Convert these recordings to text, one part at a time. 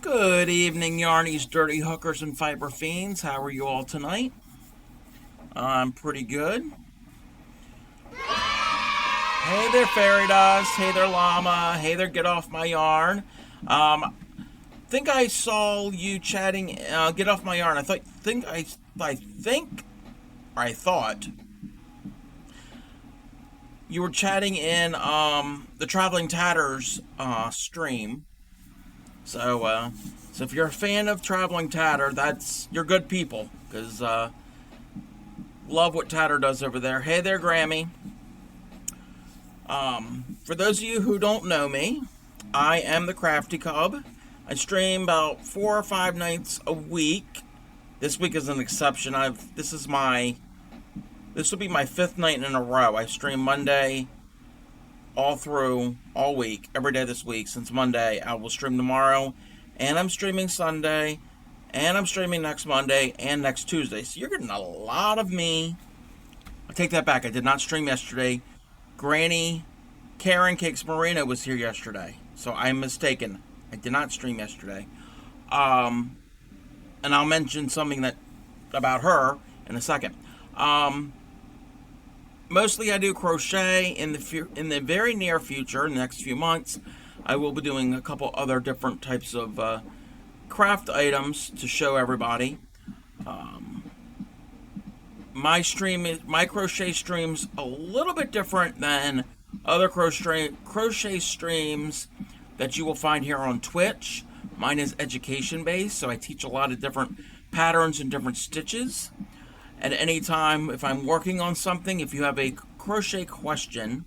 Good evening, yarnies, dirty hookers, and fiber fiends. How are you all tonight? I'm pretty good. Hey there, fairy dust. Hey there, llama. Hey there, get off my yarn. Think I saw you chatting. Get off my yarn. I thought you were chatting in the Traveling Tatters stream. So if you're a fan of Traveling Tatter, you're good people, because love what Tatter does over there. Hey there, Grammy. For those of you who don't know me, I am the Crafty Cub. I stream about 4 or 5 nights a week. This week is an exception. This will be my 5th night in a row. I stream Monday all week, every day this week. Since Monday, I will stream tomorrow, and I'm streaming Sunday, and I'm streaming next Monday and next Tuesday. So you're getting a lot of me. I take that back. I did not stream yesterday. Granny Karen Cakes Marina was here yesterday, so I'm mistaken. I did not stream yesterday. And I'll mention something about her in a second. Mostly I do crochet. In the very near future, in the next few months, I will be doing a couple other different types of craft items to show everybody. My crochet stream's a little bit different than other crochet streams that you will find here on Twitch. Mine is education based, so I teach a lot of different patterns and different stitches. At any time, if I'm working on something, if you have a crochet question,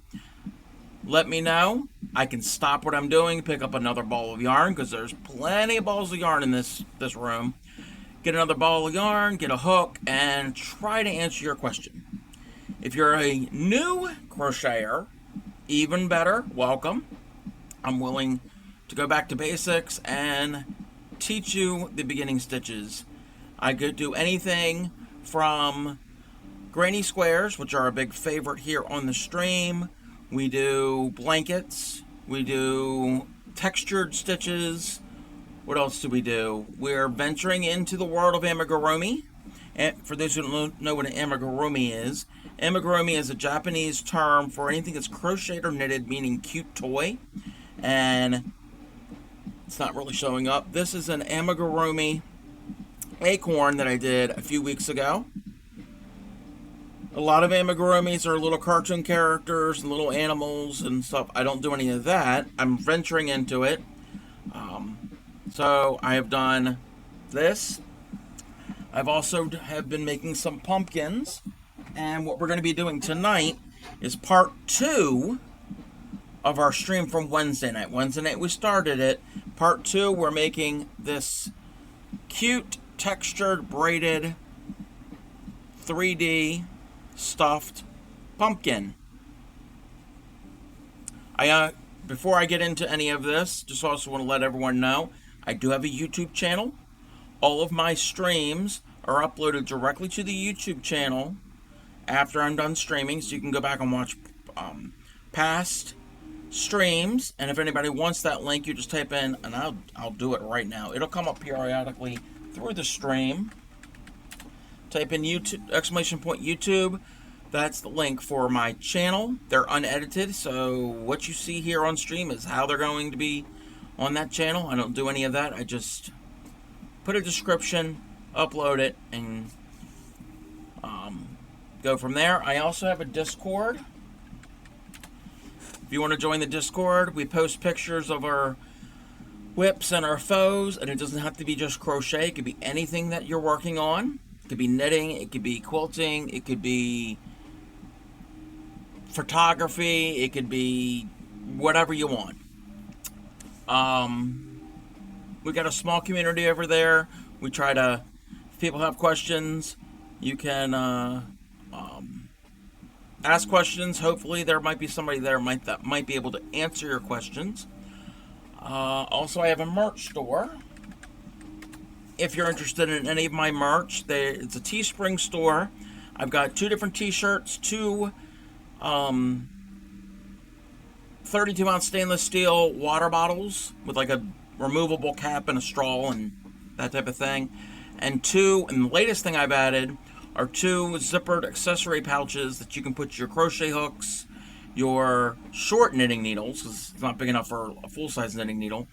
let me know. I can stop what I'm doing, pick up another ball of yarn, because there's plenty of balls of yarn in this room. Get another ball of yarn, get a hook, and try to answer your question. If you're a new crocheter, even better, welcome. I'm willing to go back to basics and teach you the beginning stitches. I could do anything from granny squares, which are a big favorite here on the stream. We do blankets. We do textured stitches. What else do we do? We're venturing into the world of amigurumi. And for those who don't know what an amigurumi is a Japanese term for anything that's crocheted or knitted, meaning cute toy. And it's not really showing up. This is an amigurumi acorn that I did a few weeks ago. A lot of amigurumis are little cartoon characters and little animals and stuff. I don't do any of that. I'm venturing into it. So I have done this. I've also have been making some pumpkins. And what we're going to be doing tonight is part 2 of our stream from Wednesday night. Wednesday night we started it. Part 2, we're making this cute textured braided 3D stuffed pumpkin. Before I get into any of this, just also want to let everyone know I do have a YouTube channel. All of my streams are uploaded directly to the YouTube channel after I'm done streaming, so you can go back and watch past streams. And if anybody wants that link, you just type in, and I'll do it right now. It'll come up periodically through the stream. Type in YouTube, !YouTube. That's the link for my channel. They're unedited, so what you see here on stream is how they're going to be on that channel. I don't do any of that. I just put a description, upload it, and go from there. I also have a Discord. If you want to join the Discord, we post pictures of our whips and our foes, and it doesn't have to be just crochet. It could be anything that you're working on. It could be knitting, it could be quilting, it could be photography, it could be whatever you want. We got a small community over there. We try to, if people have questions, you can ask questions. Hopefully there might be somebody there that might be able to answer your questions. Also, I have a merch store. If you're interested in any of my merch, it's a Teespring store. I've got 2 different t-shirts, 2 32-ounce stainless steel water bottles with like a removable cap and a straw and that type of thing. And two, and the latest thing I've added are 2 zippered accessory pouches that you can put your crochet hooks, your short knitting needles, because it's not big enough for a full-size knitting needle,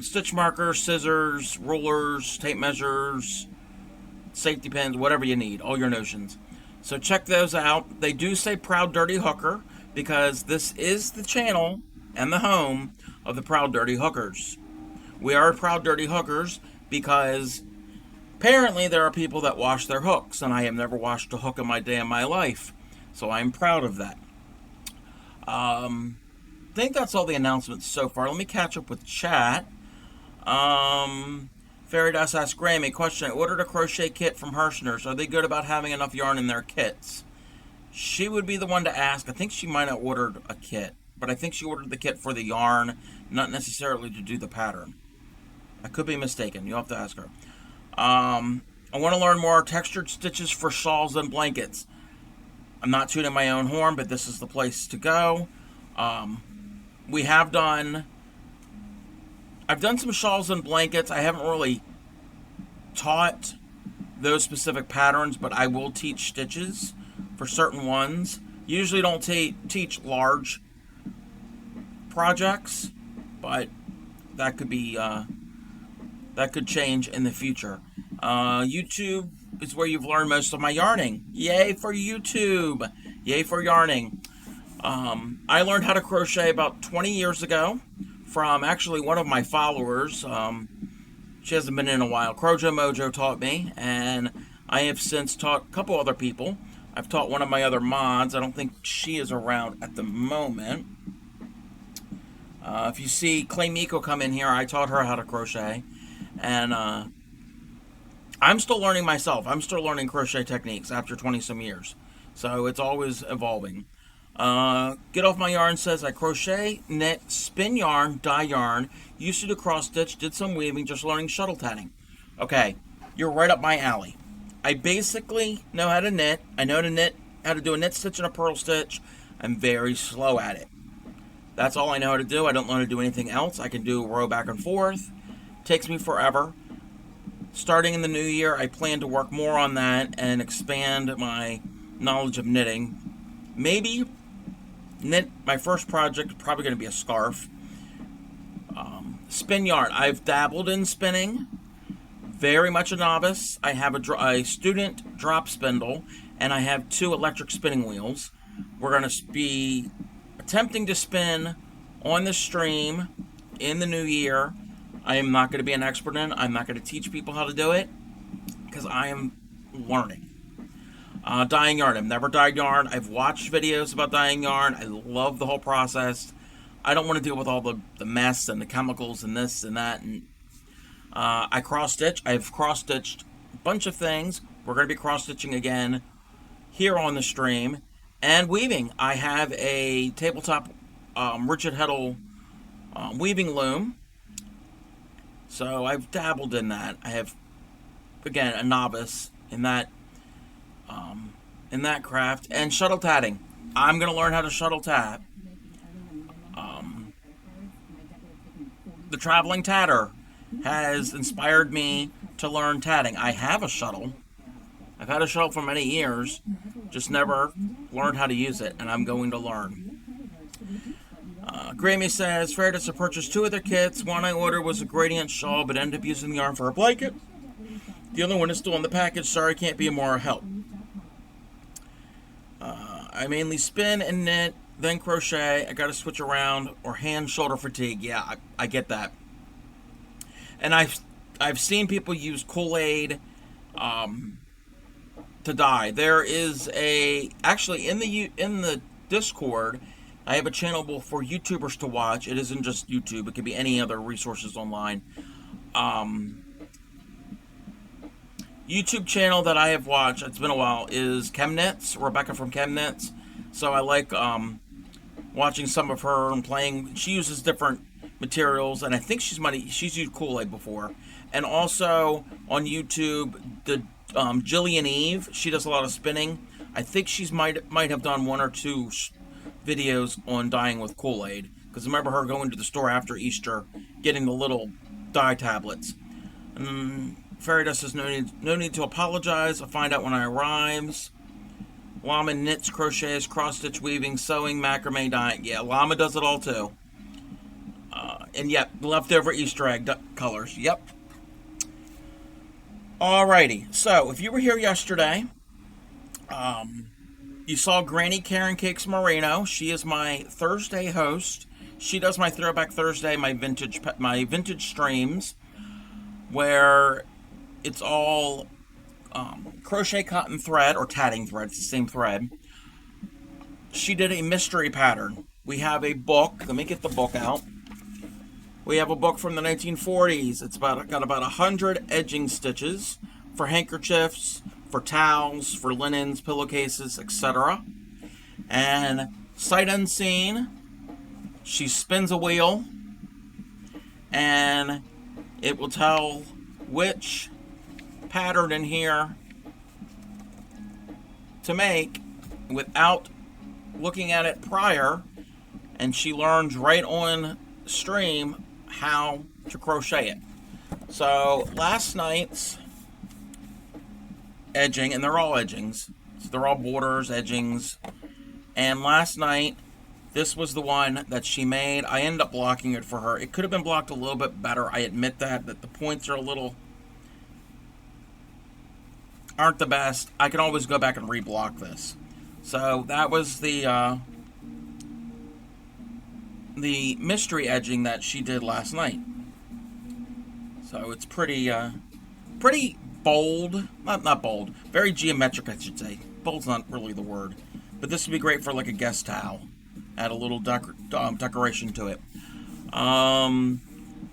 stitch markers, scissors, rulers, tape measures, safety pins, whatever you need, all your notions. So check those out. They do say Proud Dirty Hooker, because this is the channel and the home of the Proud Dirty Hookers. We are Proud Dirty Hookers because apparently there are people that wash their hooks, and I have never washed a hook in my day in my life, so I'm proud of that. I think that's all the announcements so far. Let me catch up with chat. Fairy Dust asks Grammy, question, I ordered a crochet kit from Hirschner's. Are they good about having enough yarn in their kits? She would be the one to ask. I think she might have ordered a kit, but I think she ordered the kit for the yarn, not necessarily to do the pattern. I could be mistaken. You'll have to ask her. I want to learn more textured stitches for shawls and blankets. I'm not tooting my own horn, but this is the place to go. We have done... I've done some shawls and blankets. I haven't really taught those specific patterns, but I will teach stitches for certain ones. Usually don't teach large projects, but that could be that could change in the future. YouTube is where you've learned most of my yarning. Yay for YouTube! Yay for yarning. I learned how to crochet about 20 years ago from actually one of my followers. She hasn't been in a while. Crojo Mojo taught me, and I have since taught a couple other people. I've taught one of my other mods. I don't think she is around at the moment. If you see Clay Miko come in here, I taught her how to crochet. And I'm still learning myself. I'm still learning crochet techniques after 20-some years. So it's always evolving. Get Off My Yarn says, I crochet, knit, spin yarn, dye yarn, used to do cross stitch, did some weaving, just learning shuttle tatting. Okay, you're right up my alley. I basically know how to knit. I know how to do a knit stitch and a purl stitch. I'm very slow at it. That's all I know how to do. I don't know how to do anything else. I can do row back and forth. Takes me forever. Starting in the new year, I plan to work more on that and expand my knowledge of knitting. Maybe knit my first project, probably going to be a scarf. Spin yarn. I've dabbled in spinning. Very much a novice. I have a student drop spindle, and I have 2 electric spinning wheels. We're going to be attempting to spin on the stream in the new year. I am not going to be an expert in it. I'm not going to teach people how to do it because I am learning. Dyeing yarn. I've never dyed yarn. I've watched videos about dyeing yarn. I love the whole process. I don't want to deal with all the mess and the chemicals and this and that. And I cross-stitch. I've cross-stitched a bunch of things. We're going to be cross-stitching again here on the stream. And weaving. I have a tabletop Richard Heddle weaving loom. So I've dabbled in that. I have, again, a novice in that craft. And shuttle tatting. I'm going to learn how to shuttle tat. The Traveling Tatter has inspired me to learn tatting. I have a shuttle. I've had a shuttle for many years, just never learned how to use it, and I'm going to learn. Grammy says, Fairness purchased 2 of their kits. One I ordered was a gradient shawl, but ended up using the yarn for a blanket. The other one is still in the package. Sorry, can't be of more help. I mainly spin and knit, then crochet. I got to switch around, or hand shoulder fatigue. Yeah, I get that. And I've seen people use Kool-Aid to dye. There is actually in the Discord, I have a channel for YouTubers to watch. It isn't just YouTube. It could be any other resources online. YouTube channel that I have watched, it's been a while, is Chemnits, Rebecca from Chemnits. So I like watching some of her and playing. She uses different materials, and I think she's used Kool-Aid before. And also on YouTube, the Jillian Eve, she does a lot of spinning. I think she's might have done 1 or 2 videos on dyeing with Kool-Aid. because I remember her going to the store after Easter, getting the little dye tablets. And Fairy Dust says, no need to apologize. I'll find out when I arrives. Llama knits, crochets, cross-stitch weaving, sewing, macrame, dyeing. Yeah, Llama does it all too. And yep, leftover Easter egg colors. Yep. Alrighty, so if you were here yesterday, you saw Granny Karen Cakes Moreno. She is my Thursday host. She does my Throwback Thursday, my vintage streams, where it's all crochet cotton thread or tatting thread. It's the same thread. She did a mystery pattern. We have a book. Let me get the book out. We have a book from the 1940s. It's got about 100 edging stitches for handkerchiefs, for towels, for linens, pillowcases, etc. And sight unseen, she spins a wheel and it will tell which pattern in here to make without looking at it prior, and she learns right on stream how to crochet it. So last night's edging, and they're all edgings, so they're all borders, edgings, and last night this was the one that she made. I ended up blocking it for her. It could have been blocked a little bit better. I admit that the points are aren't the best. I can always go back and reblock this. So that was the mystery edging that she did last night. So it's pretty bold, not bold, very geometric, I should say. Bold's not really the word, but this would be great for like a guest towel. Add a little decoration to it.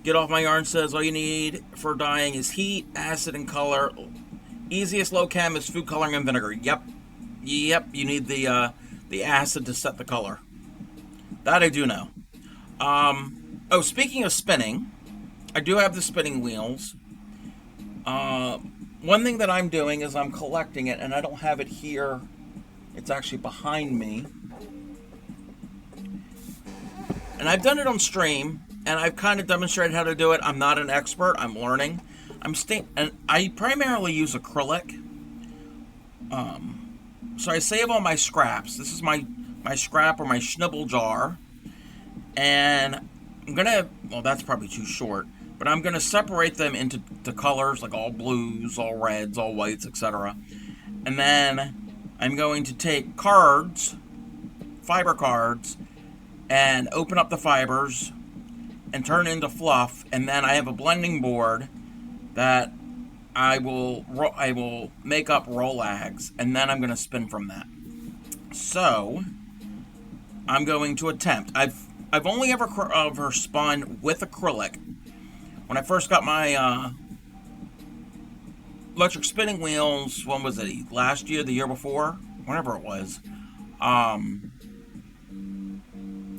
Get Off My Yarn says all you need for dyeing is heat, acid, and color. Easiest low chem is food coloring and vinegar. Yep. You need the acid to set the color. That I do know. Oh, speaking of spinning, I do have the spinning wheels. One thing that I'm doing is I'm collecting it, and I don't have it here. It's actually behind me. And I've done it on stream, and I've kind of demonstrated how to do it. I'm not an expert. I'm learning. And I primarily use acrylic. So I save all my scraps. This is my scrap or my schnibble jar. And I'm going to, well, that's probably too short, but I'm going to separate them into the colors, like all blues, all reds, all whites, etc. And then I'm going to take cards, fiber cards, and open up the fibers and turn into fluff. And then I have a blending board that I will make up rollags, and then I'm going to spin from that. So I'm going to attempt. I've only ever spun with acrylic. When I first got my electric spinning wheels, when was it? Last year, the year before, whenever it was. I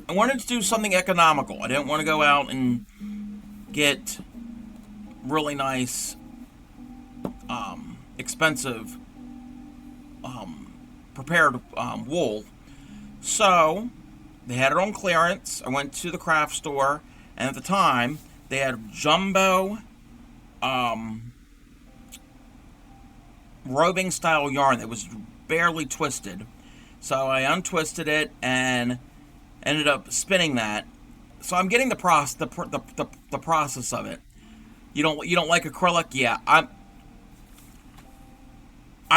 wanted to do something economical. I didn't want to go out and get really nice, expensive, prepared wool. So they had it on clearance. I went to the craft store, and at the time they had jumbo roving style yarn that was barely twisted. So I untwisted it and ended up spinning that. So I'm getting the process of it. You don't like acrylic? Yeah, I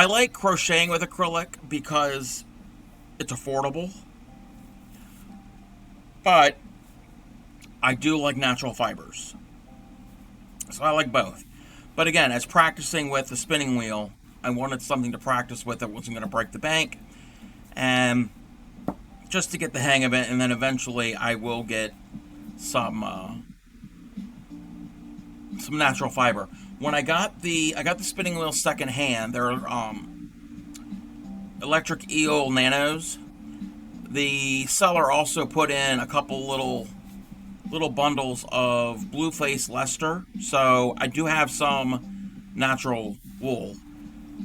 like crocheting with acrylic because it's affordable. But I do like natural fibers. So I like both. But again, as practicing with the spinning wheel, I wanted something to practice with that wasn't going to break the bank. And just to get the hang of it, and then eventually I will get some natural fiber. When I got the spinning wheel secondhand, they're electric eel nanos. The seller also put in a couple little bundles of blue face Leicester, so I do have some natural wool.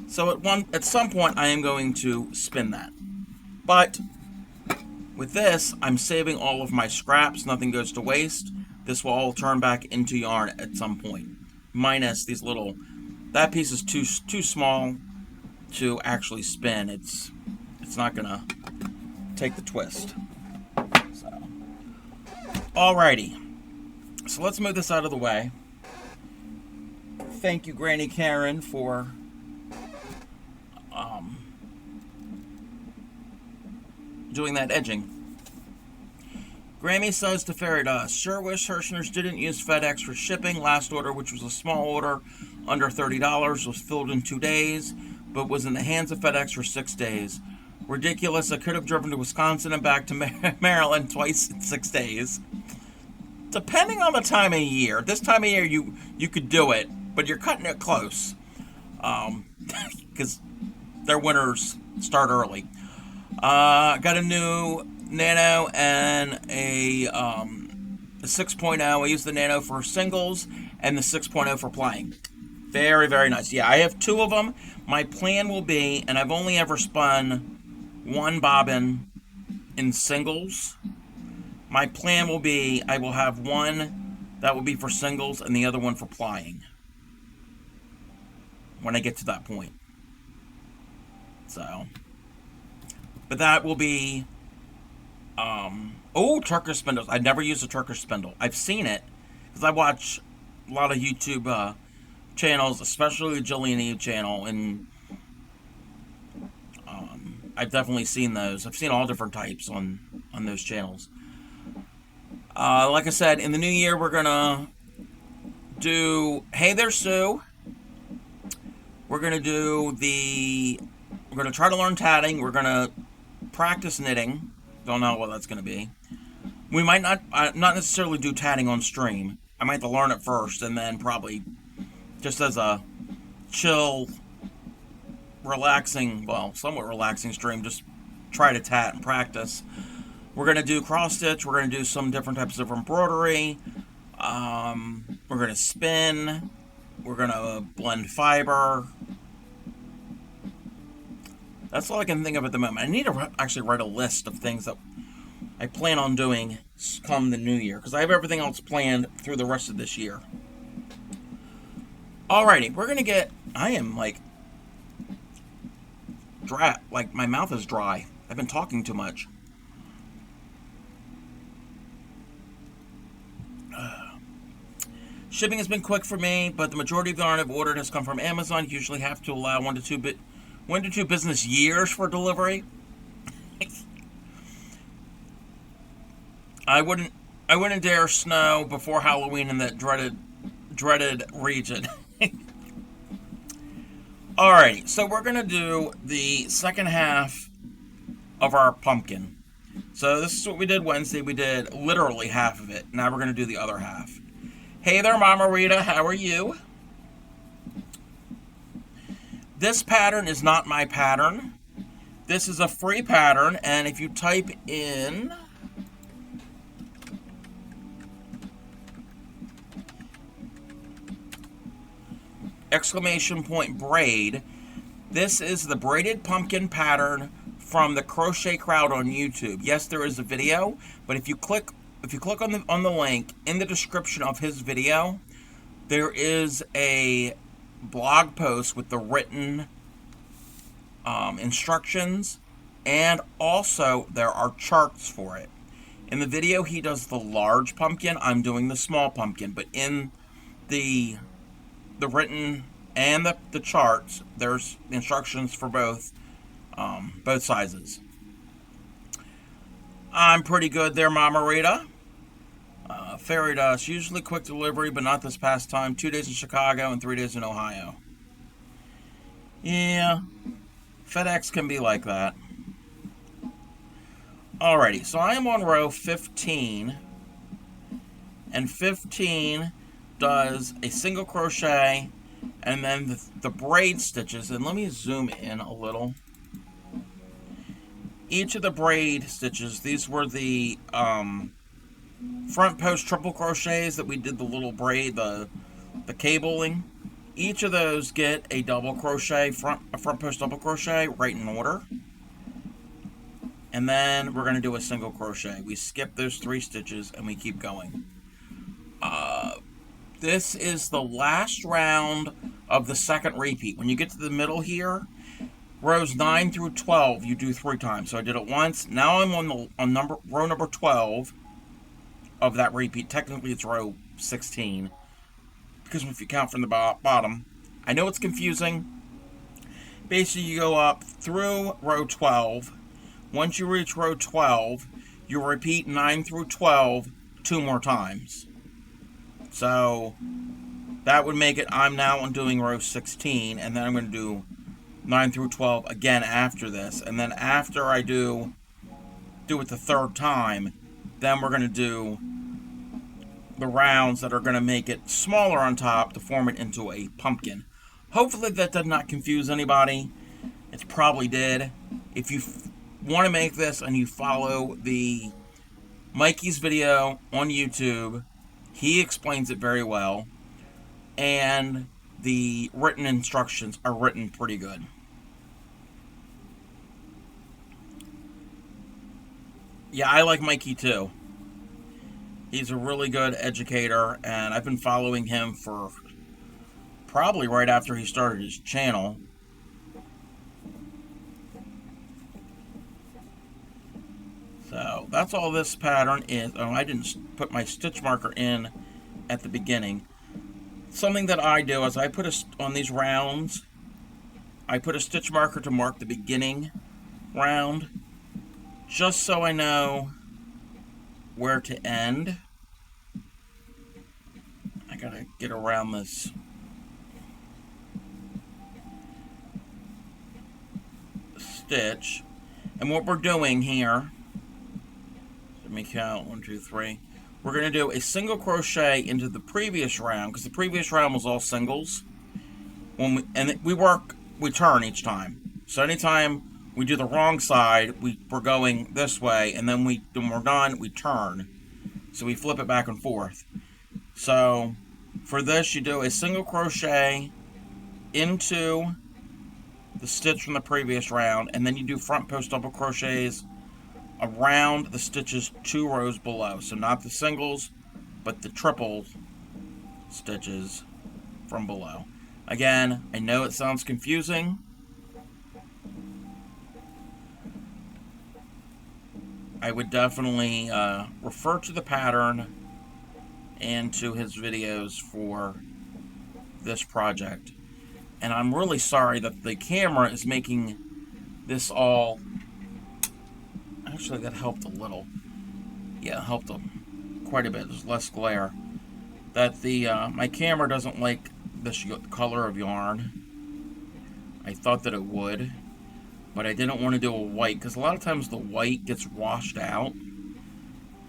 So at some point I am going to spin that. But With this, I'm saving all of my scraps. Nothing goes to waste. This will all turn back into yarn at some point. Minus these little... That piece is too small to actually spin. It's not going to take the twist. So, alrighty. So let's move this out of the way. Thank you, Granny Karen, for doing that edging. Grammy says to Fairy Dust, sure wish Hirschner's didn't use FedEx for shipping. Last order, which was a small order, under $30, was filled in 2 days, but was in the hands of FedEx for 6 days. Ridiculous. I could have driven to Wisconsin and back to Maryland twice in 6 days. Depending on the time of year. This time of year, you could do it, but you're cutting it close. Because their winters start early. Got a new Nano and a 6.0. I use the Nano for singles and the 6.0 for playing. Very, very nice. Yeah, I have 2 of them. My plan will be, and I've only ever spun 1 bobbin in singles. My plan will be, I will have 1 that will be for singles and the other one for plying. When I get to that point. So... But that will be, Turkish spindles. I've never used a Turkish spindle. I've seen it, because I watch a lot of YouTube channels, especially the Jillian Eve channel, and I've definitely seen those. I've seen all different types on those channels. Like I said, in the new year, we're going to do Hey There, Sue. We're going to try to learn tatting. We're going to practice knitting. Don't know what that's going to be. We might not necessarily do tatting on stream. I might have to learn it first, and then probably just as a chill, relaxing, well, somewhat relaxing stream, just try to tat and practice. We're going to do cross stitch. We're going to do some different types of embroidery. We're going to spin. We're going to blend fiber. That's all I can think of at the moment. I need to actually write a list of things that I plan on doing come the new year, because I have everything else planned through the rest of this year. Alrighty, we're going to get... I am, dry. My mouth is dry. I've been talking too much. Shipping has been quick for me, but the majority of the yarn I've ordered has come from Amazon. You usually have to allow 1 to 2 business years for delivery. I wouldn't dare snow before Halloween in that dreaded region. Alrighty, so we're gonna do the second half of our pumpkin. So this is what we did Wednesday. We did literally half of it. Now we're gonna do the other half. Hey there, Mama Rita, how are you? This pattern is not my pattern. This is a free pattern, and if you type in !braid, this is the braided pumpkin pattern from the Crochet Crowd on YouTube. Yes, there is a video, but if you click on the link in the description of his video, there is a blog post with the written instructions, and also there are charts for it. In the video, he does the large pumpkin. I'm doing the small pumpkin, but in the written and the charts, there's instructions for both sizes. I'm pretty good there, Mama Rita. Fairy Dust, usually quick delivery, but not this past time. 2 days in Chicago and 3 days in Ohio. Yeah, FedEx can be like that. Alrighty, so I am on row 15, and 15 does a single crochet, and then the braid stitches, and let me zoom in a little. Each of the braid stitches, these were the front post triple crochets that we did the little braid, the cabling. Each of those get a double crochet, a front post double crochet right in order. and then we're going to do a single crochet. We skip those 3 stitches and we keep going. This is the last round of the second repeat. When you get to the middle here, rows 9 through 12 you do 3 times. So I did it once. Now I'm on row number 12 of that repeat. Technically it's row 16, because if you count from the bottom. I know it's confusing. Basically, you go up through row 12. Once you reach row 12, you repeat 9 through 12 2 more times. So that would make it, I'm now on doing row 16, and then I'm going to do 9 through 12 again after this. And then after I do it the 3rd time, then we're going to do the rounds that are going to make it smaller on top to form it into a pumpkin. Hopefully that did not confuse anybody. It probably did. If you want to make this and you follow the Mikey's video on YouTube, he explains it very well, and the written instructions are written pretty good. Yeah, I like Mikey too. He's a really good educator, and I've been following him for probably right after he started his channel. So that's all this pattern is. Oh, I didn't put my stitch marker in at the beginning. Something that I do is I put on these rounds, I put a stitch marker to mark the beginning round, just so I know where to end. I gotta get around this stitch. And what we're doing here, let me count, 1, 2, 3. We're going to do a single crochet into the previous round, because the previous round was all singles. We turn each time. So anytime we do the wrong side, we're going this way, and then when we're done, we turn. So we flip it back and forth. So for this, you do a single crochet into the stitch from the previous round, and then you do front post double crochets around the stitches 2 rows below. So not the singles, but the triple stitches from below. Again, I know it sounds confusing. I would definitely refer to the pattern and to his videos for this project. And I'm really sorry that the camera is making this all... Actually, that helped a little. Yeah, it helped quite a bit. There's less glare. That my camera doesn't like this color of yarn. I thought that it would, but I didn't want to do a white, because a lot of times the white gets washed out.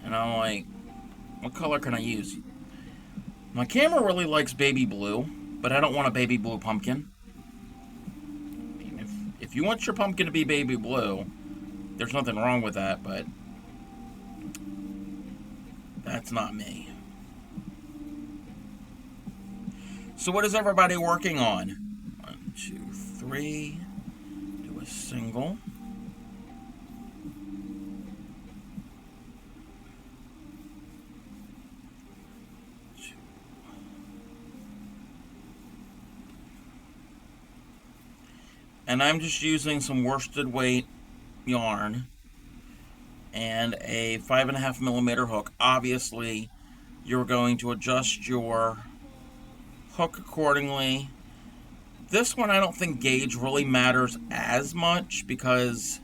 And I'm like, what color can I use? My camera really likes baby blue, but I don't want a baby blue pumpkin. I mean, if you want your pumpkin to be baby blue, there's nothing wrong with that, but that's not me. So what is everybody working on? 1, 2, 3. Do a single. And I'm just using some worsted weight yarn and a 5.5 millimeter hook. Obviously, you're going to adjust your hook accordingly. This one, I don't think gauge really matters as much, because,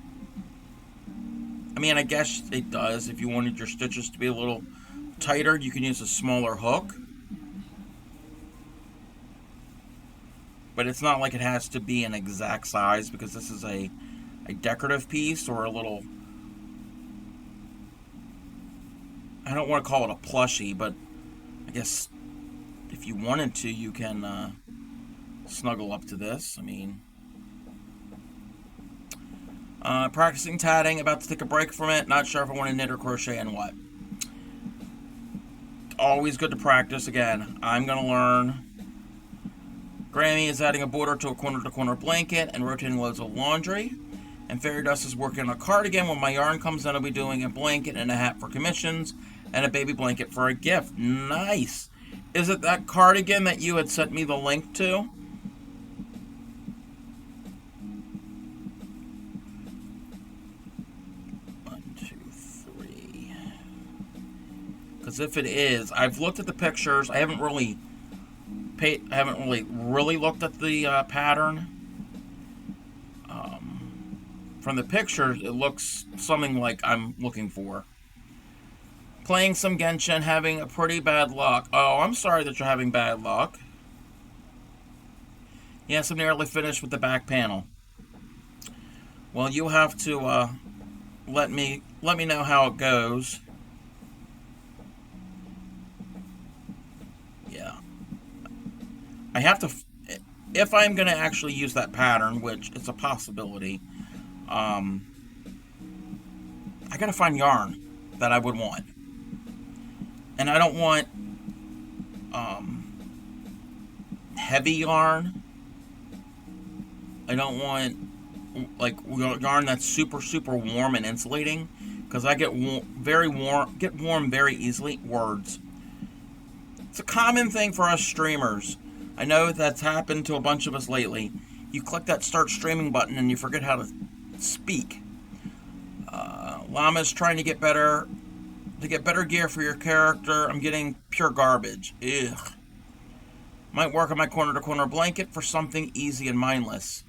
I mean, I guess it does. If you wanted your stitches to be a little tighter, you can use a smaller hook. But it's not like it has to be an exact size, because this is a decorative piece, or a little, I don't want to call it a plushie, but I guess if you wanted to, you can snuggle up to this. I mean, practicing tatting, about to take a break from it, not sure if I want to knit or crochet and what. Always good to practice. Again, I'm going to learn. Grammy is adding a border to a corner-to-corner blanket and rotating loads of laundry. And Fairy Dust is working on a cardigan. When my yarn comes in, I'll be doing a blanket and a hat for commissions and a baby blanket for a gift. Nice. Is it that cardigan that you had sent me the link to? Because if it is, I've looked at the pictures. I haven't really looked at the pattern. From the pictures, it looks something like I'm looking for. Playing some Genshin, having a pretty bad luck. Oh, I'm sorry that you're having bad luck. Yes, I'm nearly finished with the back panel. Well, you'll have to let me know how it goes. Yeah. I have to, if I'm going to actually use that pattern, which it's a possibility, I got to find yarn that I would want. And I don't want heavy yarn. I don't want like yarn that's super warm and insulating, because I get warm very easily. Words. It's a common thing for us streamers. I know that's happened to a bunch of us lately. You click that start streaming button and you forget how to speak. Llama's trying to get better gear for your character. I'm getting pure garbage. Ugh. Might work on my corner-to-corner blanket for something easy and mindless.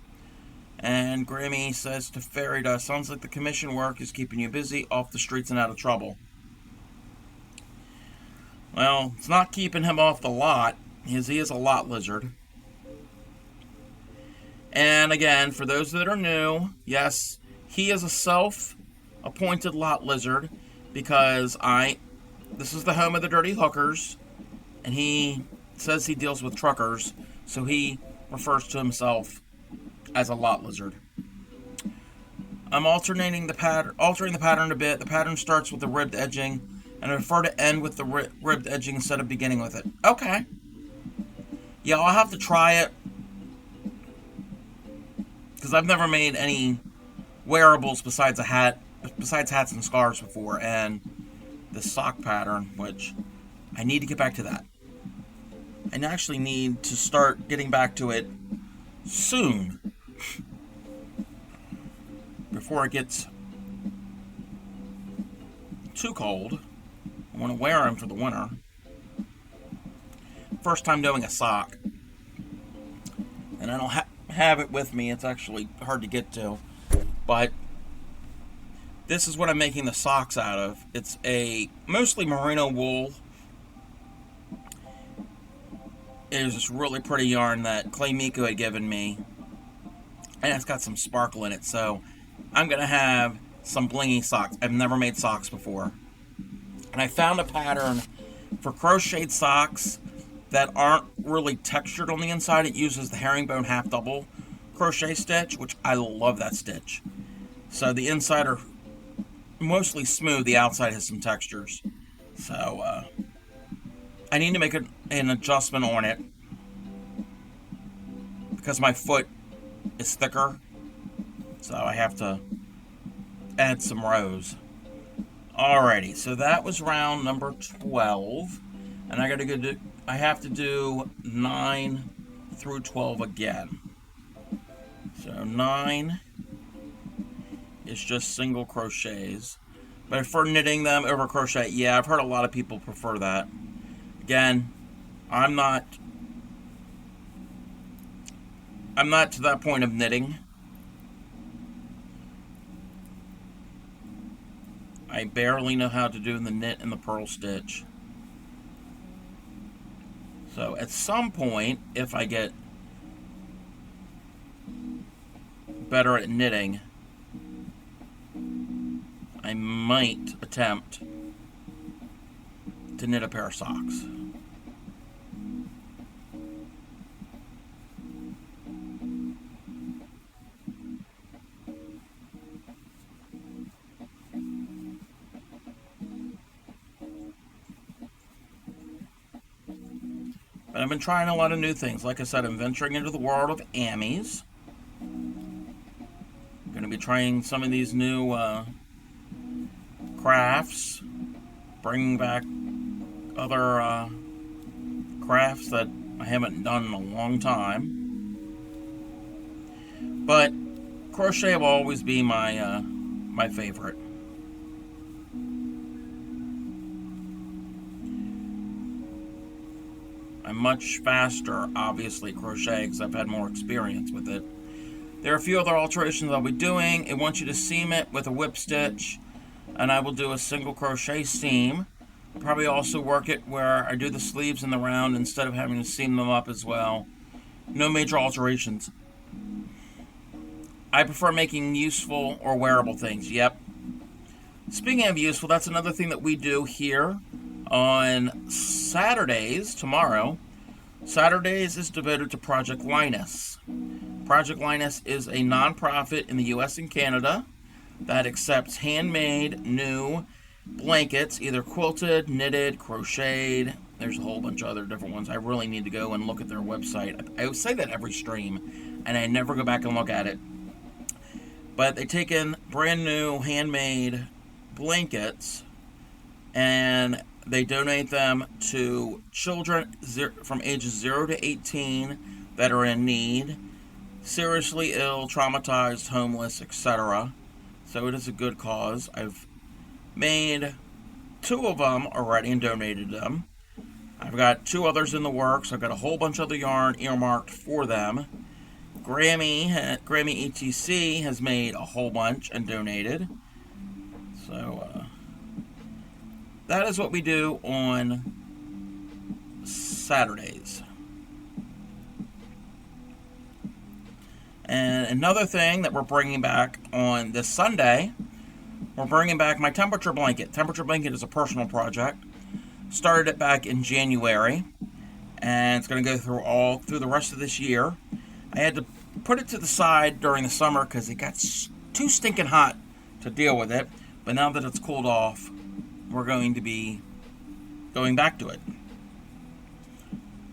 And Grammy says to Fairy Dust, sounds like the commission work is keeping you busy, off the streets and out of trouble. Well, it's not keeping him off the lot, because he is a lot lizard. And again, for those that are new, yes, he is a self-appointed lot lizard, because this is the home of the dirty hookers, and he says he deals with truckers, so he refers to himself as a lot lizard. I'm altering the pattern a bit. The pattern starts with the ribbed edging, and I prefer to end with the ribbed edging instead of beginning with it. Okay. Yeah, I'll have to try it, because I've never made any wearables besides hats and scarves before, and the sock pattern, which I need to get back to that. I actually need to start getting back to it soon, before it gets too cold. I want to wear them for the winter. First time doing a sock, and I don't have it with me. It's actually hard to get to, but this is what I'm making the socks out of. It's a mostly merino wool. It is this really pretty yarn that Clay Miko had given me, and it's got some sparkle in it, so I'm going to have some blingy socks. I've never made socks before. And I found a pattern for crocheted socks that aren't really textured on the inside. It uses the herringbone half double crochet stitch, which I love that stitch. So the inside are mostly smooth, the outside has some textures. So I need to make an adjustment on it, because my foot is thicker, so I have to add some rows. Alrighty, so that was round number 12, and I have to do 9 through 12 again. So 9 is just single crochets, but for knitting them over crochet, yeah, I've heard a lot of people prefer that. Again, I'm not to that point of knitting. I barely know how to do the knit and the purl stitch. So at some point, if I get better at knitting, I might attempt to knit a pair of socks. But I've been trying a lot of new things. Like I said, I'm venturing into the world of Amies. I'm going to be trying some of these new crafts, bringing back other crafts that I haven't done in a long time. But crochet will always be my my favorite. I'm much faster, obviously, crochet because I've had more experience with it. There are a few other alterations I'll be doing. It wants you to seam it with a whip stitch, and I will do a single crochet seam. I'll probably also work it where I do the sleeves in the round instead of having to seam them up as well. No major alterations. I prefer making useful or wearable things. Yep. Speaking of useful, that's another thing that we do here on Saturdays. Tomorrow, Saturdays is devoted to Project Linus. Project Linus is a nonprofit in the US and Canada that accepts handmade new blankets, either quilted, knitted, crocheted. There's a whole bunch of other different ones. I really need to go and look at their website. I say that every stream, and I never go back and look at it. But they take in brand new handmade blankets and they donate them to children from ages 0 to 18 that are in need, seriously ill, traumatized, homeless, etc. So it is a good cause. I've made 2 of them already and donated them. I've got 2 others in the works. I've got a whole bunch of other yarn earmarked for them. Grammy ETC has made a whole bunch and donated. So that is what we do on Saturdays. And another thing that we're bringing back on this Sunday, we're bringing back my temperature blanket. Temperature blanket is a personal project. Started it back in January, and it's going to go through the rest of this year. I had to put it to the side during the summer because it got too stinking hot to deal with it. But now that it's cooled off, we're going to be going back to it.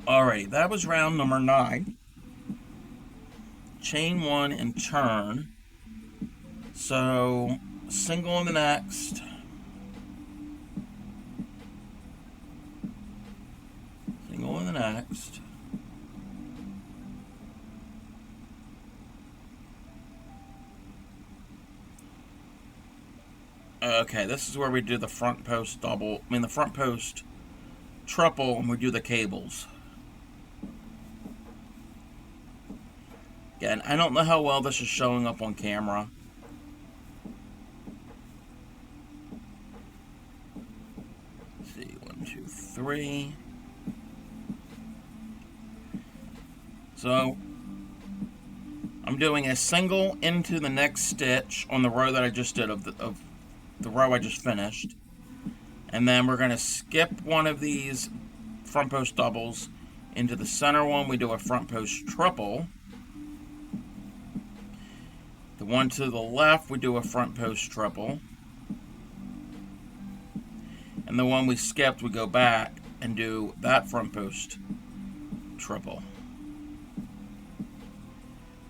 Alrighty, that was round number 9. Chain 1 and turn. So, single in the next. Single in the next. Okay, this is where we do the front post the front post triple, and we do the cables. Again, I don't know how well this is showing up on camera. Let's see, 1, 2, 3. So, I'm doing a single into the next stitch on the row that I just did of the row I just finished, and then we're going to skip one of these front post doubles into the center one. We do a front post triple. The one to the left we do a front post triple, and the one we skipped we go back and do that front post triple.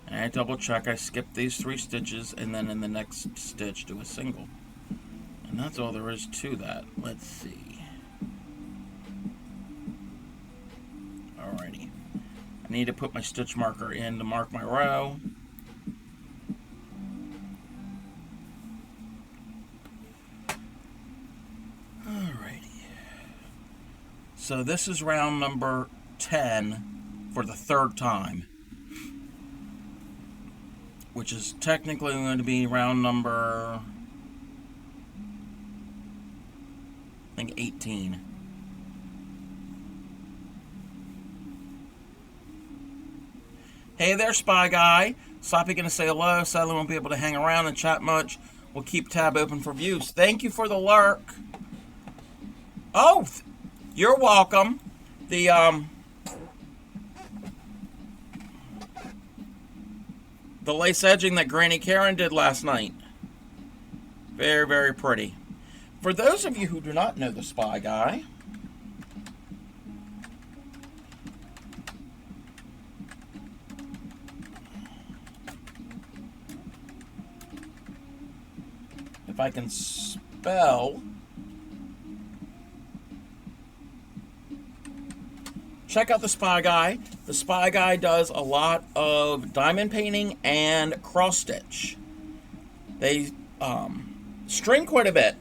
And I double check, I skip these 3 stitches, and then in the next stitch do a single. And that's all there is to that. Let's see. Alrighty. I need to put my stitch marker in to mark my row. Alrighty. So this is round number 10 for the 3rd time, which is technically going to be round number, I think, 18. Hey there, Spy Guy. Sloppy gonna say hello. Sadly won't be able to hang around and chat much. We'll keep tab open for views. Thank you for the lurk. Oh, you're welcome. The lace edging that Granny Karen did last night. Very, very pretty. For those of you who do not know the Spy Guy, if I can spell. Check out the Spy Guy. The Spy Guy does a lot of diamond painting and cross stitch. They stream quite a bit,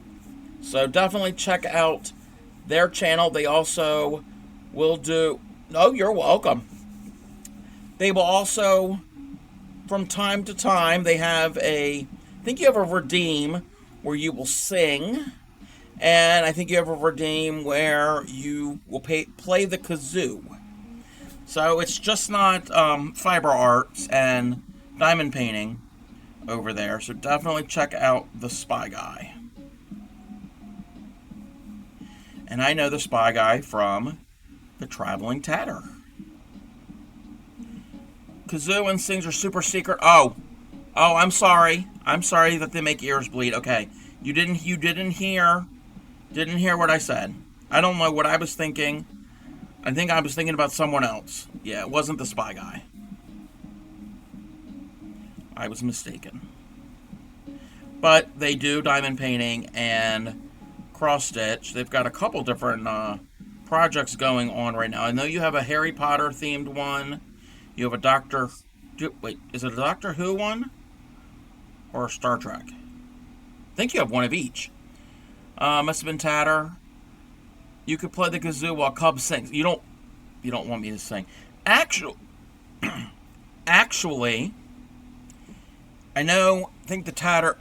so definitely check out their channel. They also will do. Oh, you're welcome. They will also, from time to time, they have I think you have a redeem where you will sing, and I think you have a redeem where you will play the kazoo. So it's just not fiber arts and diamond painting over there. So definitely check out the Spy Guy. And I know the Spy Guy from the Traveling Tatter. Kazoo and sings are super secret. Oh, I'm sorry. I'm sorry that they make ears bleed. Okay, you didn't hear what I said. I don't know what I was thinking. I think I was thinking about someone else. Yeah, it wasn't the Spy Guy. I was mistaken. But they do diamond painting and cross stitch. They've got a couple different projects going on right now. I know you have a Harry Potter themed one. You have a wait, is it a Doctor Who one? Or a Star Trek? I think you have one of each. Must have been Tatter. You could play the kazoo while Cub sings. You don't want me to sing. Actually, I think the Tatter.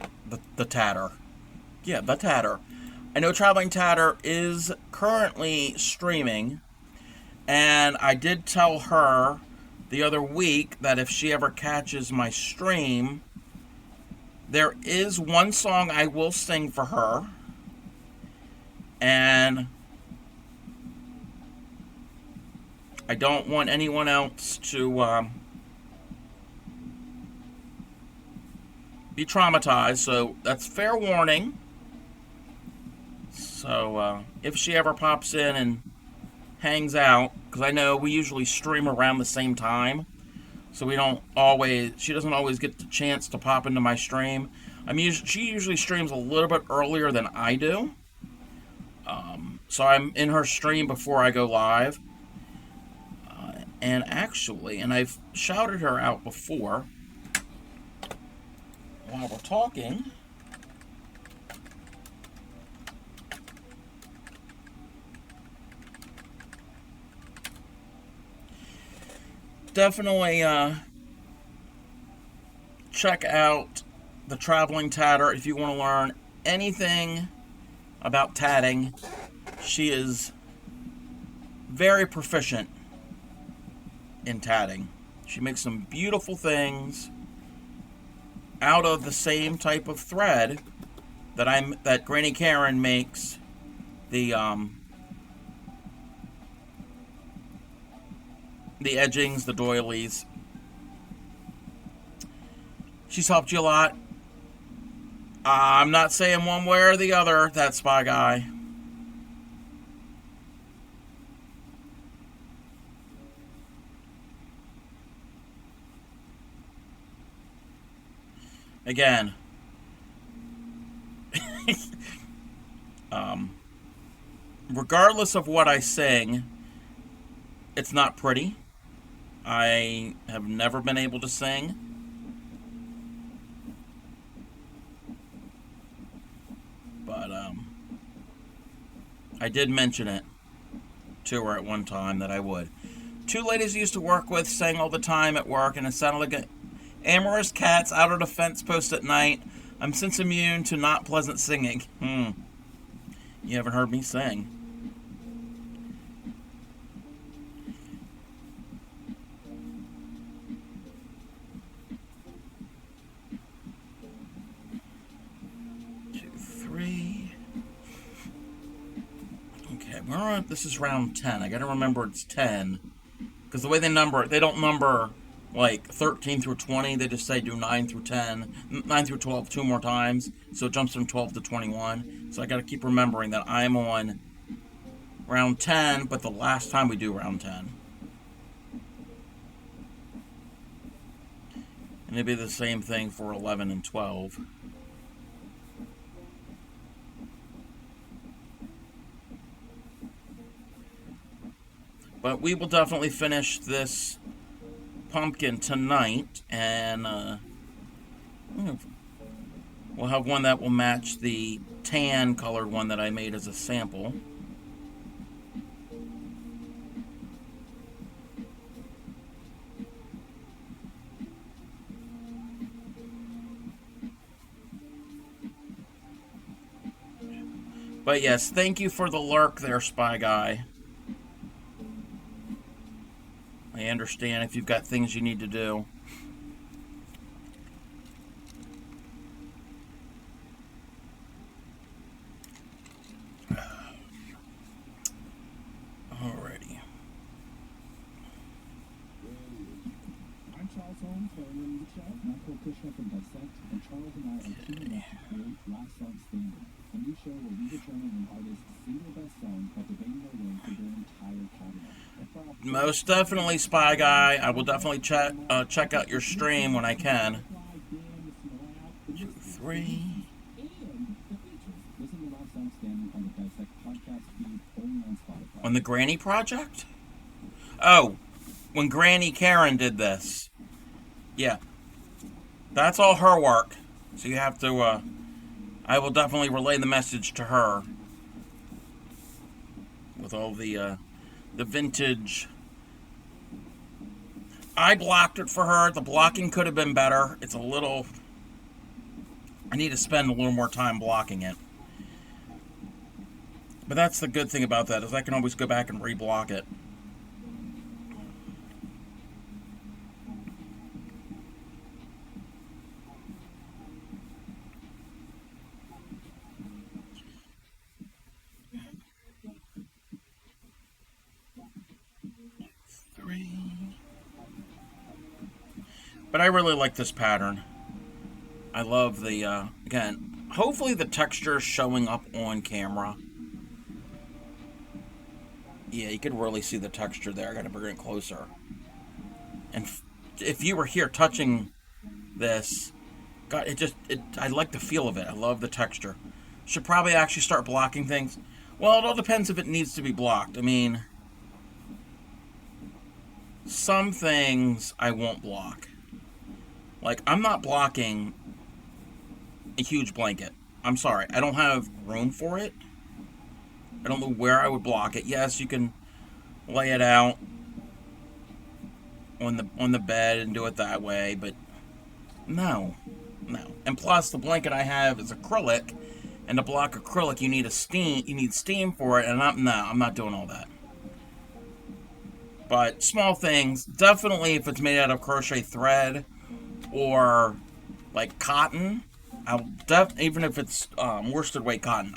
Yeah, the Tatter. I know Traveling Tatter is currently streaming, and I did tell her the other week that if she ever catches my stream, there is one song I will sing for her, and I don't want anyone else to be traumatized, so that's fair warning. So if she ever pops in and hangs out, because I know we usually stream around the same time, so she doesn't always get the chance to pop into my stream. She usually streams a little bit earlier than I do, so I'm in her stream before I go live. And I've shouted her out before while we're talking. Definitely check out the Traveling Tatter if you want to learn anything about tatting. She is very proficient in tatting. She makes some beautiful things out of the same type of thread that Granny Karen makes the edgings, the doilies. She's helped you a lot. I'm not saying one way or the other, that Spy Guy. Again, regardless of what I sing, it's not pretty. I have never been able to sing. But I did mention it to her at one time that I would. Two ladies I used to work with sang all the time at work, and it sounded like amorous cats out at a fence post at night. I'm since immune to not pleasant singing. You haven't heard me sing. This is round 10. I gotta remember it's 10. Because the way they number it, they don't number like 13 through 20. They just say do 9 through 10. 9 through 12 two more times. So it jumps from 12 to 21. So I gotta keep remembering that I'm on round 10, but the last time we do round 10. And it'd be the same thing for 11 and 12. But we will definitely finish this pumpkin tonight, and we'll have one that will match the tan colored one that I made as a sample. But yes, thank you for the lurk there, Spy Guy. I understand if you've got things you need to do. Alrighty. I'm Charles Holmes, family of the show. Michael Kushner from Dissect, and Charles and I are teaming up to create Last Song Standing, a new show where we determine an artist's single best song by debating their way through their entire catalog. Most definitely, Spy Guy. I will definitely check out your stream when I can. 2, 3. Listen to Last Song Standing on the Dissect podcast feed only on Spotify. On the Granny Project? Oh, when Granny Karen did this. Yeah. That's all her work. So you have to, I will definitely relay the message to her. With all the vintage. I blocked it for her. The blocking could have been better. It's a little... I need to spend a little more time blocking it. But that's the good thing about that, is I can always go back and reblock it. But I really like this pattern. I love the, again, hopefully the texture is showing up on camera. Yeah, you could really see the texture there. I gotta bring it closer. And if you were here touching this, God, I like the feel of it. I love the texture. Should probably actually start blocking things. Well, it all depends if it needs to be blocked. I mean, some things I won't block. Like, I'm not blocking a huge blanket. I'm sorry. I don't have room for it. I don't know where I would block it. Yes, you can lay it out on the bed and do it that way, but no. And plus, the blanket I have is acrylic, and to block acrylic, you need steam for it, and I'm not doing all that. But small things, definitely if it's made out of crochet thread or like cotton, even if it's worsted weight cotton,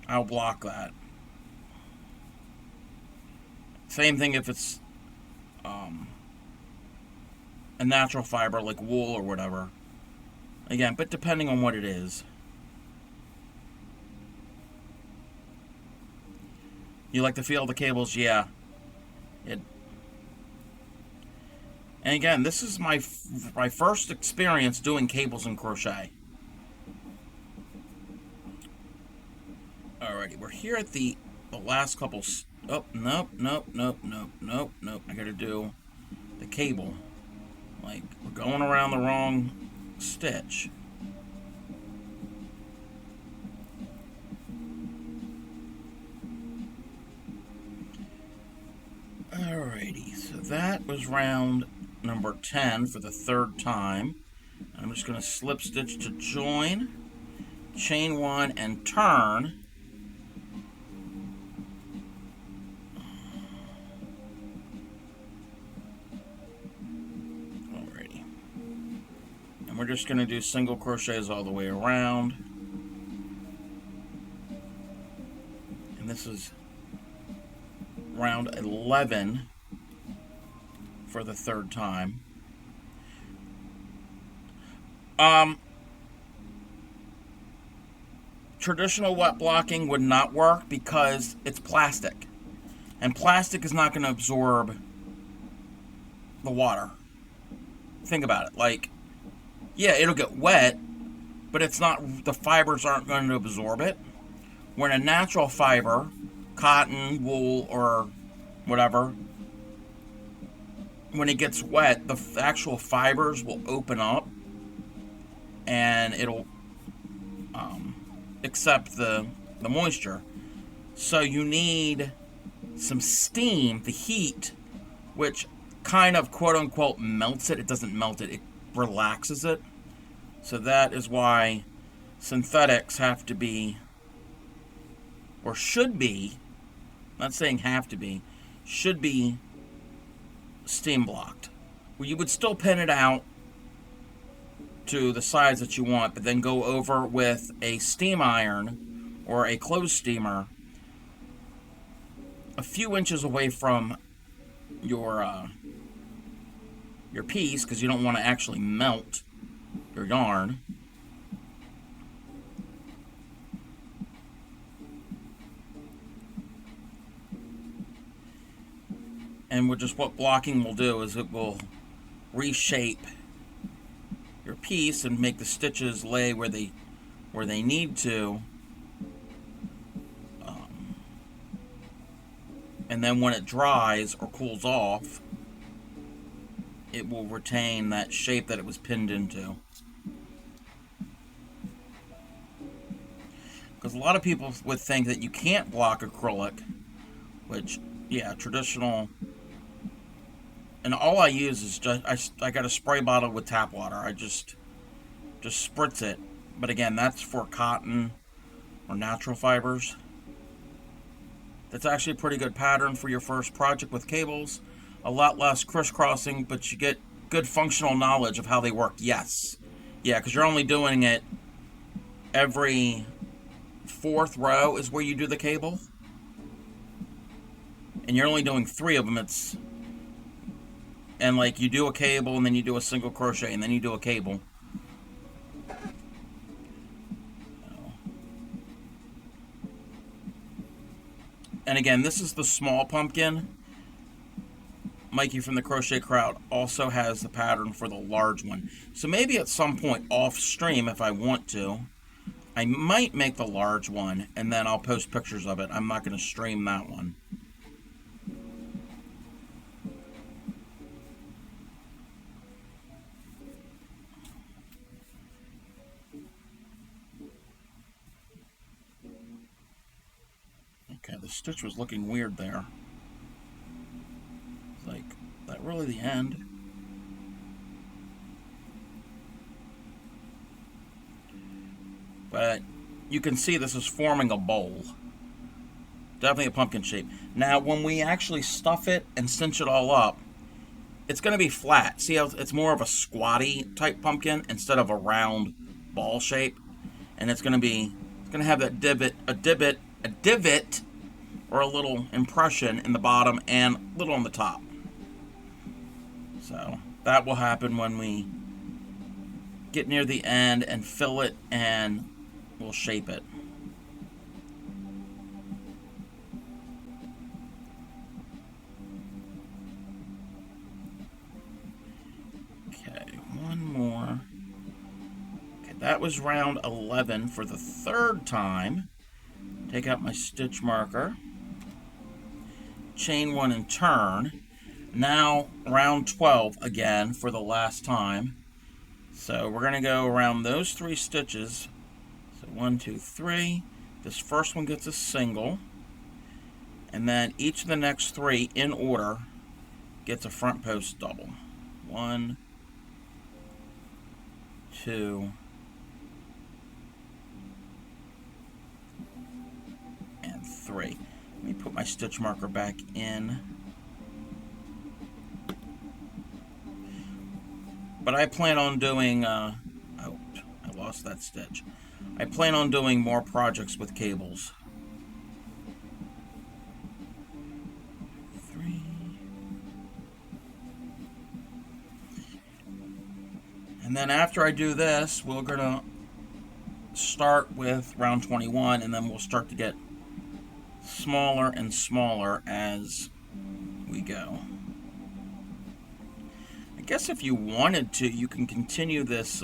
I'll block that. Same thing if it's a natural fiber like wool or whatever. Again, but depending on what it is. You like the feel of the cables? Yeah. And again, this is my first experience doing cables in crochet. Alrighty, we're here at the last couple. Oh, nope. I gotta do the cable. Like, we're going around the wrong stitch. Alrighty, so that was round number 10 for the third time. I'm just going to slip stitch to join, chain 1, and turn. Alrighty. And we're just going to do single crochets all the way around. And this is round 11 for the third time. Traditional wet blocking would not work because it's plastic, and plastic is not going to absorb the water. Think about it. Like, yeah, it'll get wet, but it's not, the fibers aren't going to absorb it. When a natural fiber, cotton, wool, or whatever, when it gets wet, the actual fibers will open up and it'll accept the moisture. So you need some steam, the heat, which kind of quote unquote melts it. It doesn't melt it, it relaxes it. So that is why synthetics have to be, or should be, not saying have to be, should be steam blocked. Well, you would still pin it out to the size that you want, but then go over with a steam iron or a clothes steamer a few inches away from your piece, because you don't want to actually melt your yarn. And what blocking will do is it will reshape your piece and make the stitches lay where they need to. And then when it dries or cools off, it will retain that shape that it was pinned into. Because a lot of people would think that you can't block acrylic, which, yeah, traditional. And all I use is I got a spray bottle with tap water. I just spritz it. But again, that's for cotton or natural fibers. That's actually a pretty good pattern for your first project with cables. A lot less crisscrossing, but you get good functional knowledge of how they work. Yes. Yeah, because you're only doing it every fourth row is where you do the cable. And you're only doing 3 of them. And like you do a cable and then you do a single crochet and then you do a cable. And again, this is the small pumpkin. Mikey from the Crochet Crowd also has the pattern for the large one. So maybe at some point off stream, if I want to, I might make the large one and then I'll post pictures of it. I'm not going to stream that one. Okay, the stitch was looking weird there. It's like, is that really the end? But you can see this is forming a bowl. Definitely a pumpkin shape. Now, when we actually stuff it and cinch it all up, it's going to be flat. See how it's more of a squatty type pumpkin instead of a round ball shape. And it's going to have that divot, or a little impression in the bottom and a little on the top. So that will happen when we get near the end and fill it, and we'll shape it. Okay, one more. Okay, that was round 11 for the 3rd time. Take out my stitch marker. Chain 1 and turn. Now round 12 again for the last time. So we're going to go around those 3 stitches. So 1, 2, 3. This first one gets a single. And then each of the next 3 in order gets a front post double. 1, 2, and 3. Let me put my stitch marker back in. But I plan on doing, oh, I lost that stitch. I plan on doing more projects with cables. 3. And then after I do this, we're going to start with round 21, and then we'll start to get smaller and smaller as we go. I guess if you wanted to, you can continue this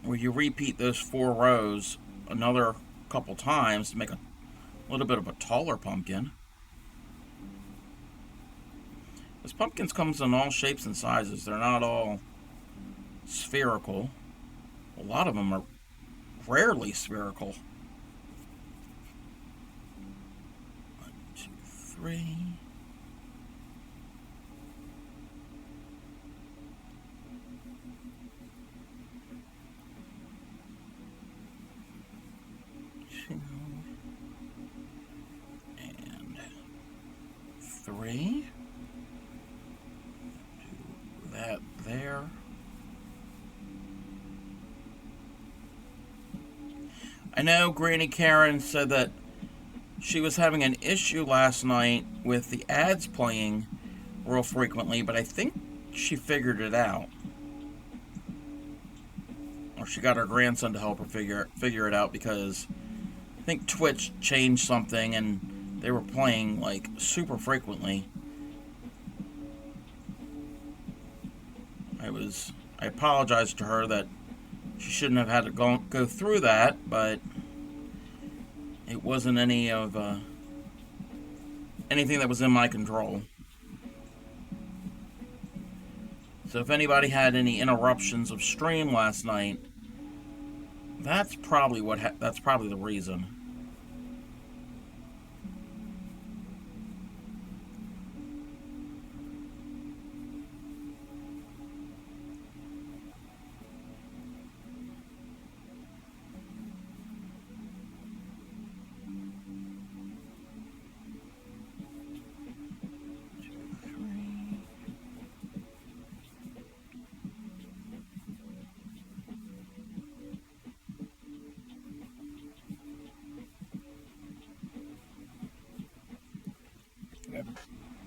where you repeat those 4 rows another couple times to make a A little bit of a taller pumpkin. This pumpkins comes in all shapes and sizes. They're not all spherical. A lot of them are rarely spherical. 1, 2, 3. And 3. Do that there. I know Granny Karen said that she was having an issue last night with the ads playing real frequently, but I think she figured it out. Or she got her grandson to help her figure it out, because I think Twitch changed something and they were playing like super frequently. I apologized to her that she shouldn't have had to go through that, but it wasn't anything that was in my control. So if anybody had any interruptions of stream last night, that's probably the reason.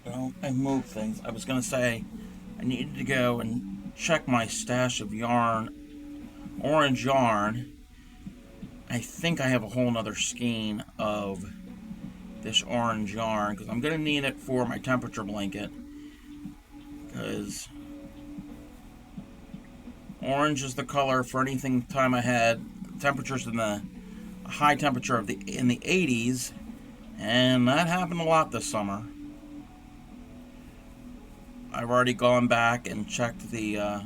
Well, I moved things. I was going to say I needed to go and check my stash of yarn, orange yarn. I think I have a whole nother skein of this orange yarn, because I'm going to need it for my temperature blanket, because orange is the color for anything time ahead. Temperatures in the high temperature in the 80s, and that happened a lot this summer. I've already gone back and checked the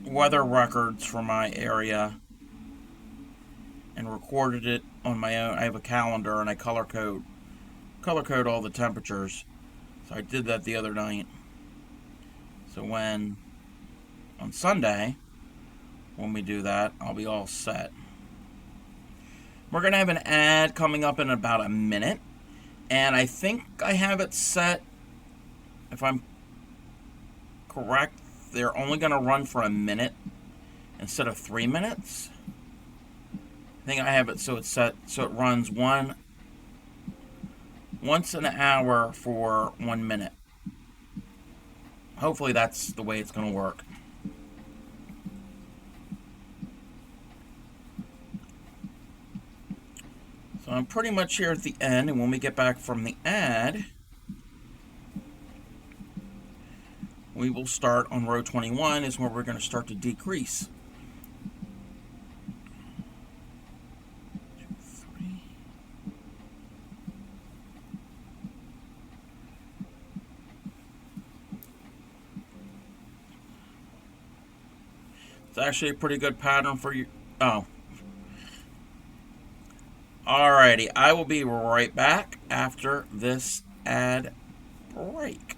weather records for my area and recorded it on my own. I have a calendar and I color code all the temperatures. So I did that the other night. So on Sunday, when we do that, I'll be all set. We're going to have an ad coming up in about a minute. And I think I have it set, if I'm correct, they're only going to run for a minute instead of 3 minutes. I think I have it so it's set so it runs once an hour for 1 minute. Hopefully that's the way it's going to work. So I'm pretty much here at the end, and when we get back from the ad, we will start on row 21, is where we're going to start to decrease. 2, 3. It's actually a pretty good pattern for you. Oh. Alrighty, I will be right back after this ad break.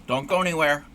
Don't go anywhere.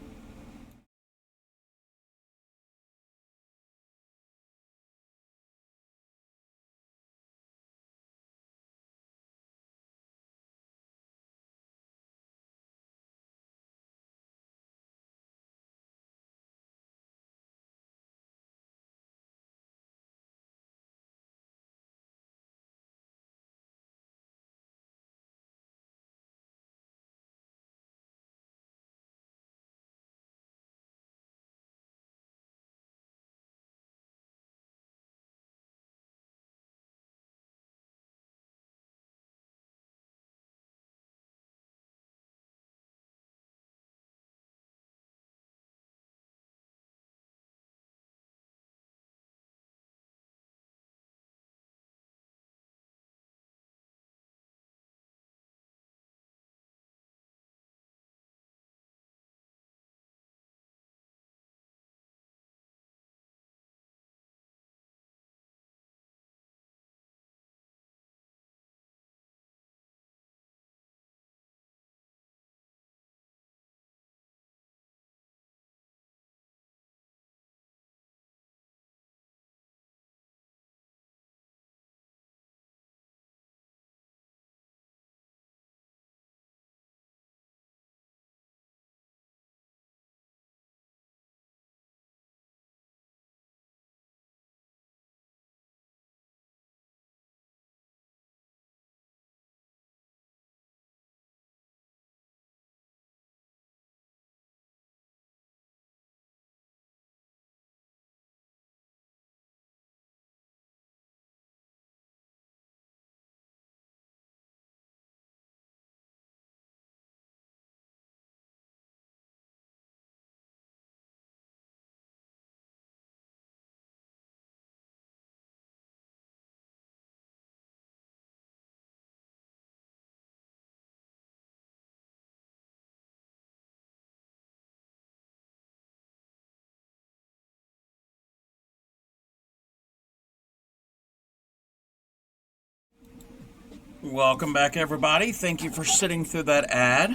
Welcome back, everybody. Thank you for sitting through that ad.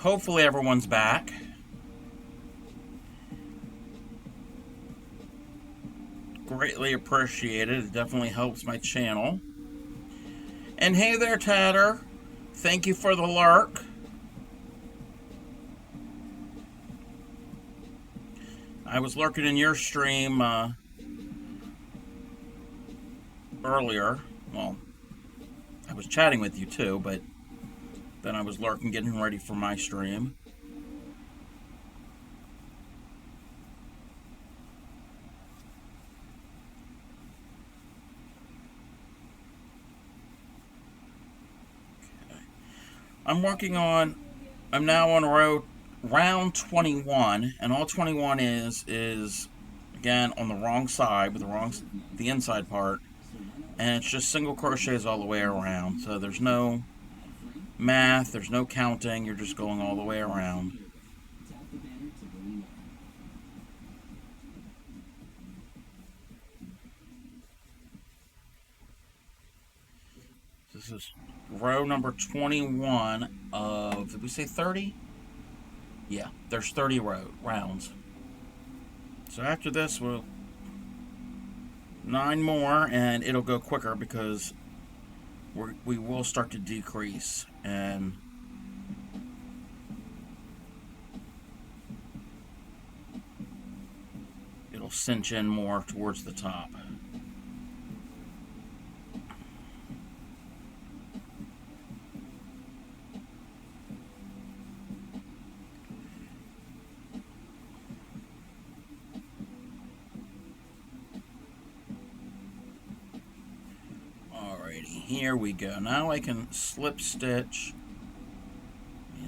Hopefully everyone's back. Greatly appreciated. It definitely helps my channel. And hey there, Tatter. Thank you for the lurk. I was lurking in your stream earlier. Well, I was chatting with you too, but then I was lurking, getting ready for my stream. Okay. I'm now on round 21, and all 21 is again on the wrong side with the inside part, and it's just single crochets all the way around. So there's no math, there's no counting, you're just going all the way around. This is row number 21 of, did we say 30? Yeah, there's 30 rounds. So after this, we'll 9 more, and it'll go quicker because we will start to decrease, and it'll cinch in more towards the top. Here we go. Now I can slip stitch.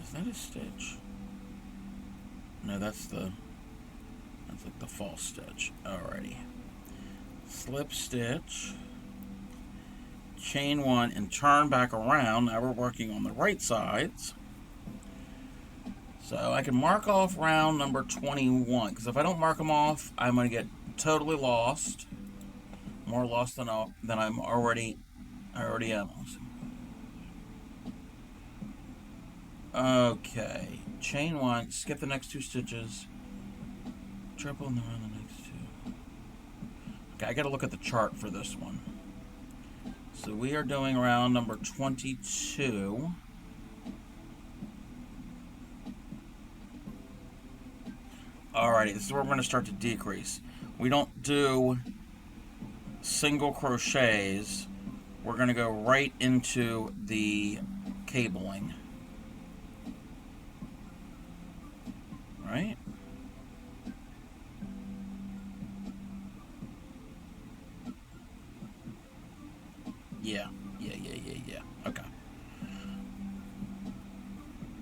Is that a stitch? No, that's like the false stitch. Alrighty. Slip stitch, chain 1, and turn back around. Now we're working on the right sides. So I can mark off round number 21, because if I don't mark them off, I'm going to get totally lost. More lost than I already am. Okay, chain 1, skip the next 2 stitches, triple and then run the next 2. Okay, I gotta look at the chart for this one. So we are doing round number 22. Alrighty, this is where we're gonna start to decrease. We don't do single crochets. We're going to go right into the cabling. Right? Yeah. Okay.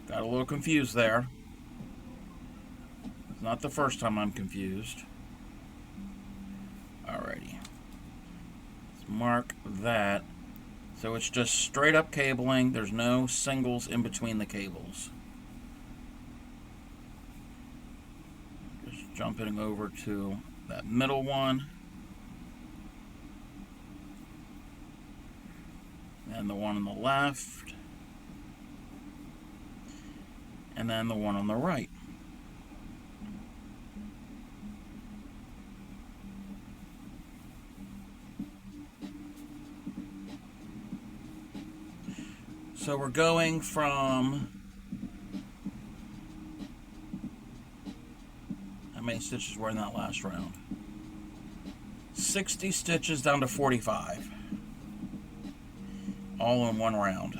Got a little confused there. It's not the first time I'm confused. Alrighty. Let's mark that. So it's just straight up cabling. There's no singles in between the cables. Just jumping over to that middle one. And the one on the left. And then the one on the right. So we're going from, how many stitches were in that last round? 60 stitches down to 45. All in one round.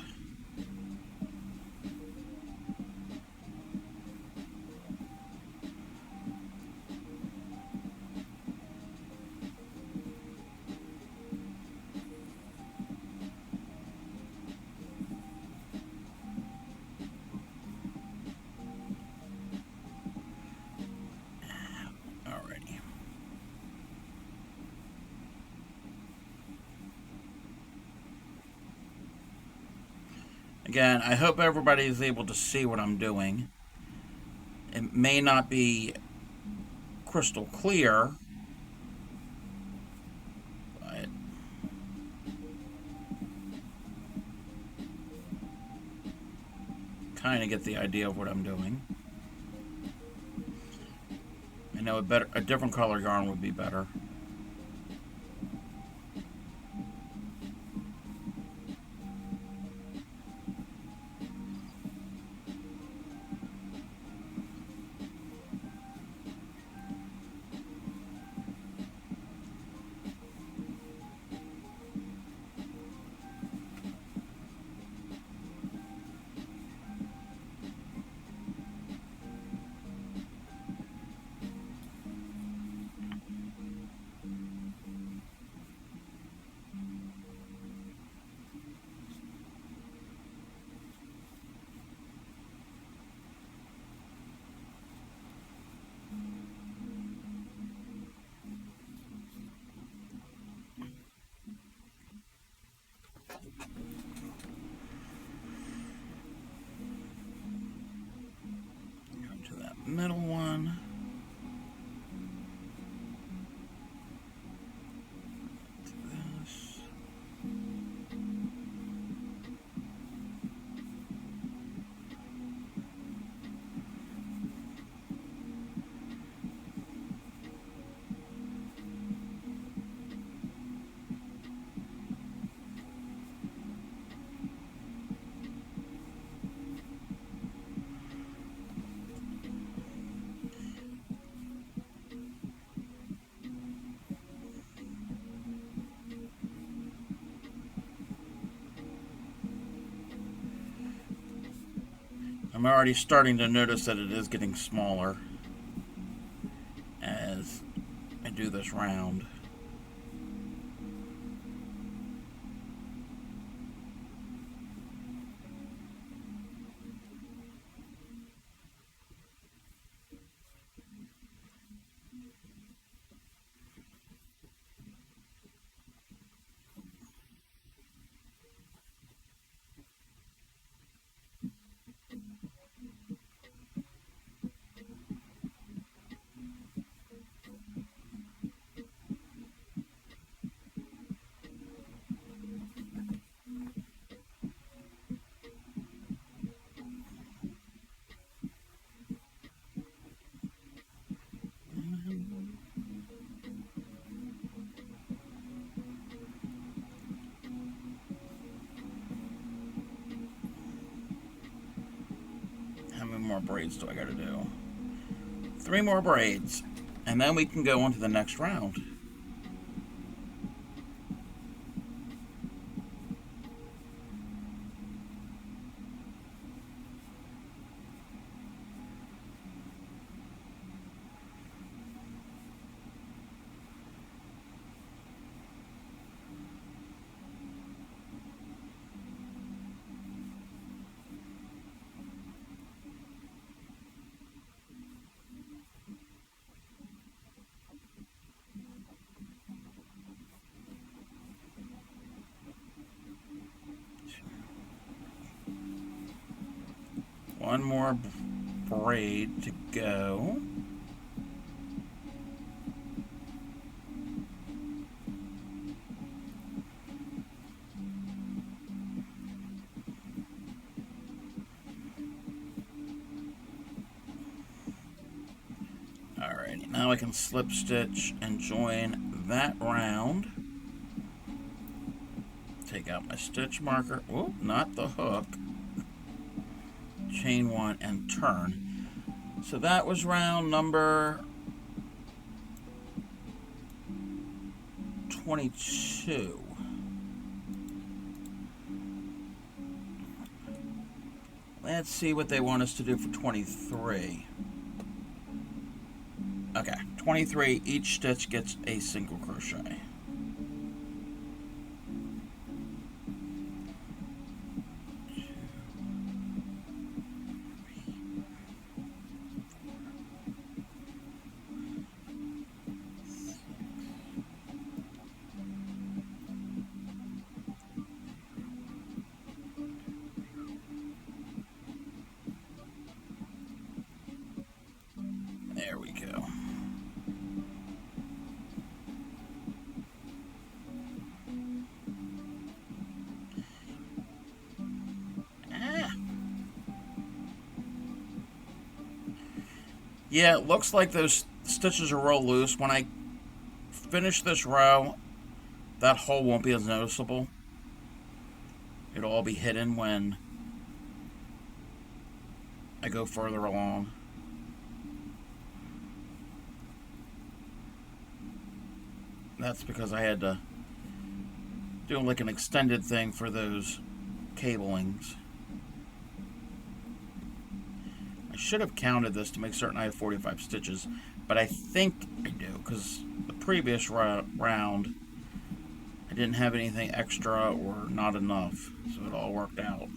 Again, I hope everybody is able to see what I'm doing. It may not be crystal clear, but kind of get the idea of what I'm doing. I know a different color yarn would be better. Go to that middle one. I'm already starting to notice that it is getting smaller as I do this round. How many more braids do I got to do? 3 more braids, and then we can go on to the next round. One more braid to go. Alrighty, now I can slip stitch and join that round. Take out my stitch marker. Oh, not the hook. Chain 1 and turn. So that was round number 22. Let's see what they want us to do for 23. Okay, 23, each stitch gets a single crochet. There we go. Yeah, it looks like those stitches are real loose. When I finish this row, that hole won't be as noticeable. It'll all be hidden when I go further along. That's because I had to do like an extended thing for those cablings. I should have counted this to make certain I have 45 stitches, but I think I do, because the previous round I didn't have anything extra or not enough, so it all worked out.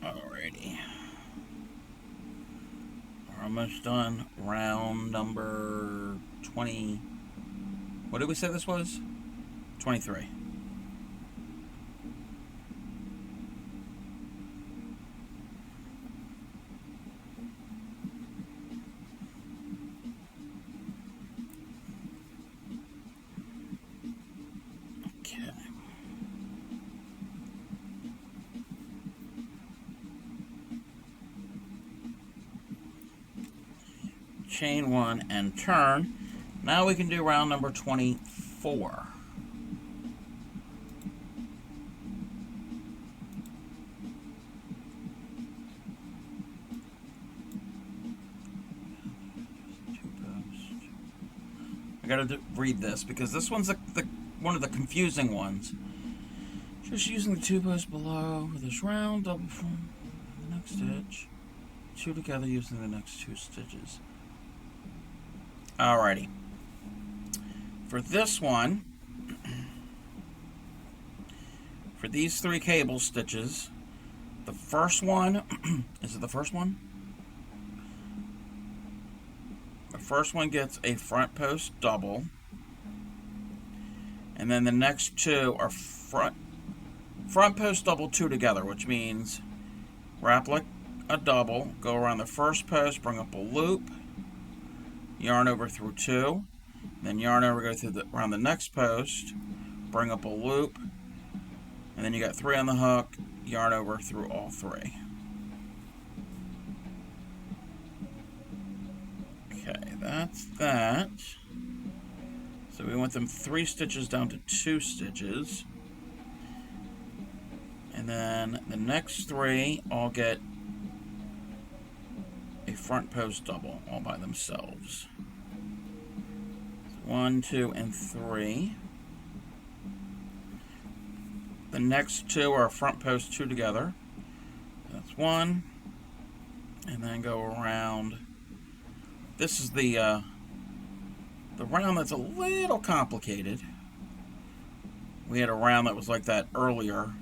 Alrighty. We're almost done. Round number 20. What did we say this was? 23. Okay. Chain one and turn. Now we can do round number 24. I gotta read this because this one's one of the confusing ones. Just using the 2 posts below with this round double from the next stitch. 2 together using the next 2 stitches. Alrighty. For this one, for these 3 cable stitches, the first one, is it the first one? The first one gets a front post double, and then the next 2 are front post double 2 together, which means wrap like a double, go around the first post, bring up a loop, yarn over through 2, then yarn over, go through around the next post, bring up a loop, and then you got 3 on the hook, yarn over through all 3. Okay, that's that. So we went them 3 stitches down to 2 stitches. And then the next 3 all get a front post double all by themselves. So 1, 2, and 3. The next 2 are front post 2 together. That's 1. And then go around. This is the round that's a little complicated. We had a round that was like that earlier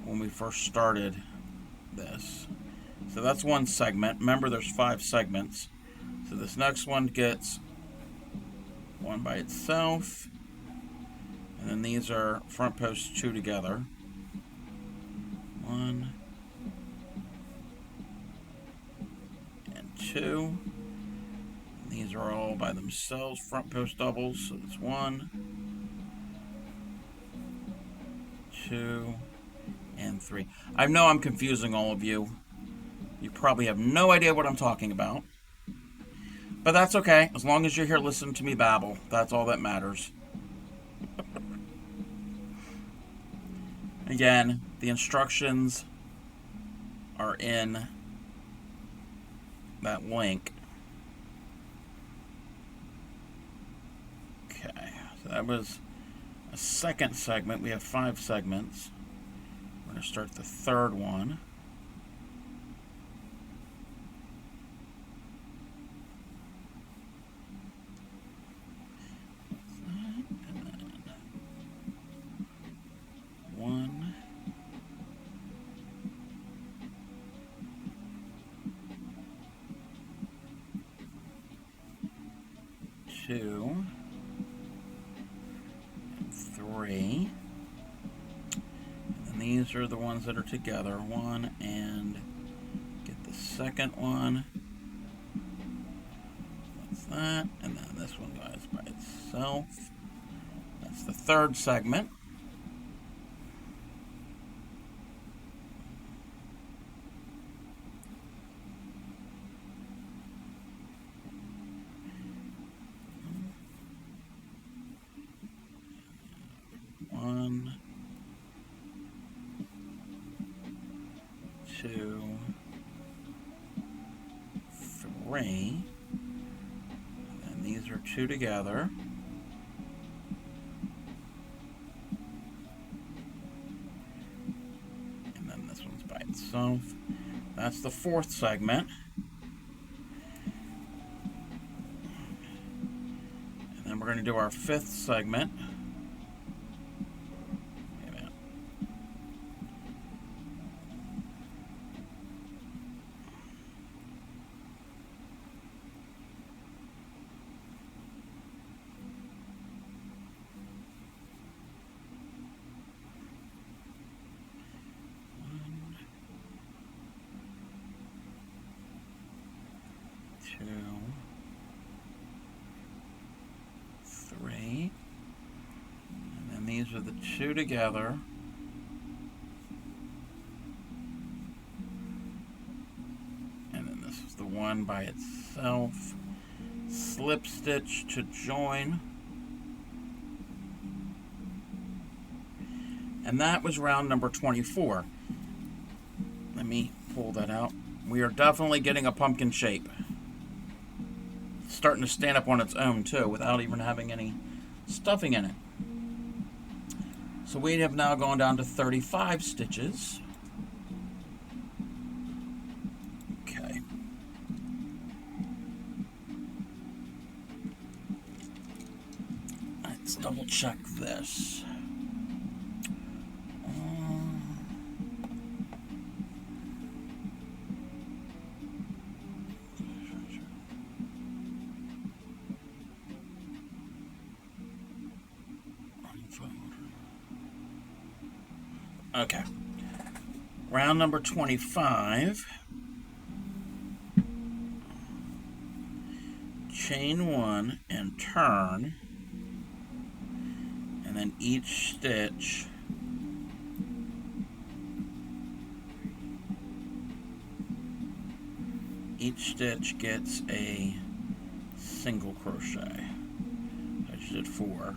when we first started this. So that's one segment. Remember, there's 5 segments. So this next one gets one by itself. And then these are front posts 2 together. 1 and 2. These are all by themselves, front post doubles. So that's 1, 2, and 3. I know I'm confusing all of you. You probably have no idea what I'm talking about. But that's okay. As long as you're here listening to me babble, that's all that matters. Again, the instructions are in that link. Okay, so that was a second segment. We have 5 segments. We're going to start the third one. And then 1, 2, and 3. And then these are the ones that are together. 1, and get the second one. That's that. And then this one goes by itself. That's the third segment. One, 2, 3. And these are 2 together. And then this one's by itself. That's the fourth segment. And then we're going to do our fifth segment. Wait a minute. Two, 3, and then these are the 2 together, and then this is the one by itself, slip stitch to join, and that was round number 24. Let me pull that out. We are definitely getting a pumpkin shape. Starting to stand up on its own too without even having any stuffing in it. So we have now gone down to 35 stitches. Okay. Let's double check this. Okay. Round number 25. Chain 1 and turn. And then each stitch gets a single crochet. I just did 4.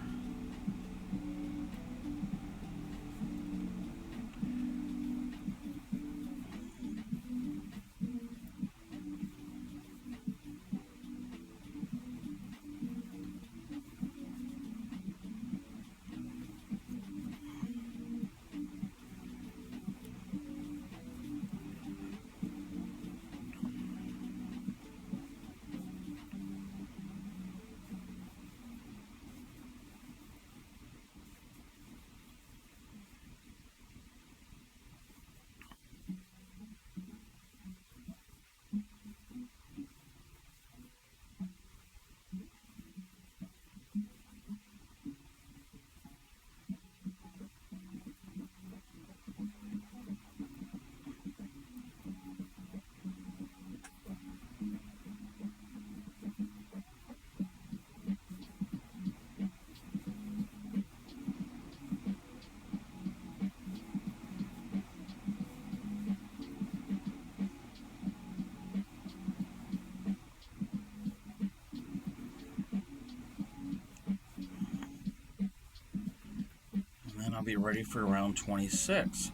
I'll be ready for round 26.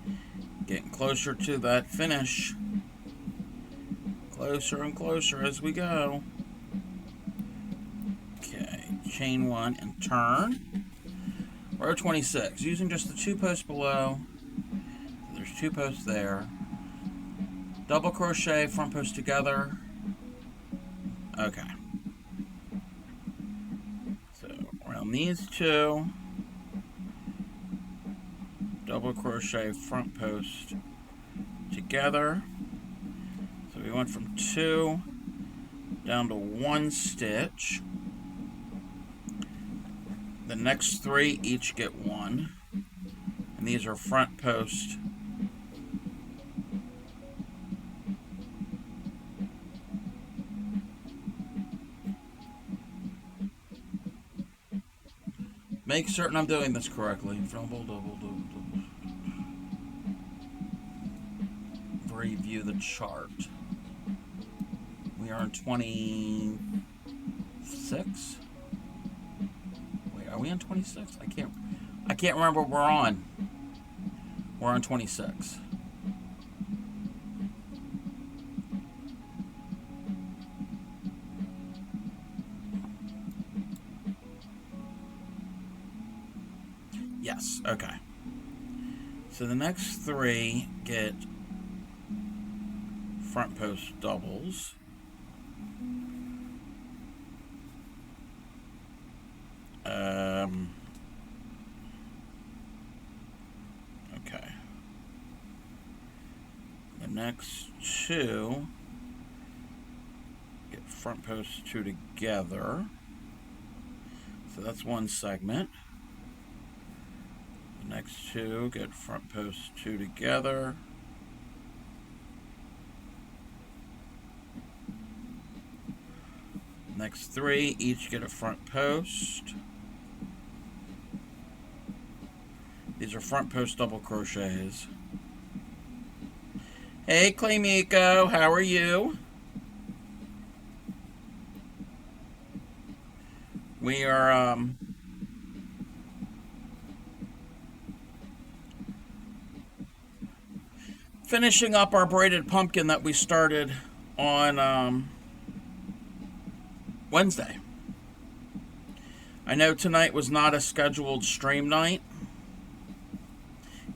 Getting closer to that finish. Closer and closer as we go. Okay, chain 1 and turn. Row 26, using just the 2 posts below. There's 2 posts there. Double crochet, front post together. Okay. So around these 2. Double crochet, front post together. So we went from 2 down to 1 stitch. The next 3 each get 1. And these are front post. Make certain I'm doing this correctly. Double. Review the chart. We are on 26. Wait, are we on 26? I can't remember what we're on. We're on 26. Yes, okay. So the next 3 get front post doubles. Okay. The next 2 get front post 2 together. So that's 1 segment. The next 2 get front post 2 together. Next 3 each get a front post. These are front post double crochets. Hey Claymiko, how are you? We are finishing up our braided pumpkin that we started on Wednesday. I know tonight was not a scheduled stream night.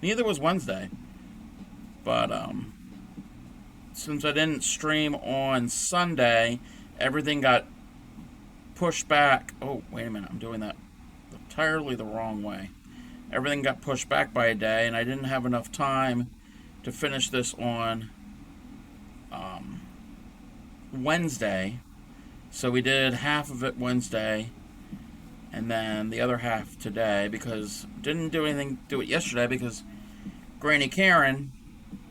Neither was Wednesday. But since I didn't stream on Sunday, everything got pushed back. Oh, wait a minute. I'm doing that entirely the wrong way. Everything got pushed back by a day, and I didn't have enough time to finish this on Wednesday. So we did half of it Wednesday, and then the other half today, because didn't do it yesterday because Granny Karen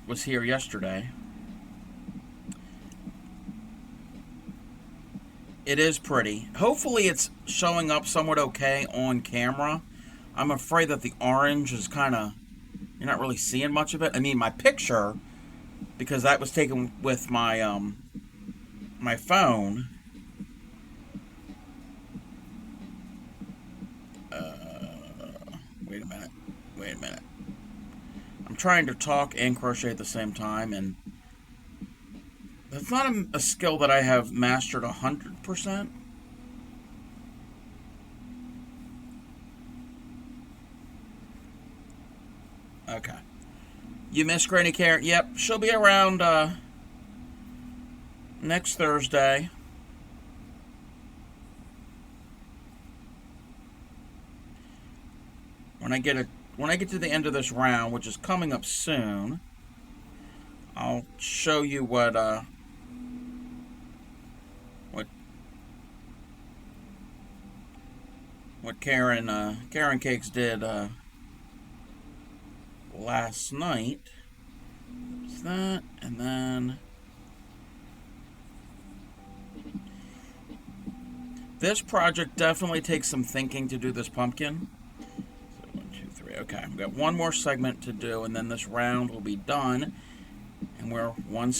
was here yesterday. It is pretty. Hopefully it's showing up somewhat okay on camera. I'm afraid that the orange is kind of, you're not really seeing much of it. I mean, my picture, because that was taken with my my phone. Wait a minute. I'm trying to talk and crochet at the same time, and that's not a skill that I have mastered 100%. Okay. You miss Granny Karen? Yep, she'll be around next Thursday. When I get to the end of this round, which is coming up soon, I'll show you what Karen Cakes did last night. There's that, and then this project definitely takes some thinking to do this pumpkin. So 1, 2, 3. Okay, we've got one more segment to do, and then this round will be done, and we're one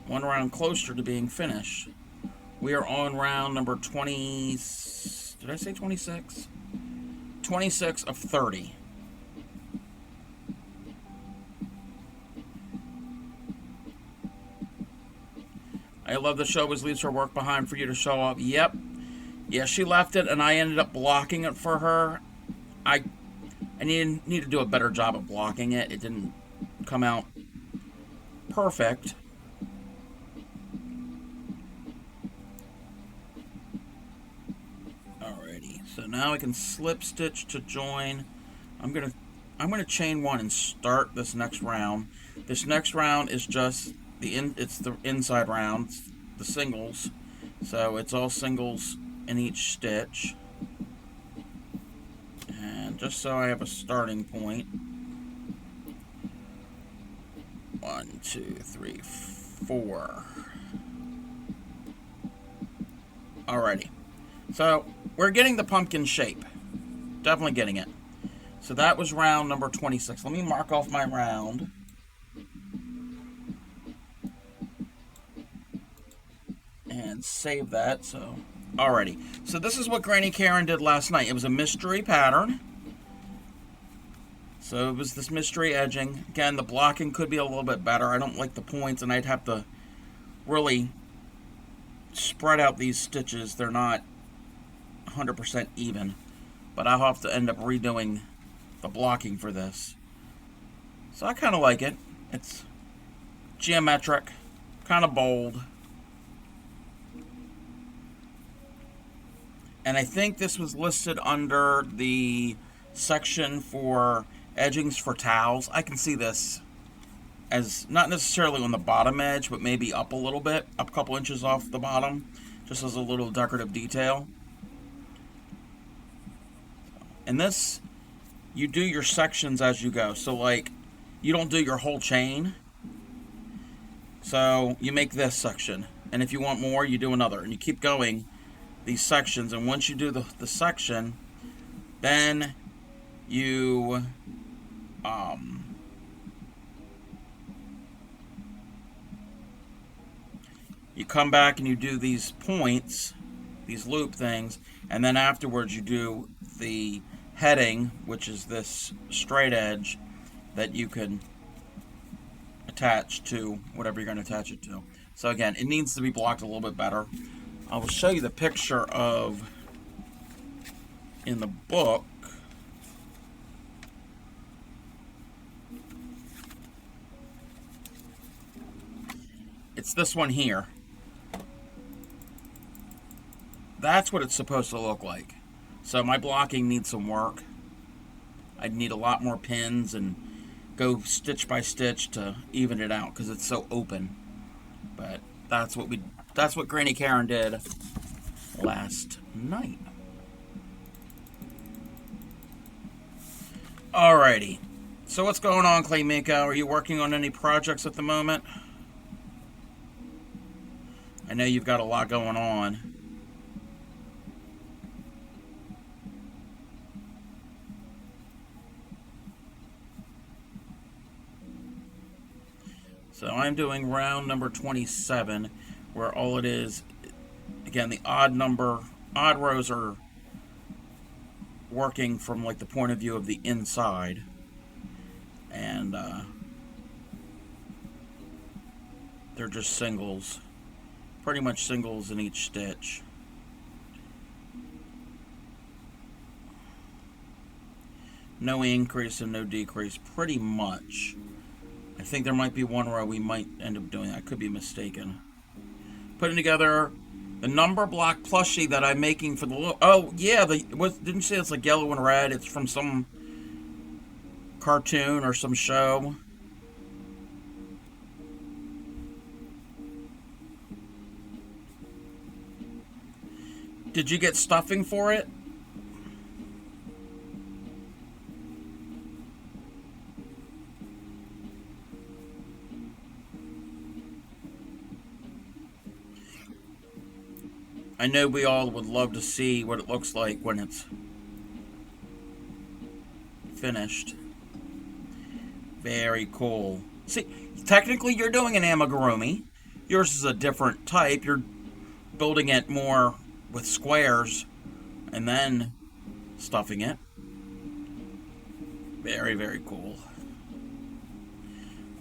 round closer to being finished. We are on round number 20. Did I say 26? 26 of 30. I love the show. Leaves her work behind for you to show up. Yep. Yeah, she left it, and I ended up blocking it for her. I need to do a better job of blocking it. It didn't come out perfect. Alrighty. So now I can slip stitch to join. I'm gonna chain one and start this next round. This next round is just it's the inside round, the singles. So it's all singles in each stitch. just so I have a starting point. 1, 2, 3, 4. Alrighty. So, we're getting the pumpkin shape. Definitely getting it. So that was round number 26. Let me mark off my round. And save that. So, alrighty. So this is what Granny Karen did last night. It was a mystery pattern. So it was this mystery edging. Again, the blocking could be a little bit better. I don't like the points, and I'd have to really spread out these stitches. They're not 100% even. But I'll have to end up redoing the blocking for this. So I kind of like it. It's geometric, kind of bold. And I think this was listed under the section for edgings for towels. I can see this as not necessarily on the bottom edge, but maybe up a little bit, up a couple inches off the bottom, just as a little decorative detail. And this, you do your sections as you go. So like, you don't do your whole chain. So you make this section. And if you want more, you do another. And you keep going these sections. And once you do the section, then you you come back and you do these points, these loop things, and then afterwards you do the heading, which is this straight edge that you can attach to whatever you're going to attach it to. So again, it needs to be blocked a little bit better. I will show you the picture of in the book. It's this one here. That's what it's supposed to look like. So my blocking needs some work. I'd need a lot more pins and go stitch by stitch to even it out because it's so open. But that's what Granny Karen did last night. Alrighty. So what's going on, Clay Miko? Are you working on any projects at the moment? I know you've got a lot going on. So I'm doing round number 27, where all it is, again, the odd rows are working from like the point of view of the inside. And they're just singles. Pretty much singles in each stitch. No increase and no decrease, pretty much. I think there might be one row we might end up doing. I could be mistaken. Putting together the number block plushie that I'm making for the... Oh, yeah, didn't you say it's like yellow and red? It's from some cartoon or some show. Did you get stuffing for it? I know we all would love to see what it looks like when it's finished. Very cool. See, technically you're doing an amigurumi. Yours is a different type. You're building it more with squares and then stuffing it. Very, very cool.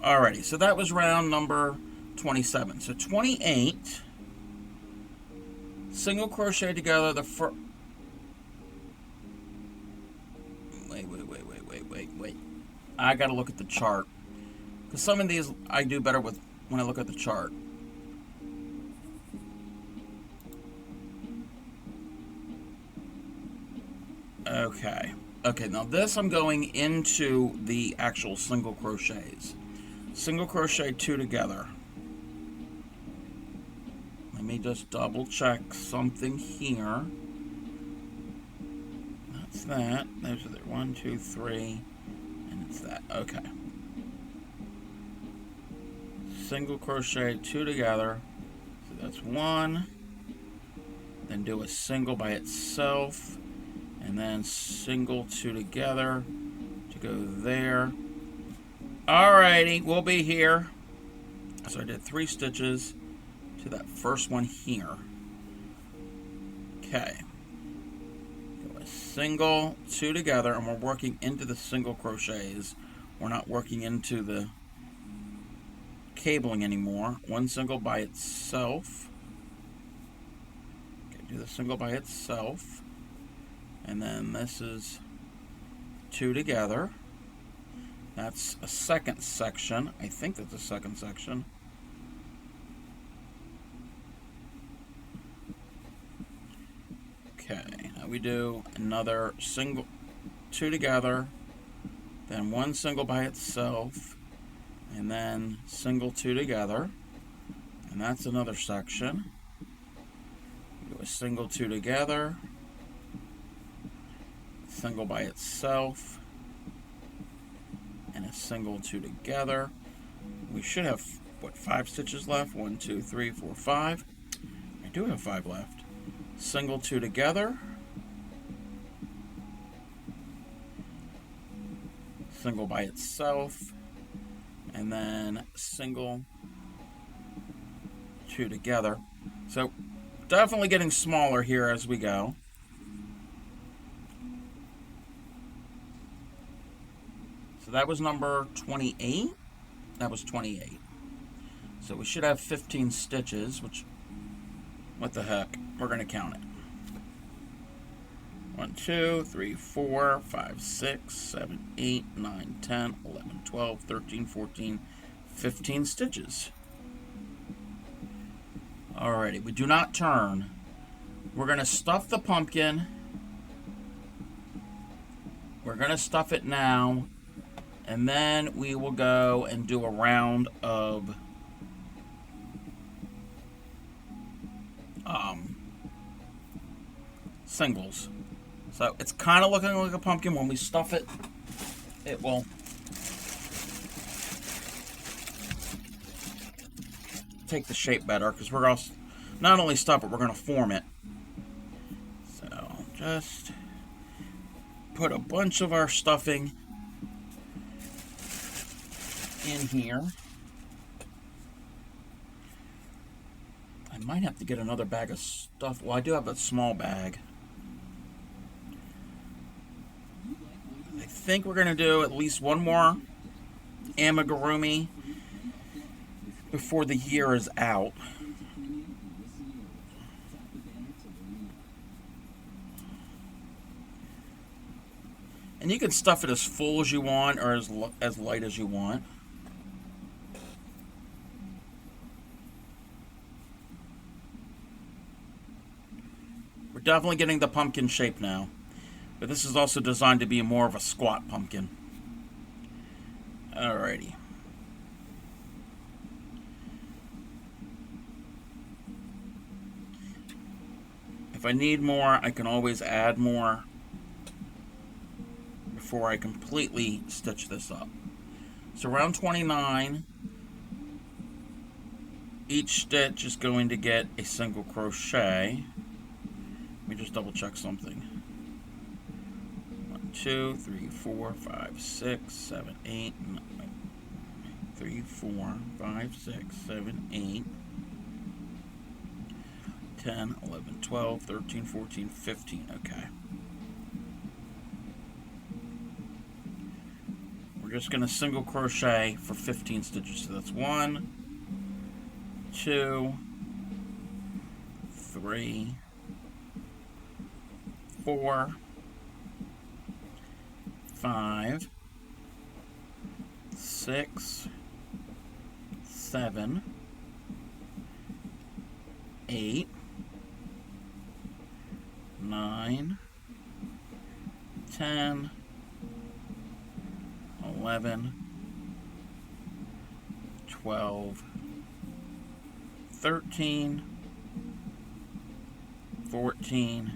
Alrighty, so that was round number 27. So 28, single crochet together the first... Wait. I gotta look at the chart. Because some of these I do better with when I look at the chart. Okay, now this I'm going into the actual single crochets. Single crochet 2 together. Let me just double check something here. Let's that. Those are the 1, 2, 3, and it's that. Okay. Single crochet 2 together. So that's 1. Then do a single by itself, and then single 2 together to go there. Alrighty, we'll be here. So I did 3 stitches to that first one here. Okay. Do a single 2 together, and we're working into the single crochets. We're not working into the cabling anymore. 1 single by itself. Okay, do the single by itself. And then this is 2 together. That's a second section. I think that's a second section. Okay, now we do another single 2 together, then 1 single by itself, and then single 2 together, and that's another section. Do a single 2 together, single by itself, and a single 2 together. We should have, what, 5 stitches left? 1, 2, 3, 4, 5. I do have 5 left. Single 2 together, single by itself, and then single 2 together. So definitely getting smaller here as we go. So that was number 28. That was 28. So we should have 15 stitches, which, what the heck? We're going to count it. 1, 2, 3, 4, 5, 6, 7, 8, 9, 10, 11, 12, 13, 14, 15 stitches. Alrighty, we do not turn. We're going to stuff the pumpkin. We're going to stuff it now. And then we will go and do a round of singles. So it's kind of looking like a pumpkin. When we stuff it, it will take the shape better, because we're going to not only stuff it, we're going to form it. So just put a bunch of our stuffing in here. I might have to get another bag of stuff. Well, I do have a small bag. I think we're going to do at least one more amigurumi before the year is out. And you can stuff it as full as you want, or as light as you want. We're definitely getting the pumpkin shape now. But this is also designed to be more of a squat pumpkin. Alrighty. If I need more, I can always add more before I completely stitch this up. So around 29, each stitch is going to get a single crochet. Let me just double check something. 1, 2, 3, 4, 5, 6, 7, 8, 9, 3, 4, 5, 6, 7, 8, 10, 11, 12, 13, 14, 15. Okay. We're just going to single crochet for 15 stitches. So that's 1, 2, 3, 4, 5, 6, 7, 8, 9, 10, 11, 12, 13, 14,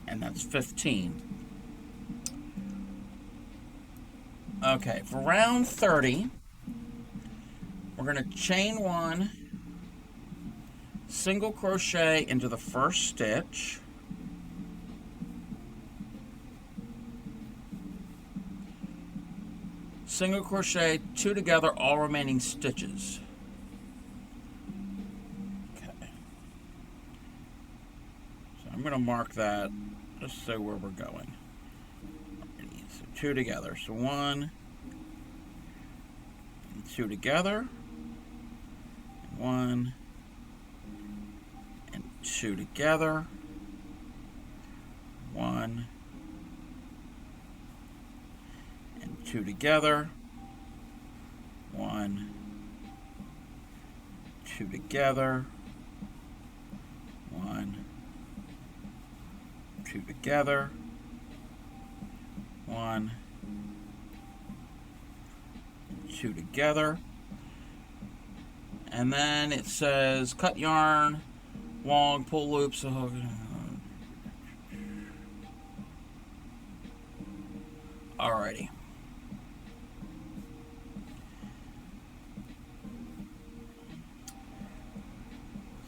and and that's 15. Okay, for round 30, we're going to chain 1, single crochet into the first stitch, single crochet 2 together all remaining stitches. Okay. So I'm going to mark that just so where we're going. So 2 together. So 1 and 2 together. 1 and 2 together. 1 and 2 together. 1, 2 together. 1, 2 together. 1, 2 together. And then it says cut yarn, long, pull loops. Alrighty.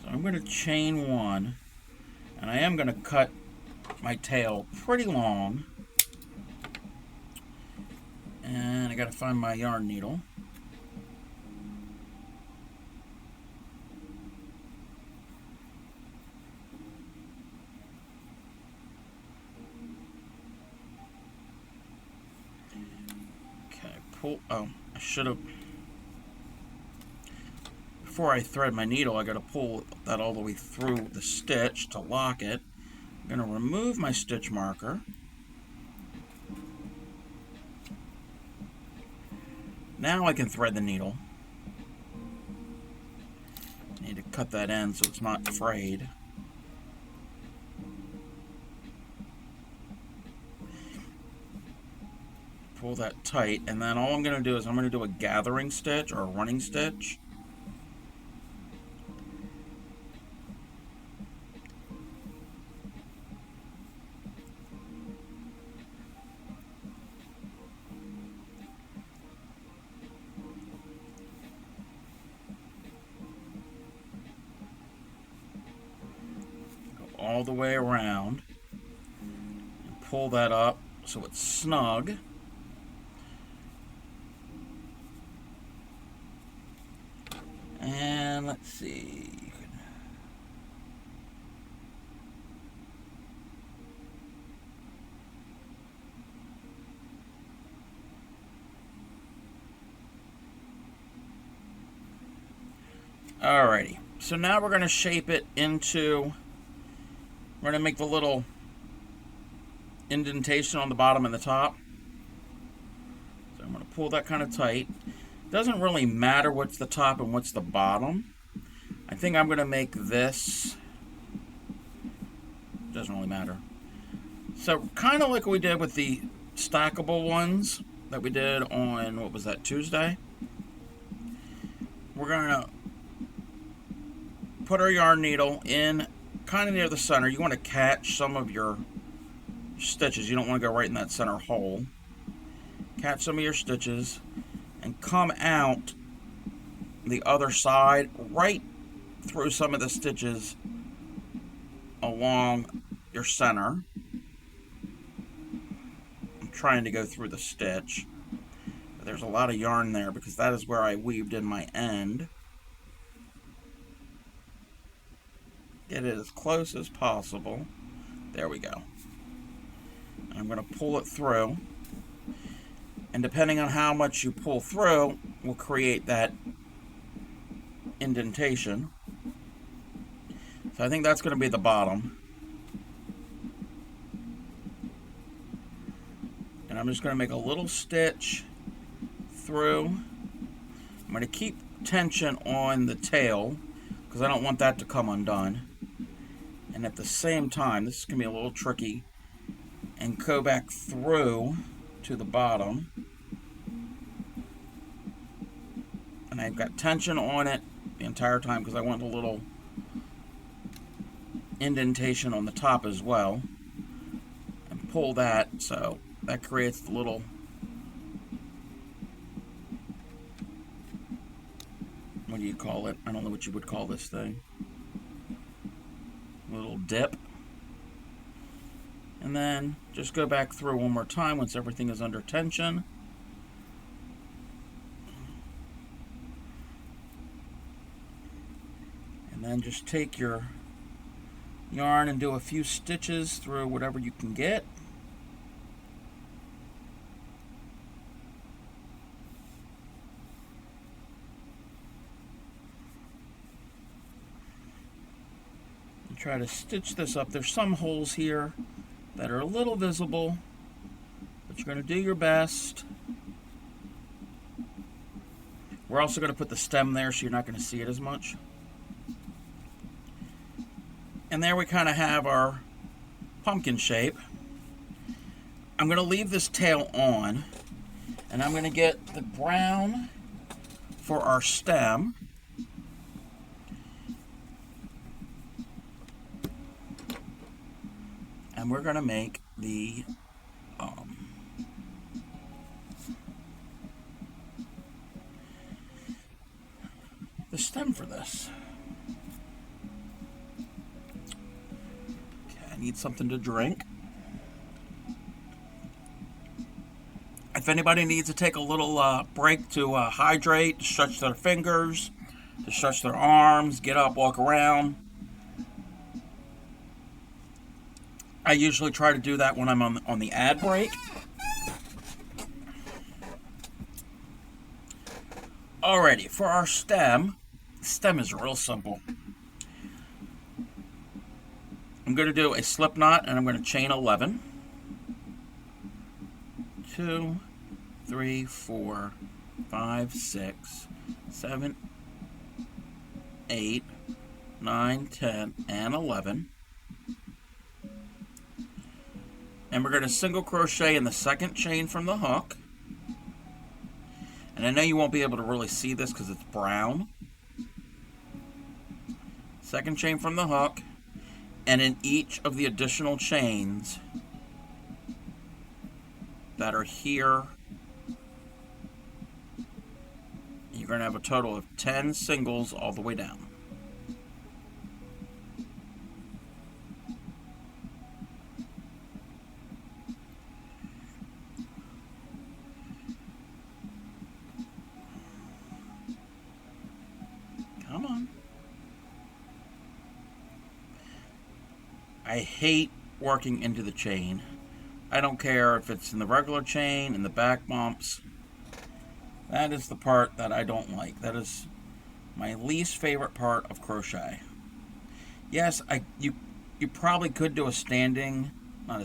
So I'm going to chain 1, and I am going to cut my tail pretty long. And I got to find my yarn needle. Okay, pull. Oh, I should have. Before I thread my needle, I got to pull that all the way through the stitch to lock it. I'm going to remove my stitch marker. Now I can thread the needle. I need to cut that end so it's not frayed. Pull that tight, and then all I'm going to do is I'm going to do a gathering stitch or a running stitch. All the way around and pull that up so it's snug. And let's see. Alrighty, so now we're going to shape it into. We're going to make the little indentation on the bottom and the top. So I'm going to pull that kind of tight. Doesn't really matter what's the top and what's the bottom. I think I'm going to make this. Doesn't really matter. So kind of like we did with the stackable ones that we did on, what was that, Tuesday? We're going to put our yarn needle in kind of near the center. You want to catch some of your stitches. You don't want to go right in that center hole. Catch some of your stitches and come out the other side right through some of the stitches along your center. I'm trying to go through the stitch, but there's a lot of yarn there because that is where I weaved in my end. Get it as close as possible. There we go. And I'm going to pull it through. And depending on how much you pull through, will create that indentation. So I think that's going to be the bottom. And I'm just going to make a little stitch through. I'm going to keep tension on the tail because I don't want that to come undone. And at the same time, this is going to be a little tricky, and go back through to the bottom. And I've got tension on it the entire time because I want a little indentation on the top as well. pull that, so that creates the little, what do you call it? I don't know what you would call this thing. Little dip. And then just go back through one more time once everything is under tension. And then just take your yarn and do a few stitches through whatever you can get. And try to stitch this up. There's some holes here that are a little visible, but you're going to do your best. We're also going to put the stem there so you're not going to see it as much. And there we kind of have our pumpkin shape. I'm going to leave this tail on, and I'm going to get the brown for our stem. And we're going to make the stem for this. Okay, I need something to drink. If anybody needs to take a little break to hydrate, to stretch their fingers, to stretch their arms, get up, walk around, I usually try to do that when I'm on the ad break. Alrighty, for our stem, the stem is real simple. I'm going to do a slip knot and I'm going to chain 11. 2, 3, 4, 5, 6, 7, 8, 9, 10, and 11. And we're going to single crochet in the second chain from the hook. And I know you won't be able to really see this because it's brown. Second chain from the hook. And in each of the additional chains that are here, you're going to have a total of 10 singles all the way down. Come on. I hate working into the chain. I don't care if it's in the regular chain, in the back bumps. That is the part that I don't like. That is my least favorite part of crochet. Yes, you probably could do a foundation, a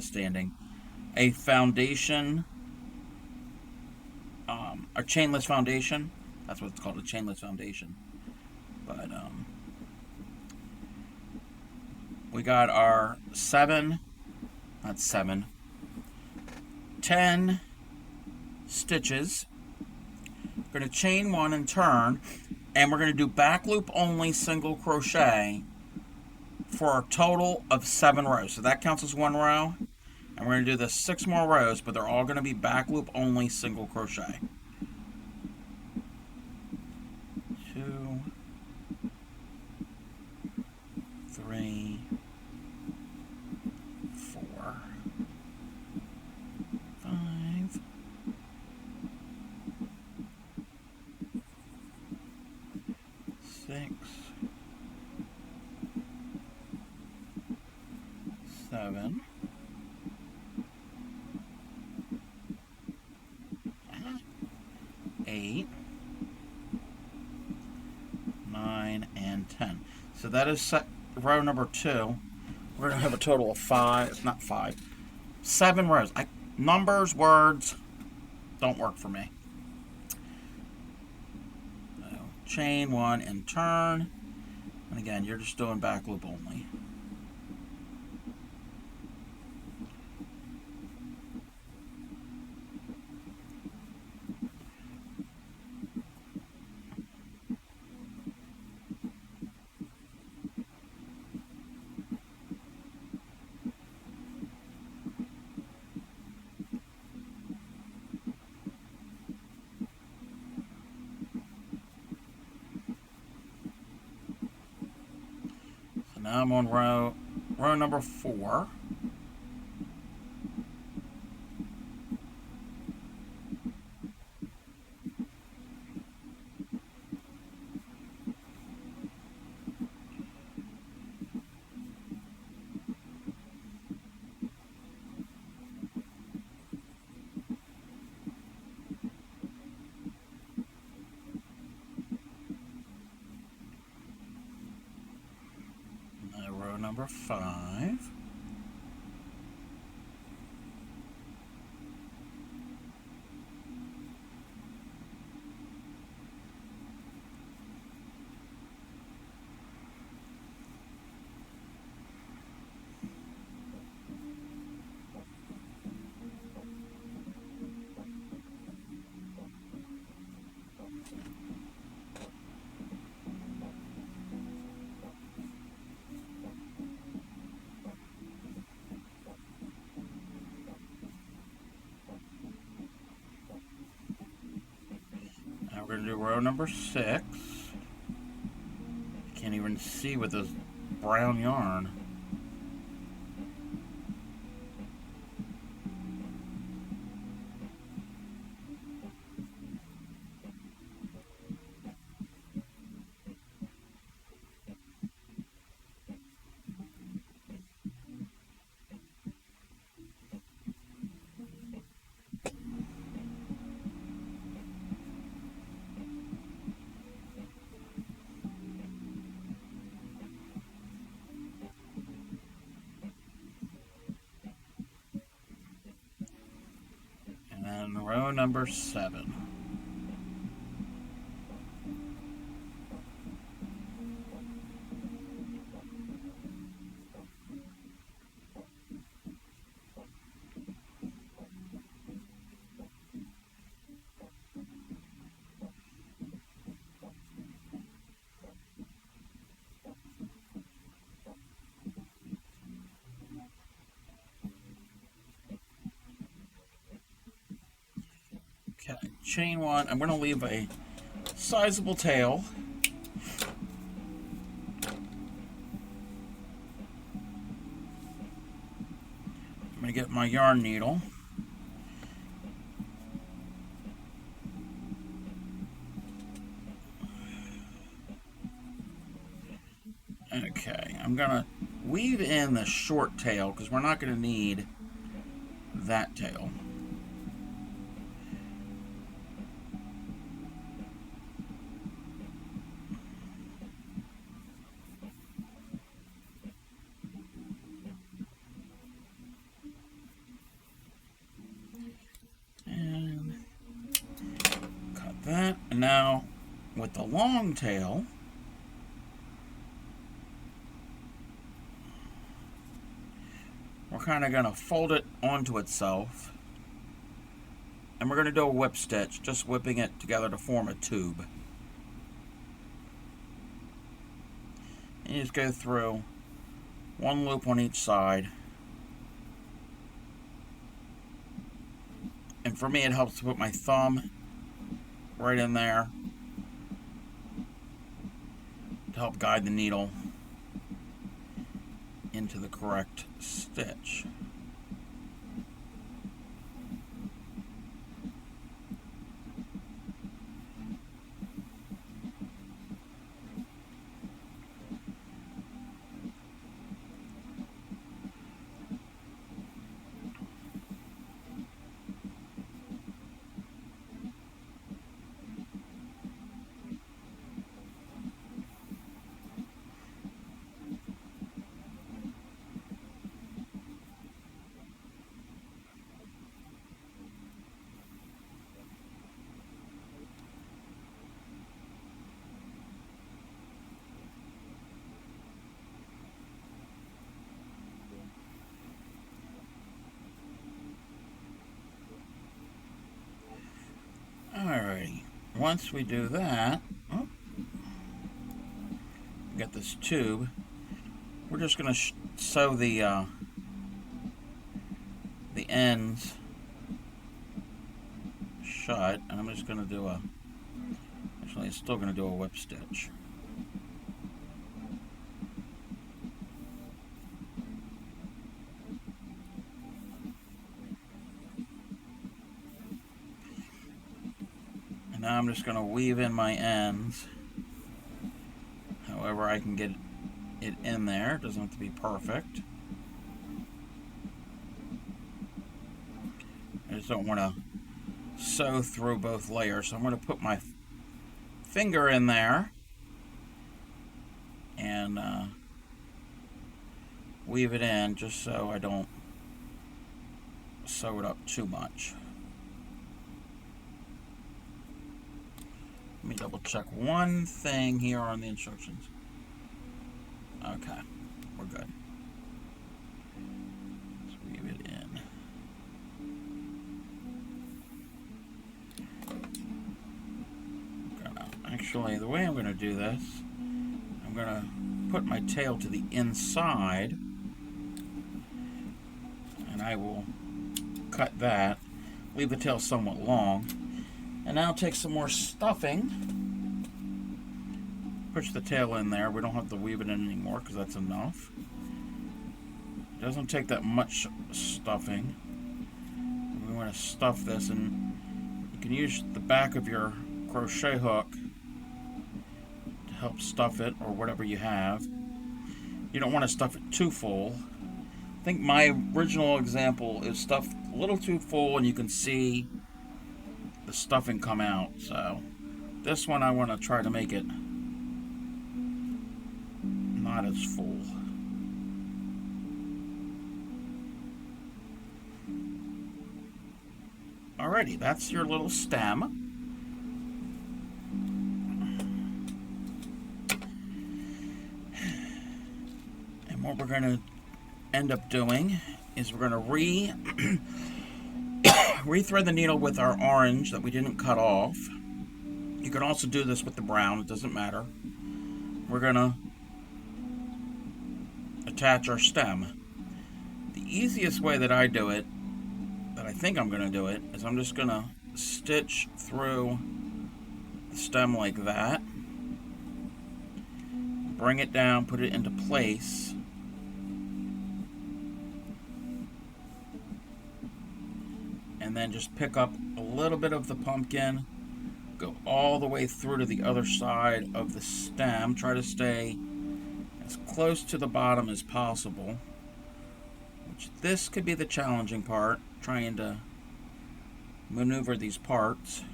chainless foundation. That's what it's called, a chainless foundation. But we got our 10 stitches. We're going to chain 1 and turn, and we're going to do back loop only single crochet for a total of 7 rows. So that counts as 1 row, and we're going to do this 6 more rows, but they're all going to be back loop only single crochet. 2, 3, 4, 5, 6, 7, 8, 9, and 10. So that is row number 2. We're going to have a total of 7 rows. Numbers, words, don't work for me. So, chain 1 and turn. And again, you're just doing back loop only. Now I'm on row number 4. Now row number 5. Now we're going to do row number 6. Can't even see with this brown yarn. And row number 7. Okay, chain 1. I'm going to leave a sizable tail. I'm going to get my yarn needle. Okay, I'm going to weave in the short tail because we're not going to need that tail. And cut that. And now with the long tail, we're kind of going to fold it onto itself. And we're going to do a whip stitch, just whipping it together to form a tube. And you just go through one loop on each side. And for me, it helps to put my thumb right in there to help guide the needle into the correct stitch. Alrighty, once we do that, get this tube, we're just going to sew the ends shut, and I'm just going to do actually I'm still going to do a whip stitch. I'm just going to weave in my ends however I can get it in there. It doesn't have to be perfect. I just don't want to sew through both layers. So I'm going to put my finger in there and weave it in just so I don't sew it up too much. Let me double check one thing here on the instructions. Okay, we're good. Let's weave it in. Actually, the way I'm going to do this, I'm going to put my tail to the inside, and I will cut that, leave the tail somewhat long, and now take some more stuffing, push the tail in there. We don't have to weave it in anymore because that's enough. It doesn't take that much stuffing. We want to stuff this, and you can use the back of your crochet hook to help stuff it, or whatever you have. You don't want to stuff it too full. I think my original example is stuffed a little too full, and you can see the stuffing come out. So this one I want to try to make it not as full. Alrighty, that's your little stem. And what we're going to end up doing is we're going to re-thread the needle with our orange that we didn't cut off. You can also do this with the brown, it doesn't matter. We're going to attach our stem. The easiest way that I do it, that I think I'm going to do it, is I'm just going to stitch through the stem like that, bring it down, put it into place, and then just pick up a little bit of the pumpkin, go all the way through to the other side of the stem. Try to stay as close to the bottom as possible, which this could be the challenging part, trying to maneuver these parts.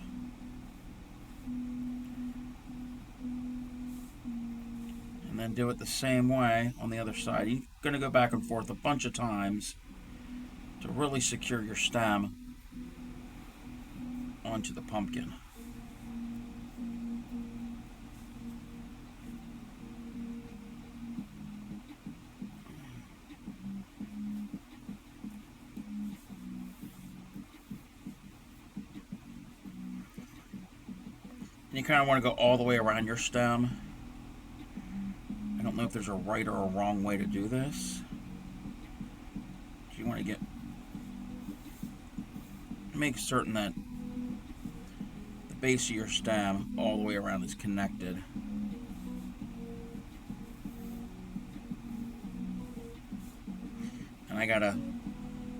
And then do it the same way on the other side. You're going to go back and forth a bunch of times to really secure your stem onto the pumpkin. And you kind of want to go all the way around your stem. I don't know if there's a right or a wrong way to do this. You want to make certain that the base of your stem all the way around is connected. And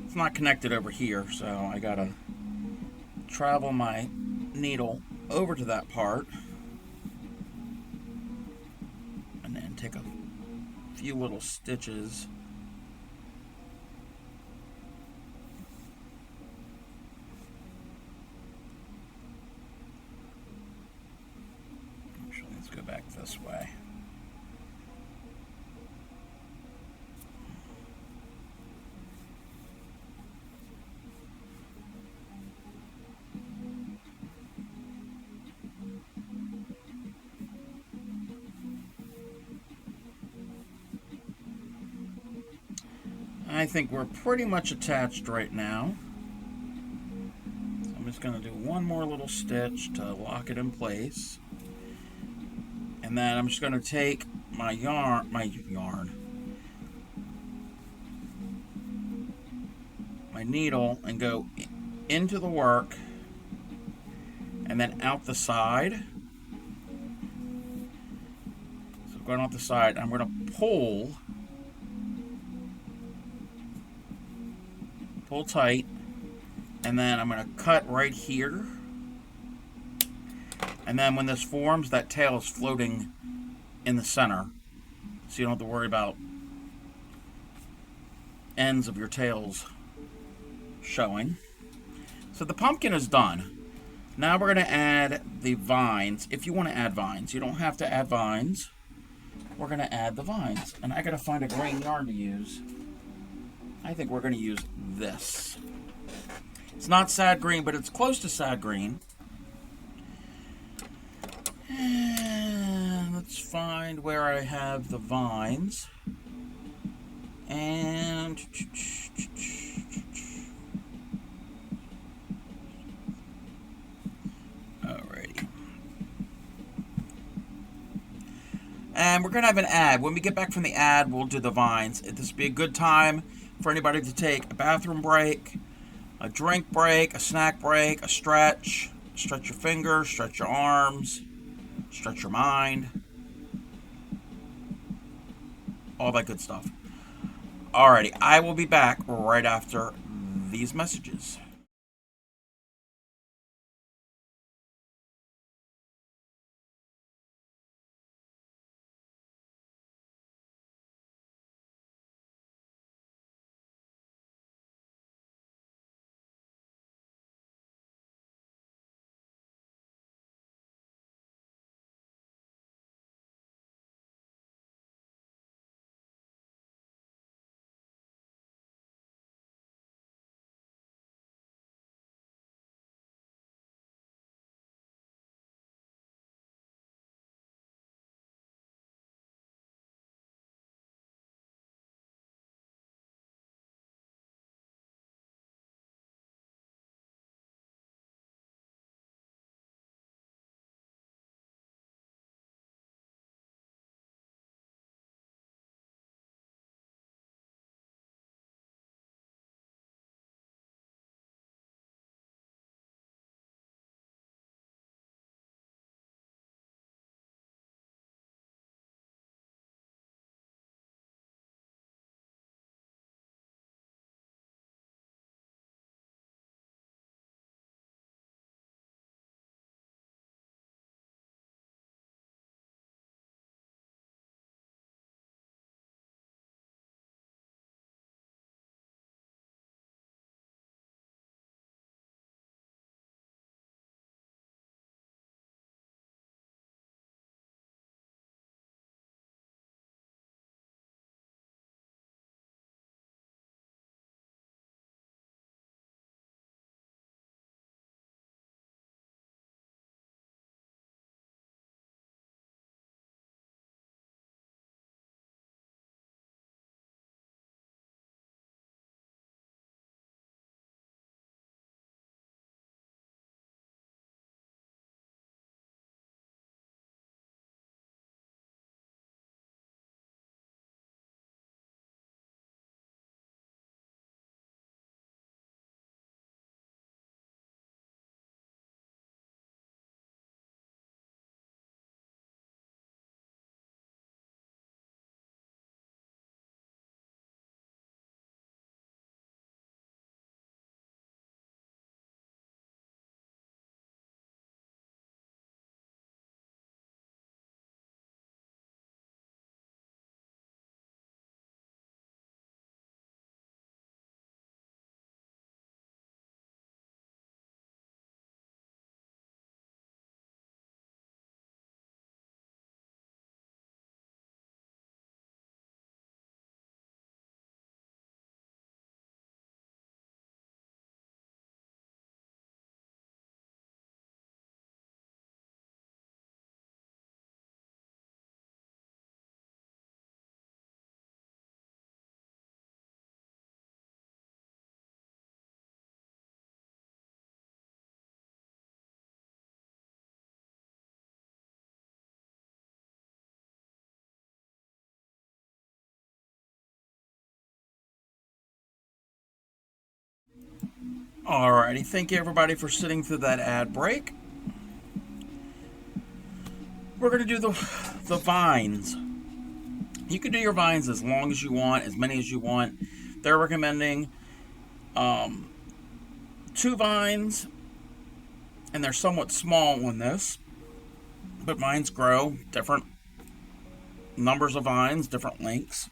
it's not connected over here, so I gotta travel my needle over to that part and then take a few little stitches let's go back this way. I think we're pretty much attached right now. So I'm just going to do one more little stitch to lock it in place. And then I'm just going to take my needle and go into the work and then out the side. So going out the side, I'm going to pull tight, and then I'm going to cut right here, And then when this forms, that tail is floating in the center. So you don't have to worry about ends of your tails showing. So the pumpkin is done. Now we're going to add the vines. If you want to add vines, you don't have to add vines. We're going to add the vines. And I got to find a green yarn to use. I think we're going to use this. It's not sad green, but it's close to sad green. And let's find where I have the vines. And alrighty. And we're going to have an ad. When we get back from the ad, we'll do the vines. This would be a good time for anybody to take a bathroom break, a drink break, a snack break, a stretch. Stretch your fingers, stretch your arms, stretch your mind. All that good stuff. Alrighty, I will be back right after these messages. Alrighty, thank you everybody for sitting through that ad break. We're going to do the vines. You can do your vines as long as you want, as many as you want. They're recommending 2 vines, and they're somewhat small on this. but vines grow different numbers of vines, different lengths.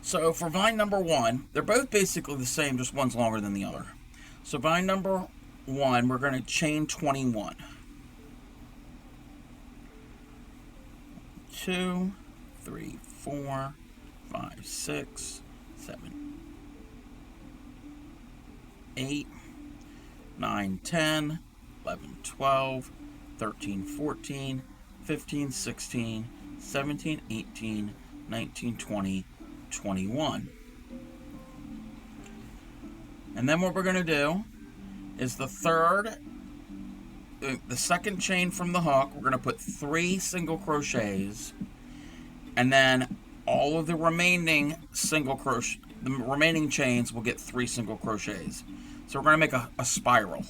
So for vine number 1, they're both basically the same, just one's longer than the other. So vine number 1, we're going to chain 21. 2, 3, 4, 5, 6, 7, 8, 9, 10, 11, 12, 13, 14, 15, 16, 17, 18, 19, 20, 21. And then what we're going to do is the second chain from the hook, we're going to put 3 single crochets, and then all of the remaining chains will get 3 single crochets. So we're going to make a spiral.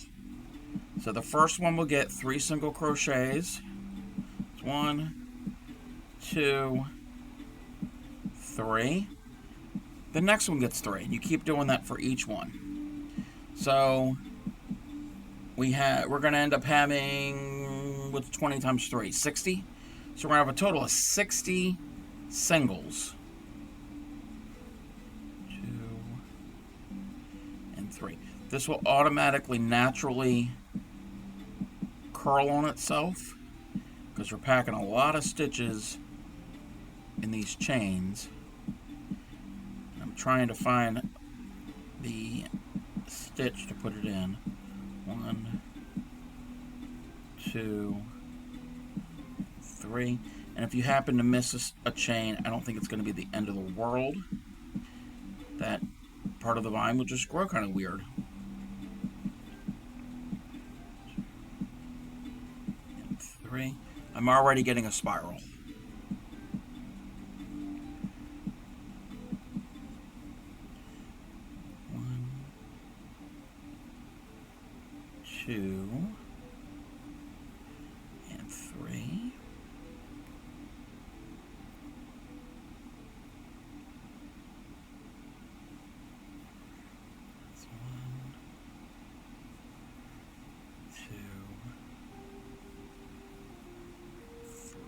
So the first one will get 3 single crochets. 1, 2, 3. The next one gets 3. You keep doing that for each one. So we're going to end up having, what's 20 times 3? 60. So we're going to have a total of 60 singles. 2 and 3. This will automatically, naturally curl on itself because we're packing a lot of stitches in these chains. I'm trying to find the stitch to put it in. 1, 2, 3. And if you happen to miss a chain, I don't think it's going to be the end of the world. That part of the vine will just grow kind of weird. And 3. I'm already getting a spiral. 1, 2, and 3. That's 1, 2,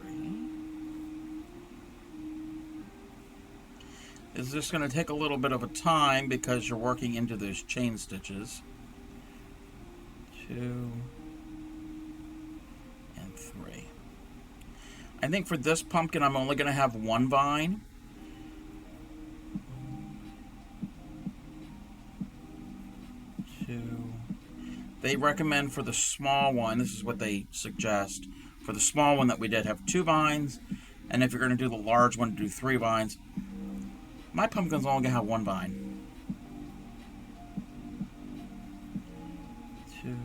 3. This is just going to take a little bit of a time because you're working into those chain stitches. 2 and 3. I think for this pumpkin I'm only going to have 1 vine. 2. They recommend for the small one, this is what they suggest, for the small one that we did, have 2 vines, and if you're going to do the large one, do 3 vines. My pumpkin's only going to have 1 vine. 2,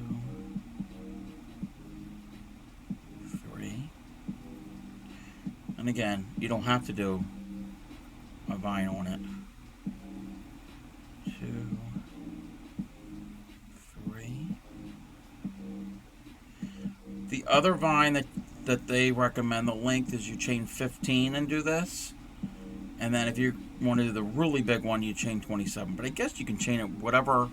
3. And again, you don't have to do a vine on it. 2, 3. The other vine that they recommend, the length is you chain 15 and do this. And then if you want to do the really big one, you chain 27. But I guess you can chain it whatever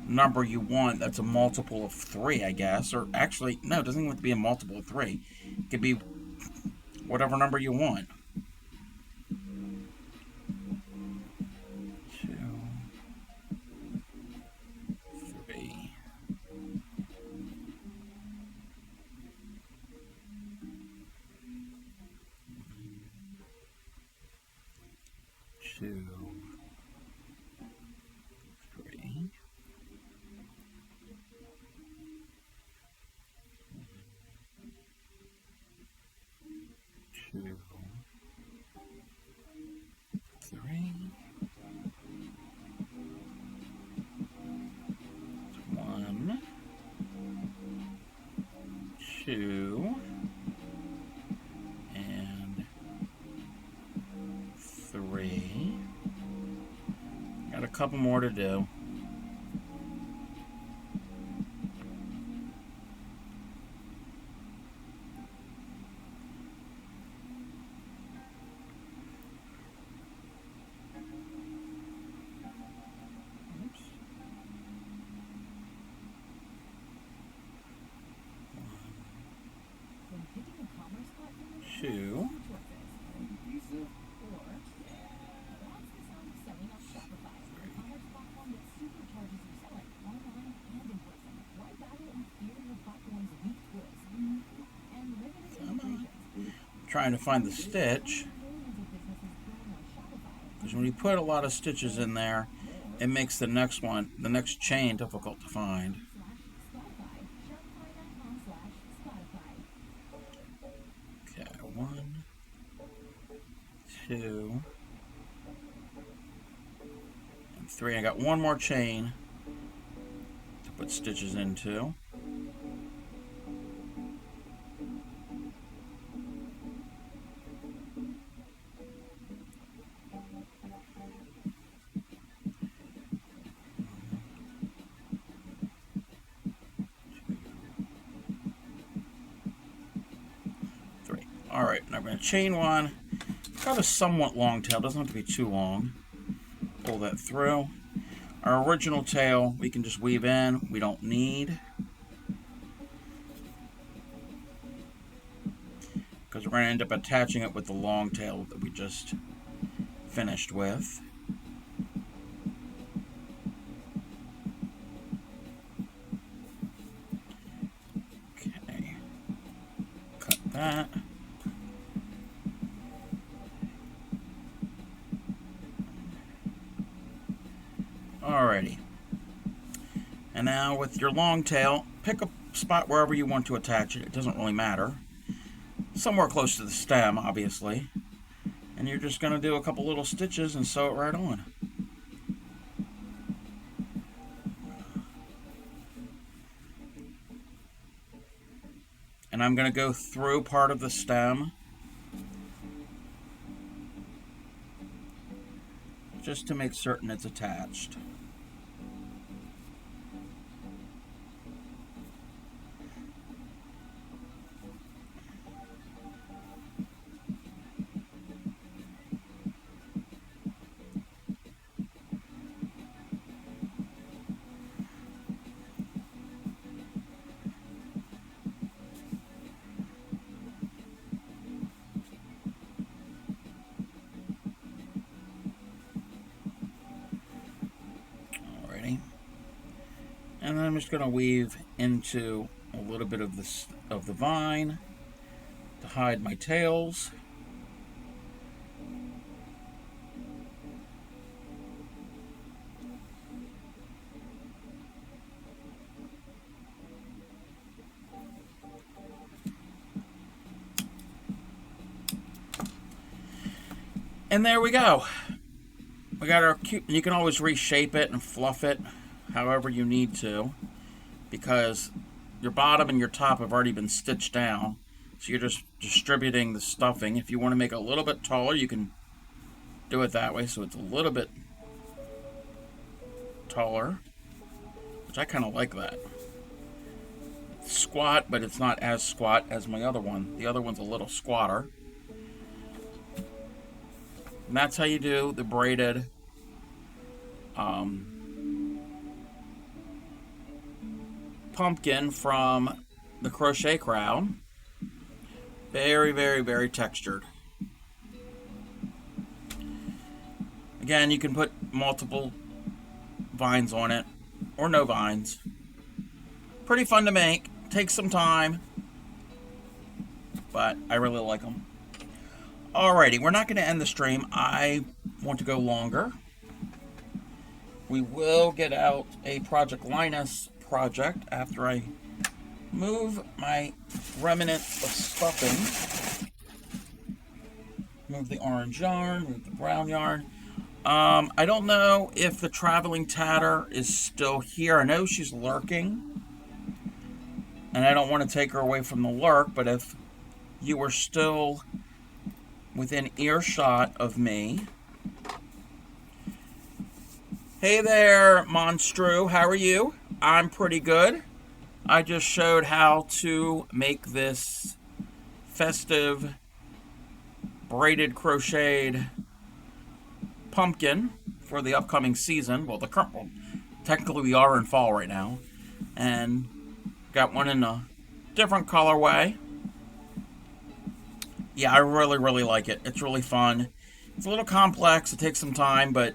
number you want. That's a multiple of 3, I guess. Or actually, no, it doesn't even have to be a multiple of 3. It could be whatever number you want. 2, 3. 2, 3. 2, 3. 1, 2, and 3. Got a couple more to do. Oops. 1, 2. Trying to find the stitch, because when you put a lot of stitches in there, it makes the next chain, difficult to find. Okay, 1, 2, and 3. I got one more chain to put stitches into. Alright, now I'm going to chain one. Got a somewhat long tail, doesn't have to be too long. Pull that through. Our original tail we can just weave in, we don't need. Because we're going to end up attaching it with the long tail that we just finished with. Okay. Cut that. Alrighty. And now with your long tail, pick a spot wherever you want to attach it. It doesn't really matter. Somewhere close to the stem, obviously. And you're just going to do a couple little stitches and sew it right on. And I'm going to go through part of the stem, just to make certain it's attached. And then I'm just going to weave into a little bit of the vine to hide my tails. And there we go. We got our cute, you can always reshape it and fluff it however you need to, because your bottom and your top have already been stitched down, so you're just distributing the stuffing. If you want to make it a little bit taller, you can do it that way, so it's a little bit taller, which I kind of like that. It's squat, but it's not as squat as my other one. The other one's a little squatter. And that's how you do the braided pumpkin from the Crochet Crowd. Very, very, very textured. Again, you can put multiple vines on it, or no vines. Pretty fun to make. Takes some time, but I really like them. Alrighty, we're not going to end the stream. I want to go longer. We will get out a Project Linus project after I move my remnant of stuffing. Move the orange yarn, move the brown yarn. I don't know if the traveling tatter is still here. I know she's lurking, and I don't want to take her away from the lurk, but if you were still within earshot of me. Hey there, Monstru, how are you? I'm pretty good. I just showed how to make this festive braided crocheted pumpkin for the upcoming season. Well, the current one. Technically we are in fall right now. And got one in a different colorway. Yeah, I really like it. It's really fun. It's a little complex. It takes some time, but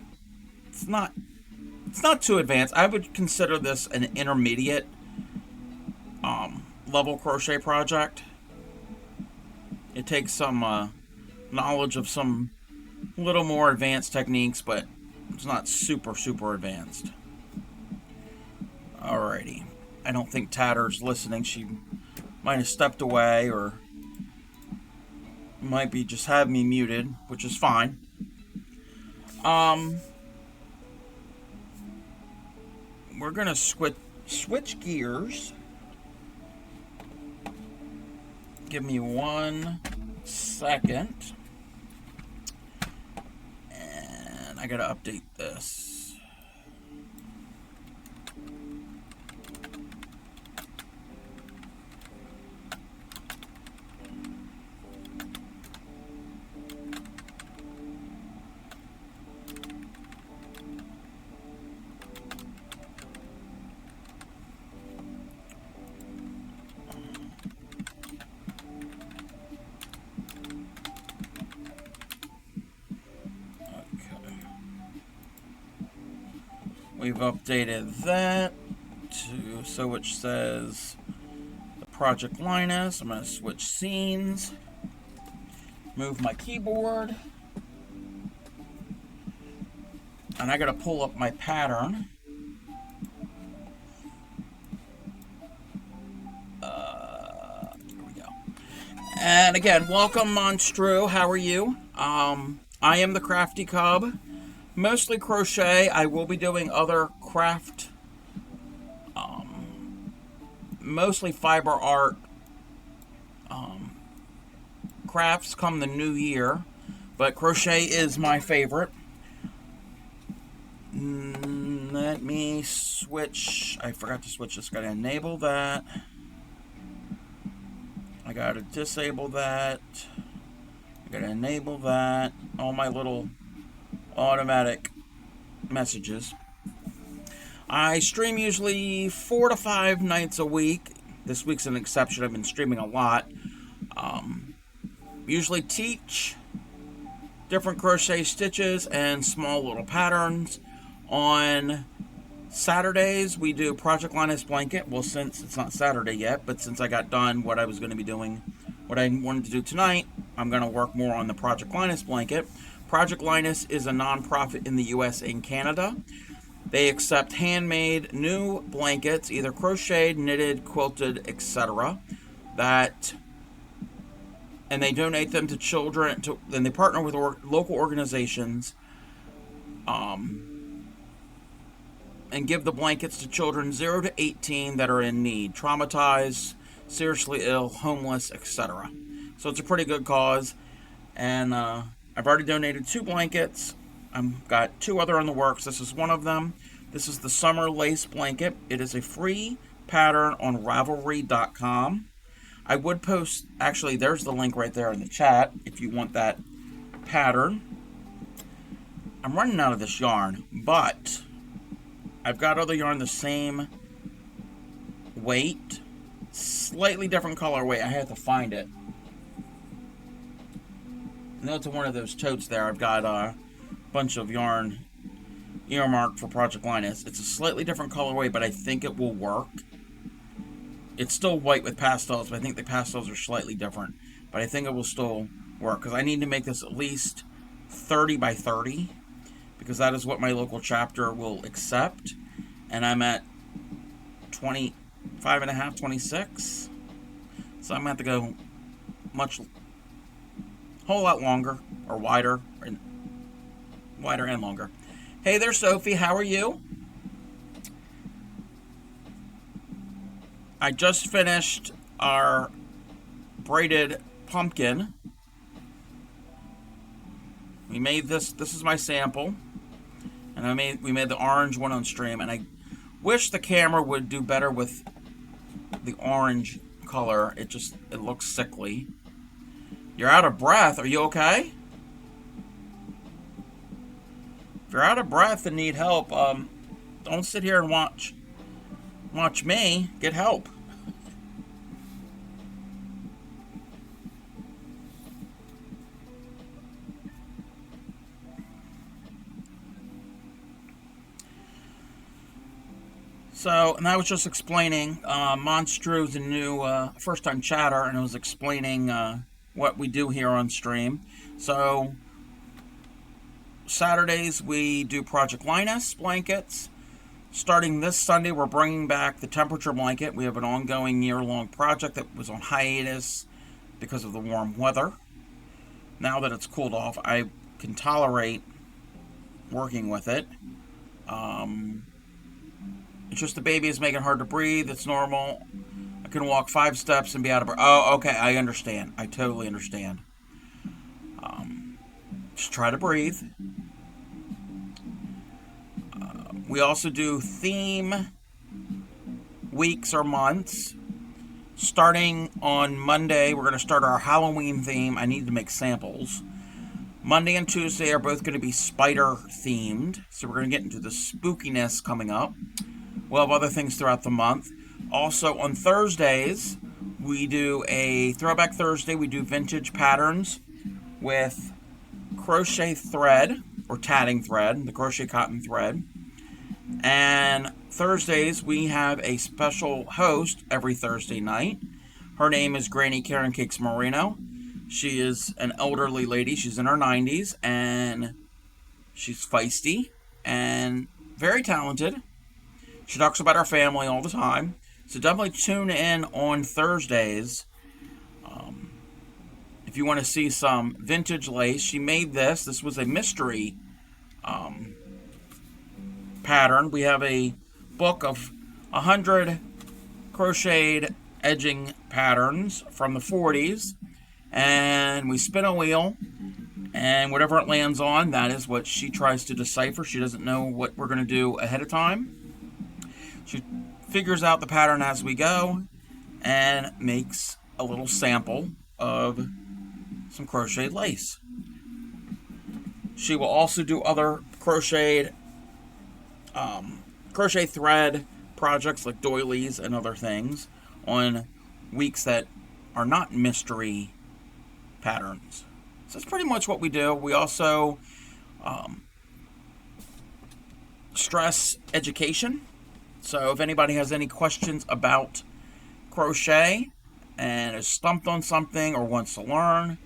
it's not too advanced. I would consider this an intermediate level crochet project. It takes some knowledge of some little more advanced techniques, but it's not super advanced. Alrighty. I don't think Tatter's listening. She might have stepped away or might be just have me muted, which is fine. We're gonna switch gears. Give me 1 second. And I gotta update this. We've updated that to so which says the Project Linus. I'm going to switch scenes, move my keyboard, and I got to pull up my pattern. Here we go. And again, welcome Monstru. How are you? I am the Crafty Cub. Mostly crochet. I will be doing other craft, mostly fiber art crafts come the new year, but crochet is my favorite. Let me switch. I forgot to switch this. Gotta enable that. I gotta disable that. I gotta enable that. All my little automatic messages. I stream usually 4 to 5 nights a week. This week's an exception. I've been streaming a lot. Usually teach different crochet stitches and small little patterns. On Saturdays, we do Project Linus blanket. Well, since it's not Saturday yet, but since I got done what I was going to be doing, what I wanted to do tonight, I'm going to work more on the Project Linus blanket. Project Linus is a nonprofit in the US and Canada. They accept handmade new blankets, either crocheted, knitted, quilted, etc. And they donate them to children. Then they partner with local organizations, and give the blankets to children 0 to 18 that are in need, traumatized, seriously ill, homeless, etc. So it's a pretty good cause, and I've already donated 2 blankets. I've got 2 other in the works. This is one of them. This is the Summer Lace Blanket. It is a free pattern on Ravelry.com. I would post, actually, there's the link right there in the chat if you want that pattern. I'm running out of this yarn, but I've got other yarn the same weight, slightly different colorway. I have to find it. I know it's one of those totes there. I've got a bunch of yarn earmarked for Project Linus. It's a slightly different colorway, but I think it will work. It's still white with pastels, but I think the pastels are slightly different. But I think it will still work, because I need to make this at least 30 by 30, because that is what my local chapter will accept. And I'm at 25 and a half, 26. So I'm going to have to go whole lot longer, or wider and longer. Hey there, Sophie. How are you? I just finished our braided pumpkin. We made this. This is my sample, and we made the orange one on stream. And I wish the camera would do better with the orange color. It looks sickly. You're out of breath. Are you okay? If you're out of breath and need help, don't sit here and watch me. Get help. So, and I was just explaining, Monstru's a new first-time chatter, and I was explaining what we do here on stream. So, Saturdays we do Project Linus blankets. Starting this Sunday, we're bringing back the temperature blanket. We have an ongoing year-long project that was on hiatus because of the warm weather. Now that it's cooled off, I can tolerate working with it. It's just the baby is making it hard to breathe. It's normal. I can walk 5 steps and be out of breath. Oh, okay. I understand. I totally understand. Just try to breathe. We also do theme weeks or months. Starting on Monday, we're going to start our Halloween theme. I need to make samples. Monday and Tuesday are both going to be spider themed. So we're going to get into the spookiness coming up. We'll have other things throughout the month. Also on Thursdays, we do a Throwback Thursday. We do vintage patterns with crochet thread or tatting thread, the crochet cotton thread. And Thursdays, we have a special host every Thursday night. Her name is Granny Karen Cakes Moreno. She is an elderly lady. She's in her 90s, and she's feisty and very talented. She talks about her family all the time. So definitely tune in on Thursdays. If you want to see some vintage lace, she made this. This was a mystery pattern. We have a book of 100 crocheted edging patterns from the 40s. And we spin a wheel. And whatever it lands on, that is what she tries to decipher. She doesn't know what we're going to do ahead of time. She figures out the pattern as we go and makes a little sample of some crocheted lace. She will also do other crochet thread projects like doilies and other things on weeks that are not mystery patterns. So that's pretty much what we do. We also stress education. So if anybody has any questions about crochet and is stumped on something or wants to learn,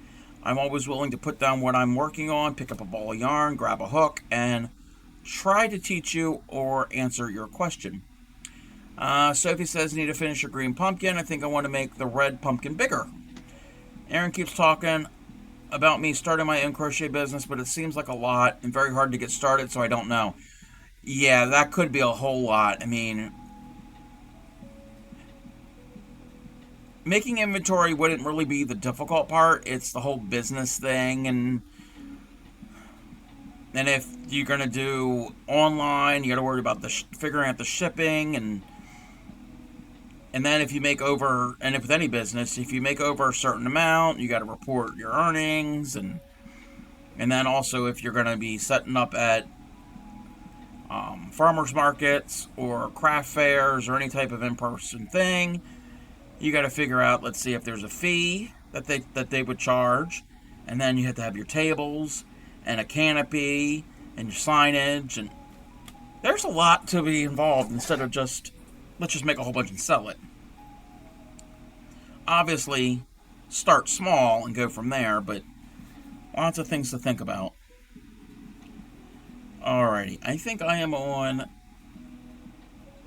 I'm always willing to put down what I'm working on, pick up a ball of yarn, grab a hook, and try to teach you or answer your question. Sophie says, need to finish a green pumpkin. I think I want to make the red pumpkin bigger. Aaron keeps talking about me starting my own crochet business, but it seems like a lot and very hard to get started, so I don't know. Yeah, that could be a whole lot. I mean, making inventory wouldn't really be the difficult part. It's the whole business thing, and if you're going to do online, you got to worry about the figuring out the shipping, and then if you make over, and if with any business, if you make over a certain amount, you got to report your earnings, and then also if you're going to be setting up at farmers markets or craft fairs or any type of in-person thing, you got to figure out, let's see if there's a fee that they would charge, and then you have to have your tables and a canopy and your signage, and there's a lot to be involved instead of just let's just make a whole bunch and sell it. Obviously, start small and go from there, but lots of things to think about. Alrighty, I think I am on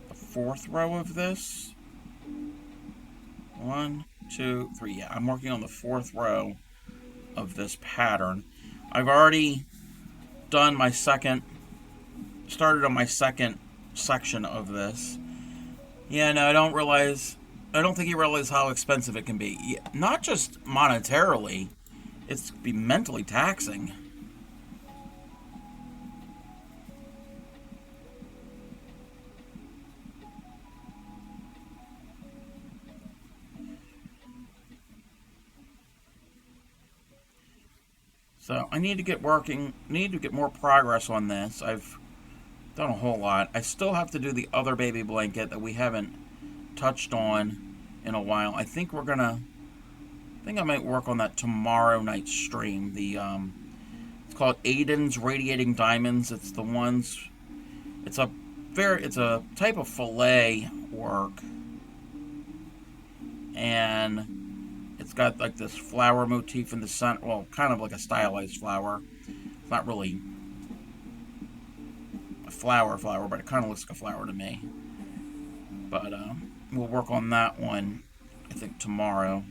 the 4th row of this. 1, 2, 3. Yeah, I'm working on the 4th row of this pattern. I've already done my started on my second section of this. Yeah, no, I don't think you realize how expensive it can be. Not just monetarily, it's be mentally taxing. So I need to get more progress on this. I've done a whole lot. I still have to do the other baby blanket that we haven't touched on in a while. I think I might work on that tomorrow night stream. It's called Aiden's Radiating Diamonds. It's a it's a type of fillet work, and it's got like this flower motif in the center. Well, kind of like a stylized flower. It's not really a flower, but it kind of looks like a flower to me. But we'll work on that one, I think, tomorrow.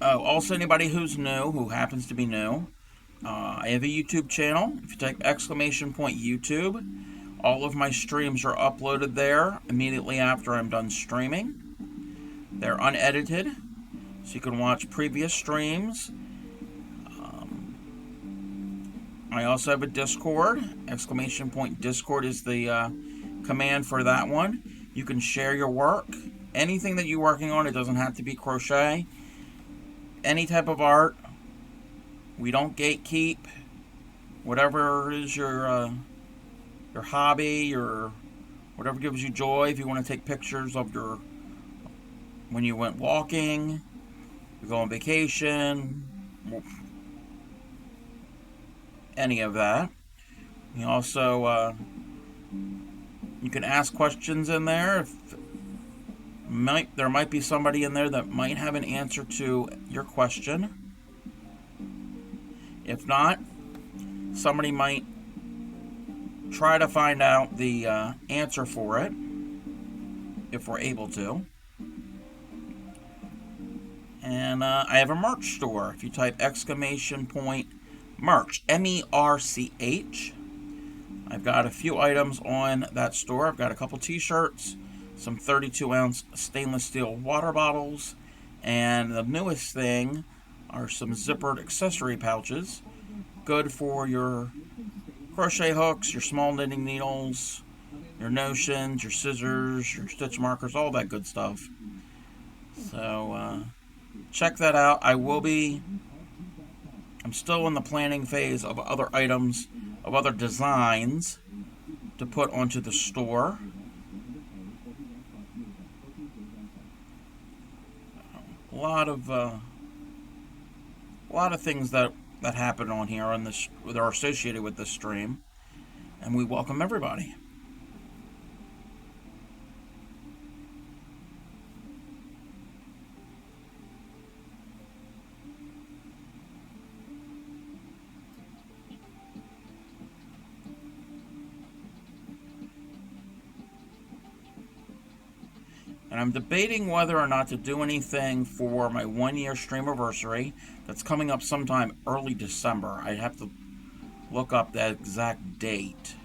Oh, also anybody who's new, who happens to be new, I have a YouTube channel. If you type !YouTube, all of my streams are uploaded there immediately after I'm done streaming. They're unedited, so you can watch previous streams. I also have a Discord. !Discord is the command for that one. You can share your work. Anything that you're working on, it doesn't have to be crochet. Any type of art. We don't gatekeep. Whatever is your hobby, or whatever gives you joy. If you want to take pictures of your when you went walking, you go on vacation, any of that. You also you can ask questions in there. There might be somebody in there that might have an answer to your question. If not, somebody might try to find out the answer for it, if we're able to. And I have a merch store. If you type !merch, MERCH, I've got a few items on that store. I've got a couple t-shirts, some 32-ounce stainless steel water bottles, and the newest thing are some zippered accessory pouches, good for your crochet hooks, your small knitting needles, your notions, your scissors, your stitch markers, all that good stuff. So check that out. I'm still in the planning phase of other items, of other designs to put onto the store. A lot of things that happen on here on this that are associated with this stream, and we welcome everybody. And I'm debating whether or not to do anything for my 1-year streamiversary that's coming up sometime early December. I have to look up that exact date.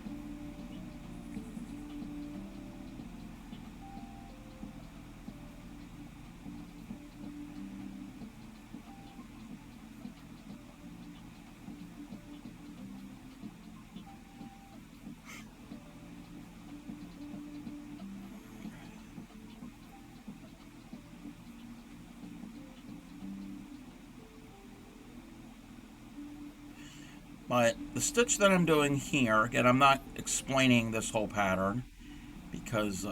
But the stitch that I'm doing here, again, I'm not explaining this whole pattern because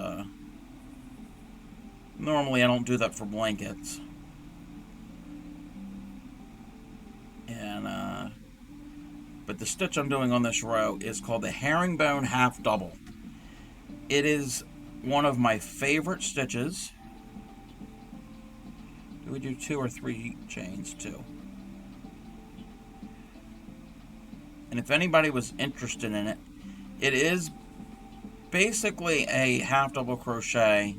normally I don't do that for blankets. And but the stitch I'm doing on this row is called the herringbone half double. It is one of my favorite stitches. Do we do 2 or 3 chains? 2. And if anybody was interested in it, it is basically a half double crochet,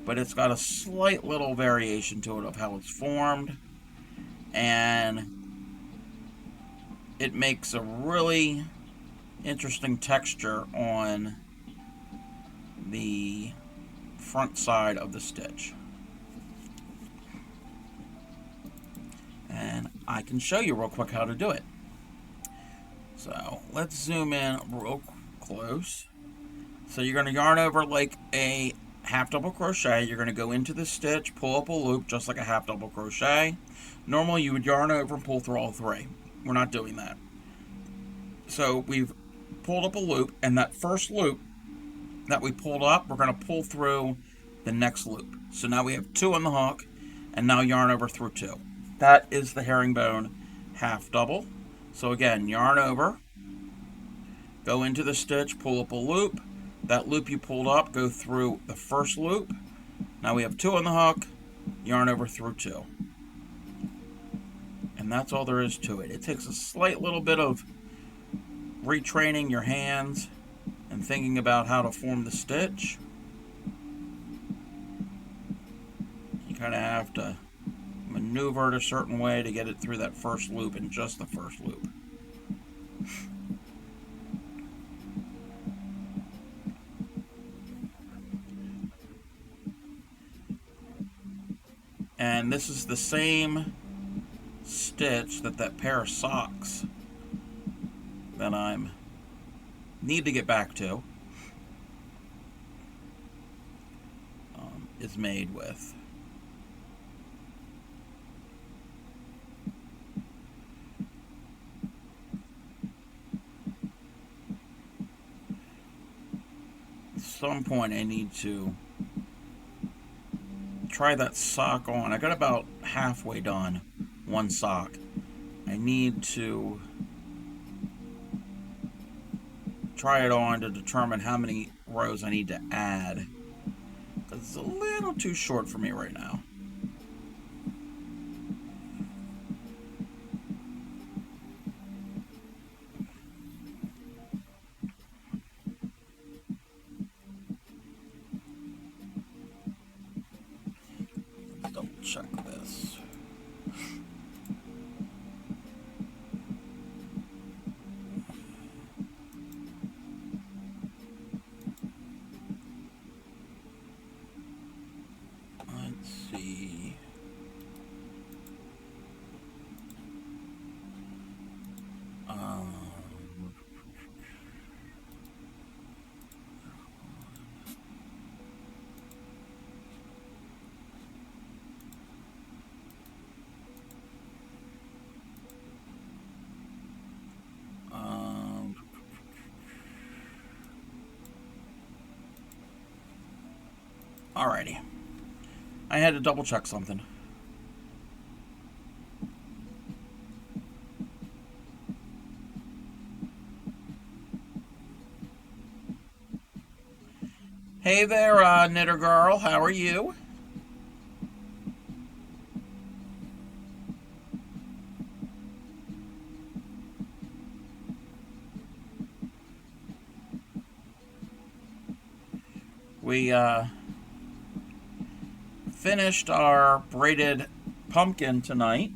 but it's got a slight little variation to it of how it's formed, and it makes a really interesting texture on the front side of the stitch. And I can show you real quick how to do it. So let's zoom in real close. So you're going to yarn over like a half double crochet. You're going to go into the stitch, pull up a loop just like a half double crochet. Normally you would yarn over and pull through all 3. We're not doing that. So we've pulled up a loop, and that first loop that we pulled up, we're going to pull through the next loop. So now we have 2 on the hook, and now yarn over through 2. That is the herringbone half double. So again, yarn over, go into the stitch, pull up a loop. That loop you pulled up, go through the first loop. Now we have 2 on the hook, yarn over through 2. And that's all there is to it. It takes a slight little bit of retraining your hands and thinking about how to form the stitch. You kind of have to maneuver it a certain way to get it through that first loop and just the first loop. And this is the same stitch that pair of socks that I'm need to get back to is made with. At some point I need to try that sock on. I got about halfway done one sock. I need to try it on to determine how many rows I need to add. It's a little too short for me right now. Double check this. Let's see. Alrighty. I had to double check something. Hey there, knitter girl. How are you? We finished our braided pumpkin tonight.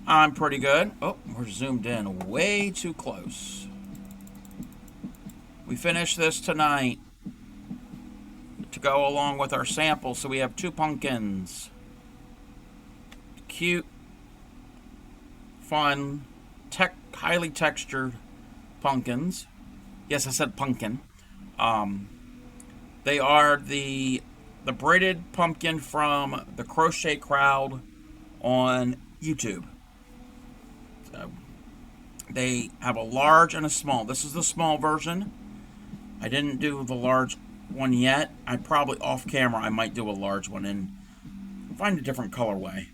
I'm pretty good. Oh, we're zoomed in way too close. We finished this tonight to go along with our sample, so we have 2 pumpkins. Cute, fun, highly textured pumpkins. Yes, I said pumpkin. They are the braided pumpkin from the Crochet Crowd on YouTube. So they have a large and a small. This is the small version. I didn't do the large one yet. I probably off camera I might do a large one and find a different colorway.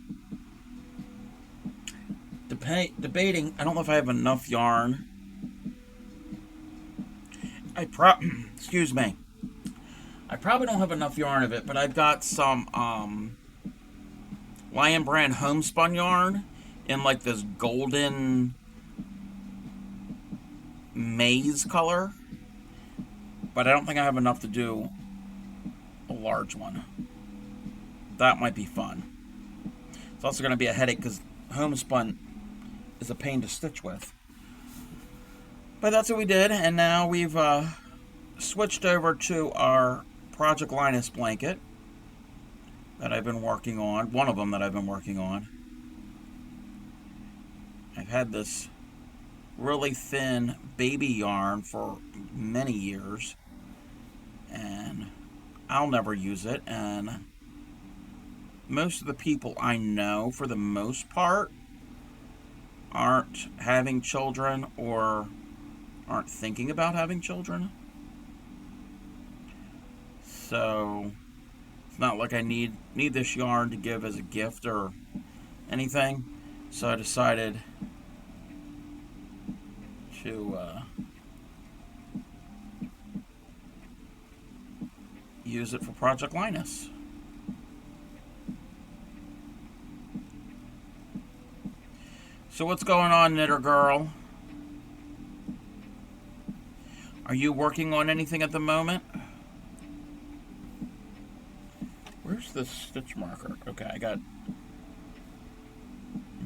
Debating. I don't know if I have enough yarn. Excuse me. I probably don't have enough yarn of it, but I've got some Lion Brand homespun yarn in like this golden maize color. But I don't think I have enough to do a large one. That might be fun. It's also going to be a headache because homespun is a pain to stitch with. But that's what we did, and now we've switched over to our Project Linus blanket that I've been working on. One of them that I've been working on. I've had this really thin baby yarn for many years, and I'll never use it, and most of the people I know, for the most part, aren't having children or aren't thinking about having children. So it's not like I need this yarn to give as a gift or anything. So I decided to use it for Project Linus. So what's going on, knitter girl? Are you working on anything at the moment? Where's the stitch marker? Okay, I got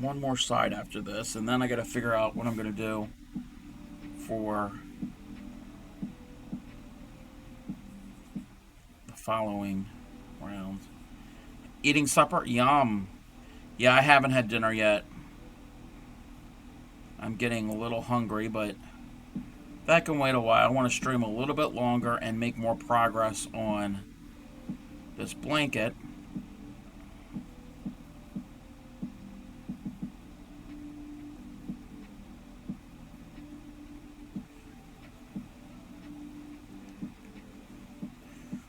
one more side after this, and then I got to figure out what I'm going to do for the following rounds. Eating supper? Yum. Yeah, I haven't had dinner yet. I'm getting a little hungry, but that can wait a while. I want to stream a little bit longer and make more progress on this blanket.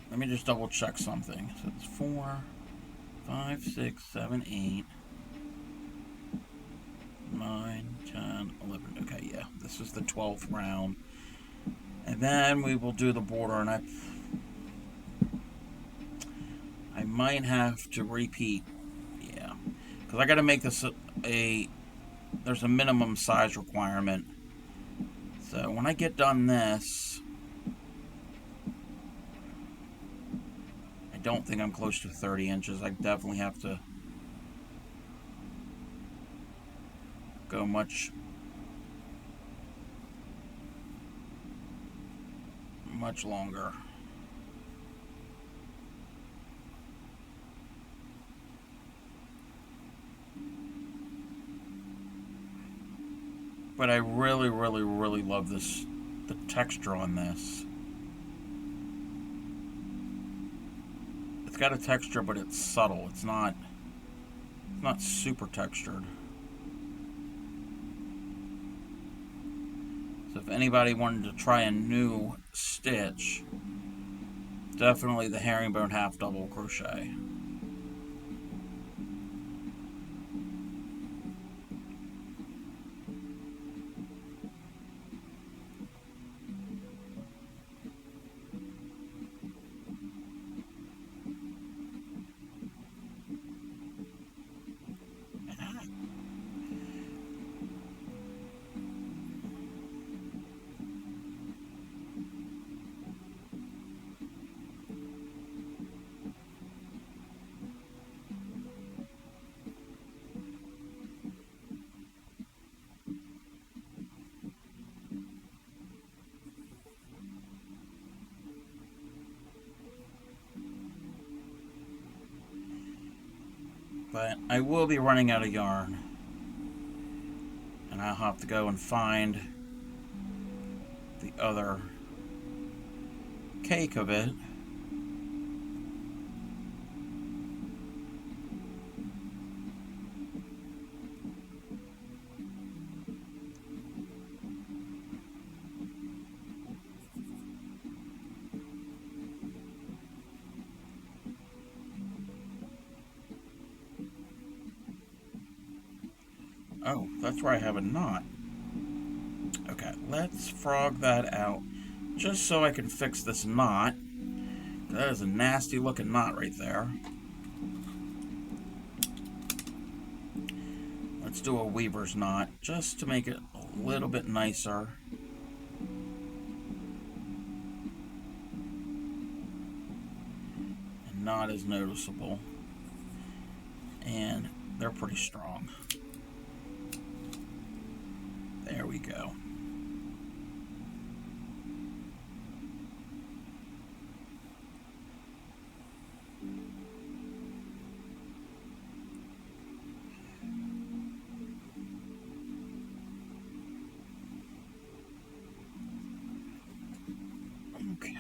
Let me just double check something. So it's 4, 5, 6, 7, 8, 9, 10, 11. Okay, yeah, this is the 12th round. And then we will do the border, and I might have to repeat. Yeah, because I got to make this there's a minimum size requirement. So when I get done this, I don't think I'm close to 30 inches. I definitely have to go much longer. But I really, really, really love the texture on this. It's got a texture, but it's subtle. It's not super textured. So if anybody wanted to try a new stitch, definitely the herringbone half double crochet. But I will be running out of yarn, and I'll have to go and find the other cake of it. Oh, that's where I have a knot. Okay, let's frog that out just so I can fix this knot. That is a nasty looking knot right there. Let's do a weaver's knot just to make it a little bit nicer. And not as noticeable. And they're pretty strong. There we go. Okay.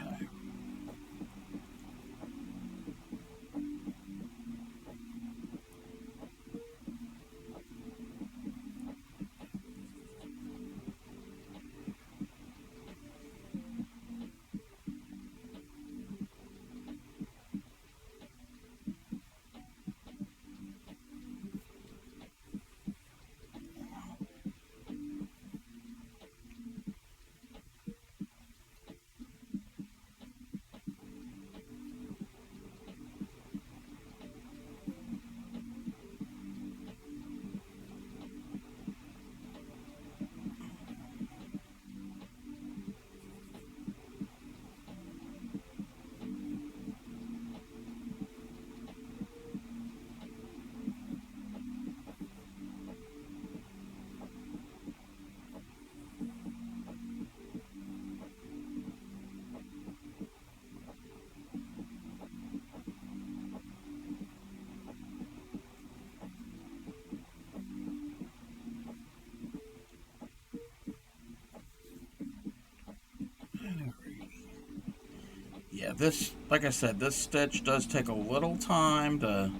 Yeah, this, like I said, this stitch does take a little time to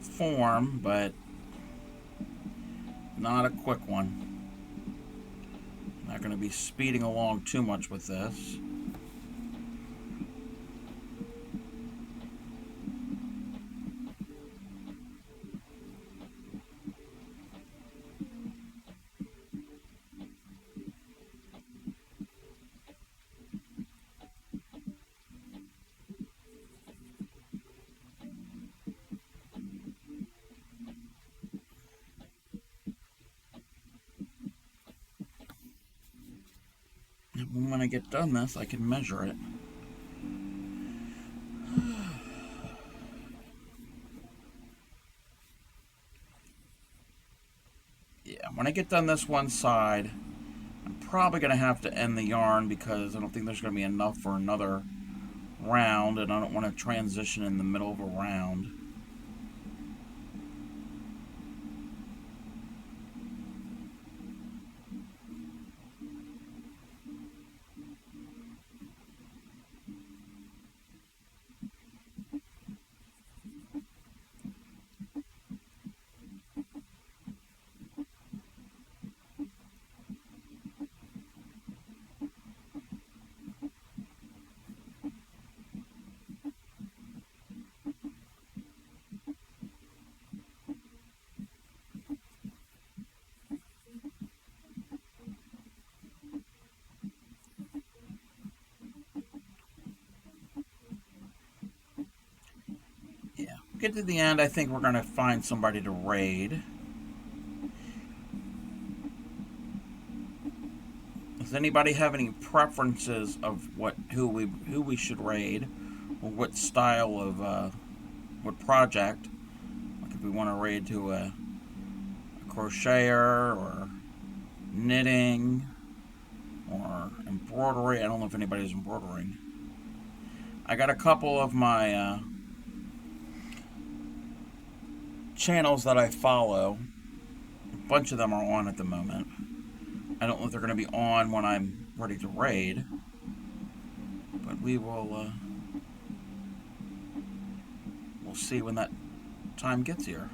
form, but not a quick one. Not going to be speeding along too much with this. And when I get done this, I can measure it. Yeah, when I get done this one side, I'm probably going to have to end the yarn because I don't think there's going to be enough for another round, and I don't want to transition in the middle of a round. Yeah, get to the end, I think we're going to find somebody to raid. Does anybody have any preferences of who we should raid, or what style of what project? Like if we want to raid to a crocheter or knitting or embroidery. I don't know if anybody's embroidering. I got a couple of my channels that I follow. A bunch of them are on at the moment. I don't know if they're going to be on when I'm ready to raid, but we'll see when that time gets here.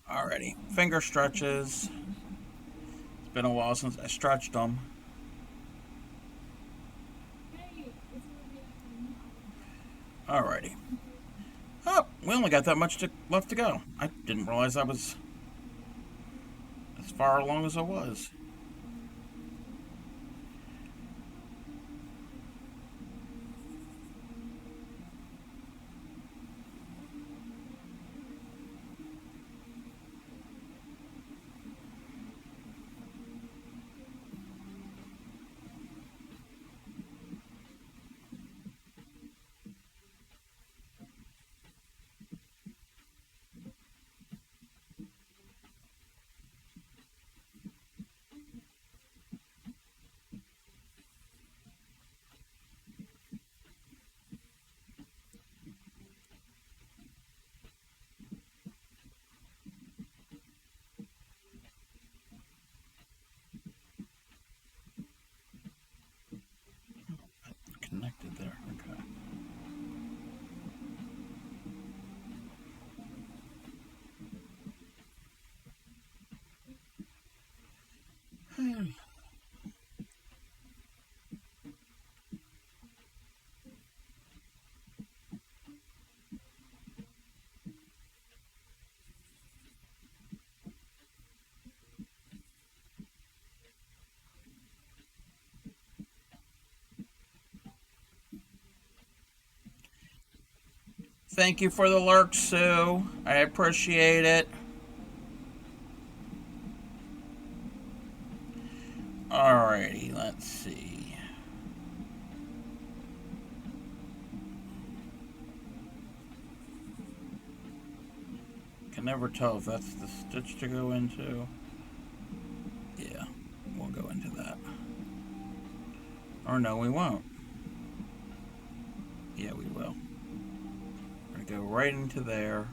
Alrighty, finger stretches. It's been a while since I stretched them. Alrighty. Oh, we only got that much left to go. I didn't realize I was as far along as I was. thank you for the lurk, Sue. I appreciate it. Alrighty, let's see. Can never tell if that's the stitch to go into. Yeah, we'll go into that. Or no, we won't. Yeah, we will. We're going to go right into there.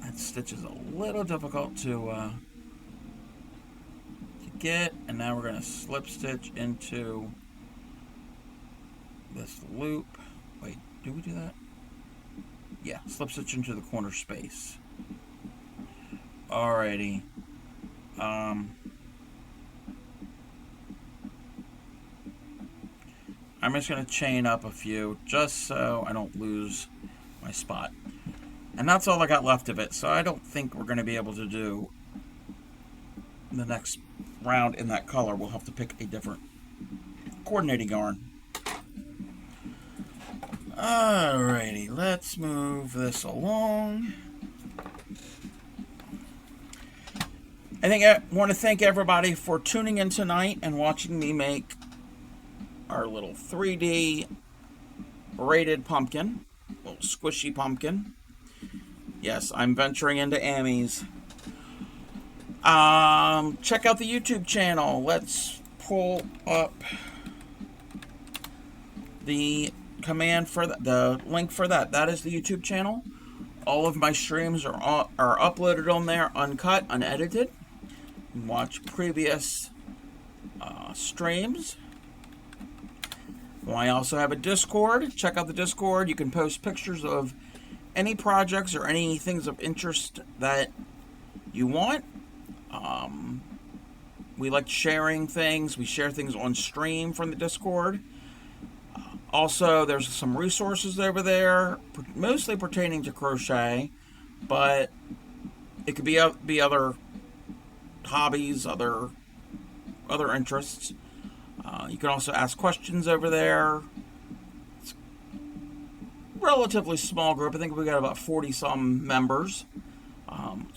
That stitch is a little difficult to get, and now we're going to slip stitch into this loop. Wait, did we do that? Yeah, slip stitch into the corner space. Alrighty. I'm just going to chain up a few just so I don't lose my spot. And that's all I got left of it, so I don't think we're going to be able to do the next round in that color. We'll have to pick a different coordinating yarn. Alrighty, let's move this along. I want to thank everybody for tuning in tonight and watching me make our little 3D braided pumpkin, little squishy pumpkin. Yes, I'm venturing into Amy's. Check out the YouTube channel. Let's pull up the command for the link for that. That is the YouTube channel. All of my streams are uploaded on there, uncut, unedited. You can watch previous streams. Well, I also have a Discord. Check out the Discord. You can post pictures of any projects or any things of interest that you want. We like sharing things. We share things on stream from the Discord. Also, there's some resources over there, mostly pertaining to crochet, but it could be other hobbies, other interests. You can also ask questions over there. It's a relatively small group. I think we got about 40-some members.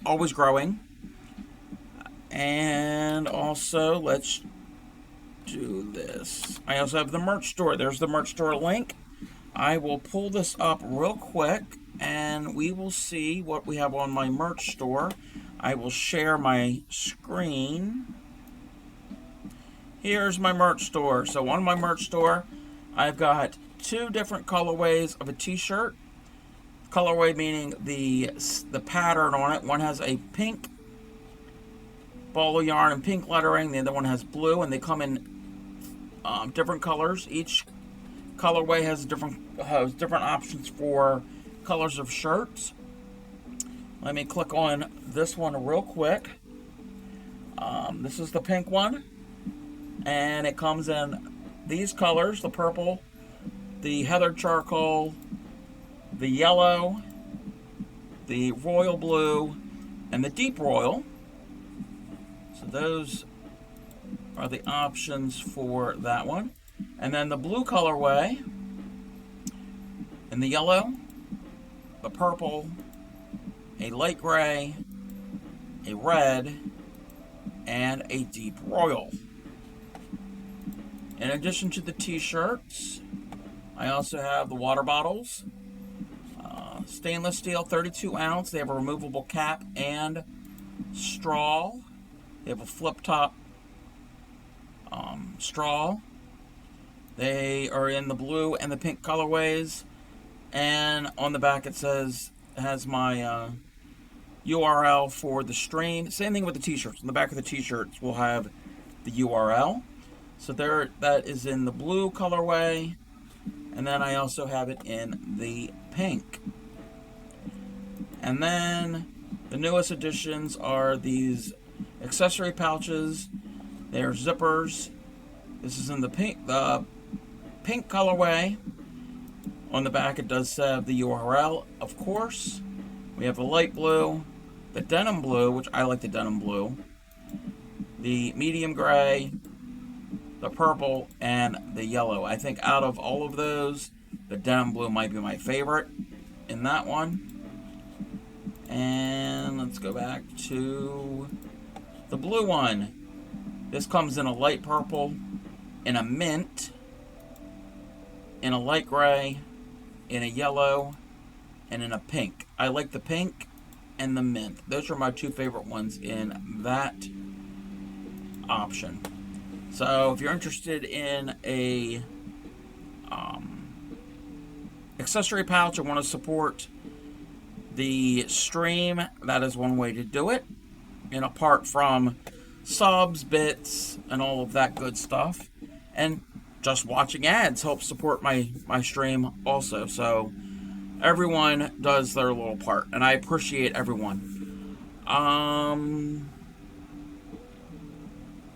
Always growing. And also, let's do this. I also have the merch store. There's the merch store link. I will pull this up real quick, and we will see what we have on my merch store. I will share my screen. Here's my merch store. So on my merch store, I've got 2 different colorways of a t-shirt. Colorway meaning the pattern on it. One has a pink ball of yarn and pink lettering. The other one has blue, and they come in different colors. Each colorway has different options for colors of shirts. Let me click on this one real quick. This is the pink one, and it comes in these colors: the purple, the heather charcoal, the yellow, the royal blue, and the deep royal. So those are the options for that one. And then the blue colorway, and the yellow, the purple, a light gray, a red, and a deep royal. In addition to the t-shirts, I also have the water bottles. Stainless steel, 32 ounce. They have a removable cap and straw. They have a flip top straw. They are in the blue and the pink colorways. And on the back it has my URL for the stream. Same thing with the t-shirts. On the back of the t-shirts we'll have the URL. So there, that is in the blue colorway. And then I also have it in the pink. And then the newest additions are these accessory pouches. They are zippers. This is in the pink colorway. On the back it does have the URL, of course. We have the light blue, the denim blue, which I like the denim blue, the medium gray, the purple, and the yellow. I think out of all of those, the denim blue might be my favorite in that one. And let's go back to the blue one. This comes in a light purple, in a mint, in a light gray, in a yellow, and in a pink. I like the pink and the mint. Those are my two favorite ones in that option. So if you're interested in a accessory pouch and want to support the stream, that is one way to do it. And apart from subs, bits, and all of that good stuff, and just watching ads helps support my stream also. So everyone does their little part, and I appreciate everyone.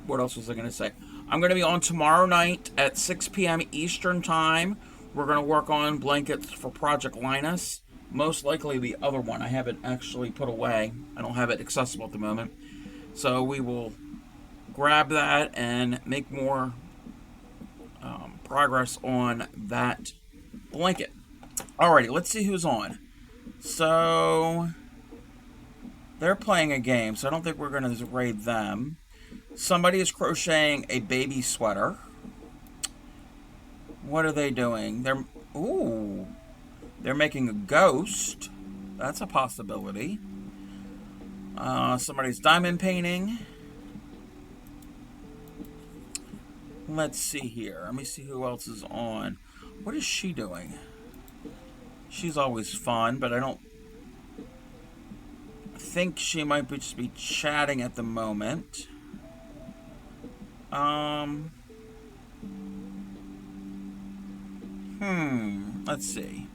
What else was I going to say? I'm going to be on tomorrow night at 6 p.m. Eastern Time. We're going to work on blankets for Project Linus. Most likely the other one I haven't actually put away. I don't have it accessible at the moment. So we will grab that and make more progress on that blanket. Alrighty, let's see who's on. So they're playing a game, so I don't think we're going to raid them. Somebody is crocheting a baby sweater. What are they doing? They're making a ghost. That's a possibility. Somebody's diamond painting. Let's see here. Let me see who else is on. What is she doing? She's always fun, but I don't think she might just be chatting at the moment. Let's see.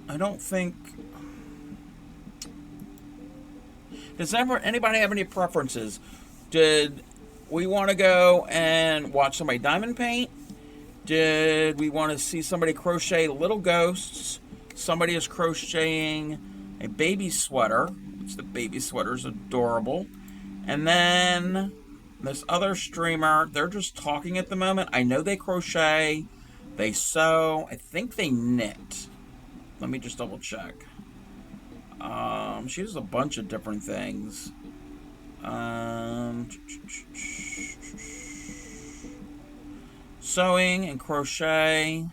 I don't think... Does anybody have any preferences? Did we want to go and watch somebody diamond paint? Did we want to see somebody crochet little ghosts? Somebody is crocheting a baby sweater, which the baby sweater is adorable. And then this other streamer, they're just talking at the moment. I know they crochet, they sew, I think they knit. Let me just double check. She does a bunch of different things. Sewing and crochet.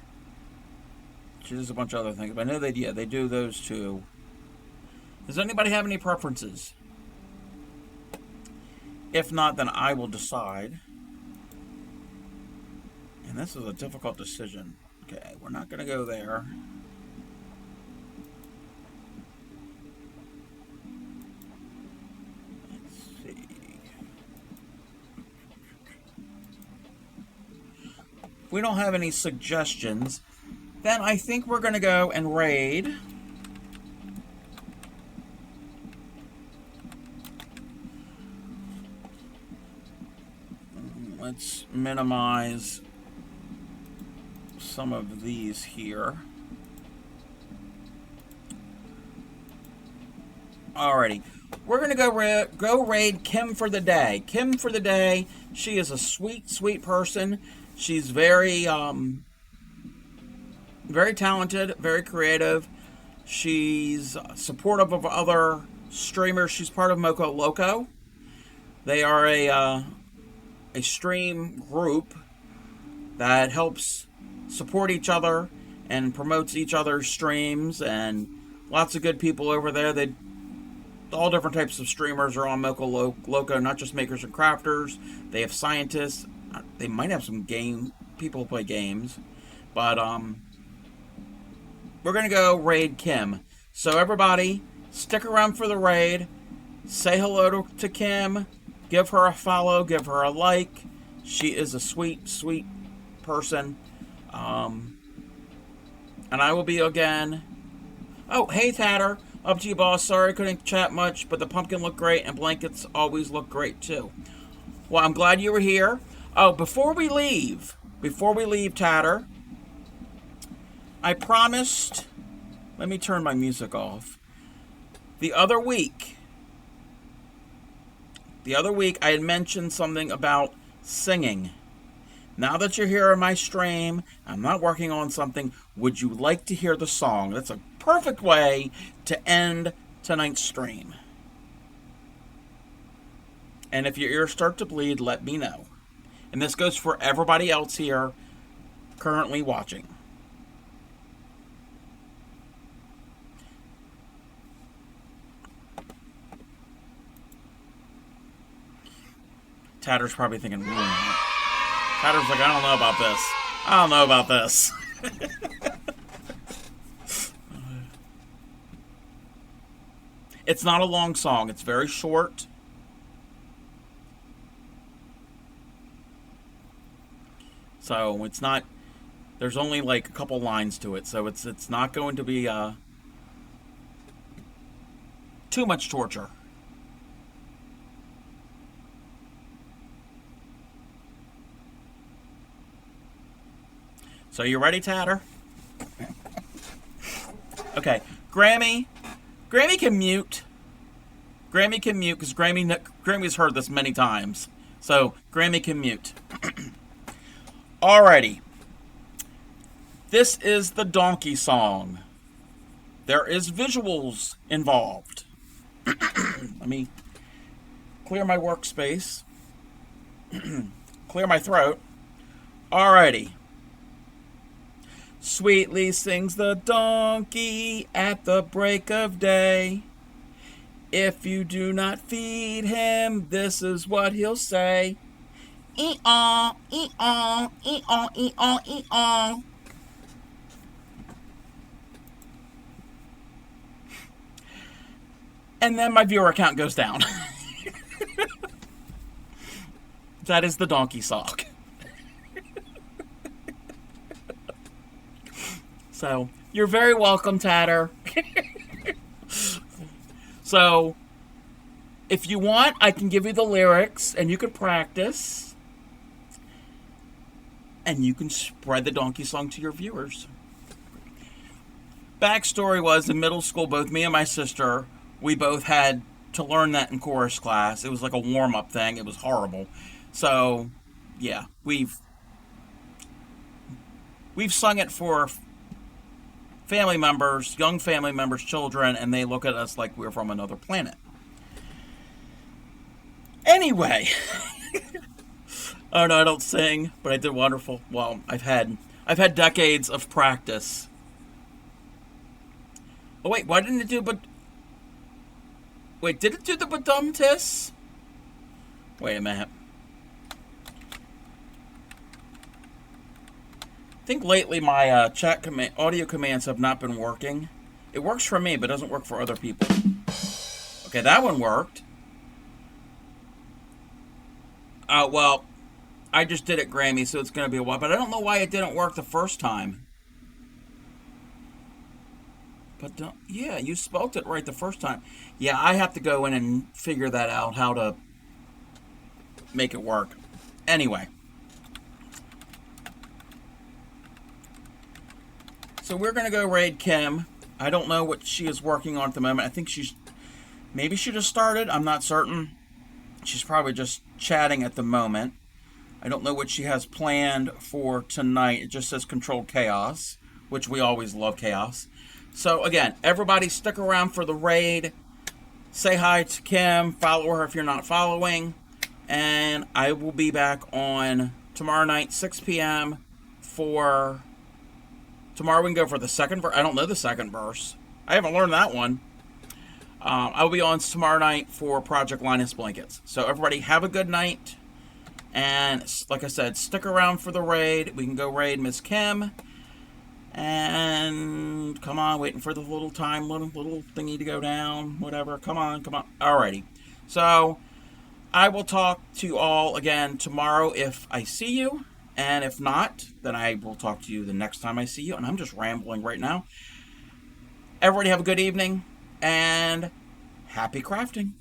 She does a bunch of other things, but I know they do those too. Does anybody have any preferences? If not, then I will decide. And this is a difficult decision. Okay, we're not going to go there. If we don't have any suggestions, then I think we're going to go and raid. Let's minimize some of these here. Alrighty. We're going to go raid Kim for the day. Kim for the day. She is a sweet, sweet person. She's very, very talented, very creative. She's supportive of other streamers. She's part of Moco Loco. They are a stream group that helps support each other and promotes each other's streams, and lots of good people over there. All different types of streamers are on Moco Loco, not just makers and crafters. They have scientists. They might have some people who play games, but we're gonna go raid Kim. So everybody, stick around for the raid. Say hello to Kim. Give her a follow. Give her a like. She is a sweet, sweet person. And I will be again. Oh, hey Thatter. Up to you, boss. Sorry I couldn't chat much, but the pumpkin looked great, and blankets always look great too. Well, I'm glad you were here. Oh, before we leave, Tatter, I promised, let me turn my music off. The other week, I had mentioned something about singing. Now that you're here in my stream, I'm not working on something. Would you like to hear the song? That's a perfect way to end tonight's stream. And if your ears start to bleed, let me know. And this goes for everybody else here currently watching. Tatter's probably thinking, Tatter's like, I don't know about this. I don't know about this. It's not a long song. It's very short. So it's not, there's only like a couple lines to it. So it's not going to be too much torture. So you ready, Tatter? Okay, Grammy can mute. Grammy can mute because Grammy's heard this many times. So Grammy can mute. Alrighty. This is the donkey song. There is visuals involved. Let me clear my workspace. Clear my throat. Alrighty. Sweetly sings the donkey at the break of day. If you do not feed him, this is what he'll say. E-aw, e-aw, e-aw, e-aw, e-aw. And then my viewer count goes down. That is the donkey song. So, you're very welcome, Tatter. So, if you want, I can give you the lyrics, and you can practice. And you can spread the donkey song to your viewers. Backstory was, in middle school, both me and my sister, we both had to learn that in chorus class. It was like a warm-up thing. It was horrible. So, yeah, we've sung it for family members, young family members, children, and they look at us like we're from another planet. Anyway. Oh no, I don't sing, but I did wonderful. Well, I've had decades of practice. Oh wait, why didn't it do wait, did it do the badum-tis? Wait a minute. I think lately my chat audio commands have not been working. It works for me, but doesn't work for other people. Okay, that one worked. Well, I just did it, Grammy, so it's going to be a while. But I don't know why it didn't work the first time. But, yeah, you spelt it right the first time. Yeah, I have to go in and figure that out, how to make it work. Anyway. So we're going to go raid Kim. I don't know what she is working on at the moment. I think maybe she just started. I'm not certain. She's probably just chatting at the moment. I don't know what she has planned for tonight. It just says Controlled Chaos, which we always love chaos. So again, everybody stick around for the raid. Say hi to Kim. Follow her if you're not following. And I will be back on tomorrow night, 6 p.m. for... Tomorrow we can go for the second verse. I don't know the second verse. I haven't learned that one. I will be on tomorrow night for Project Linus Blankets. So everybody have a good night. And like I said, stick around for the raid. We can go raid Miss Kim. And come on, waiting for the little thingy to go down. Whatever. Come on. Alrighty. So I will talk to you all again tomorrow if I see you. And if not, then I will talk to you the next time I see you. And I'm just rambling right now. Everybody have a good evening. And happy crafting.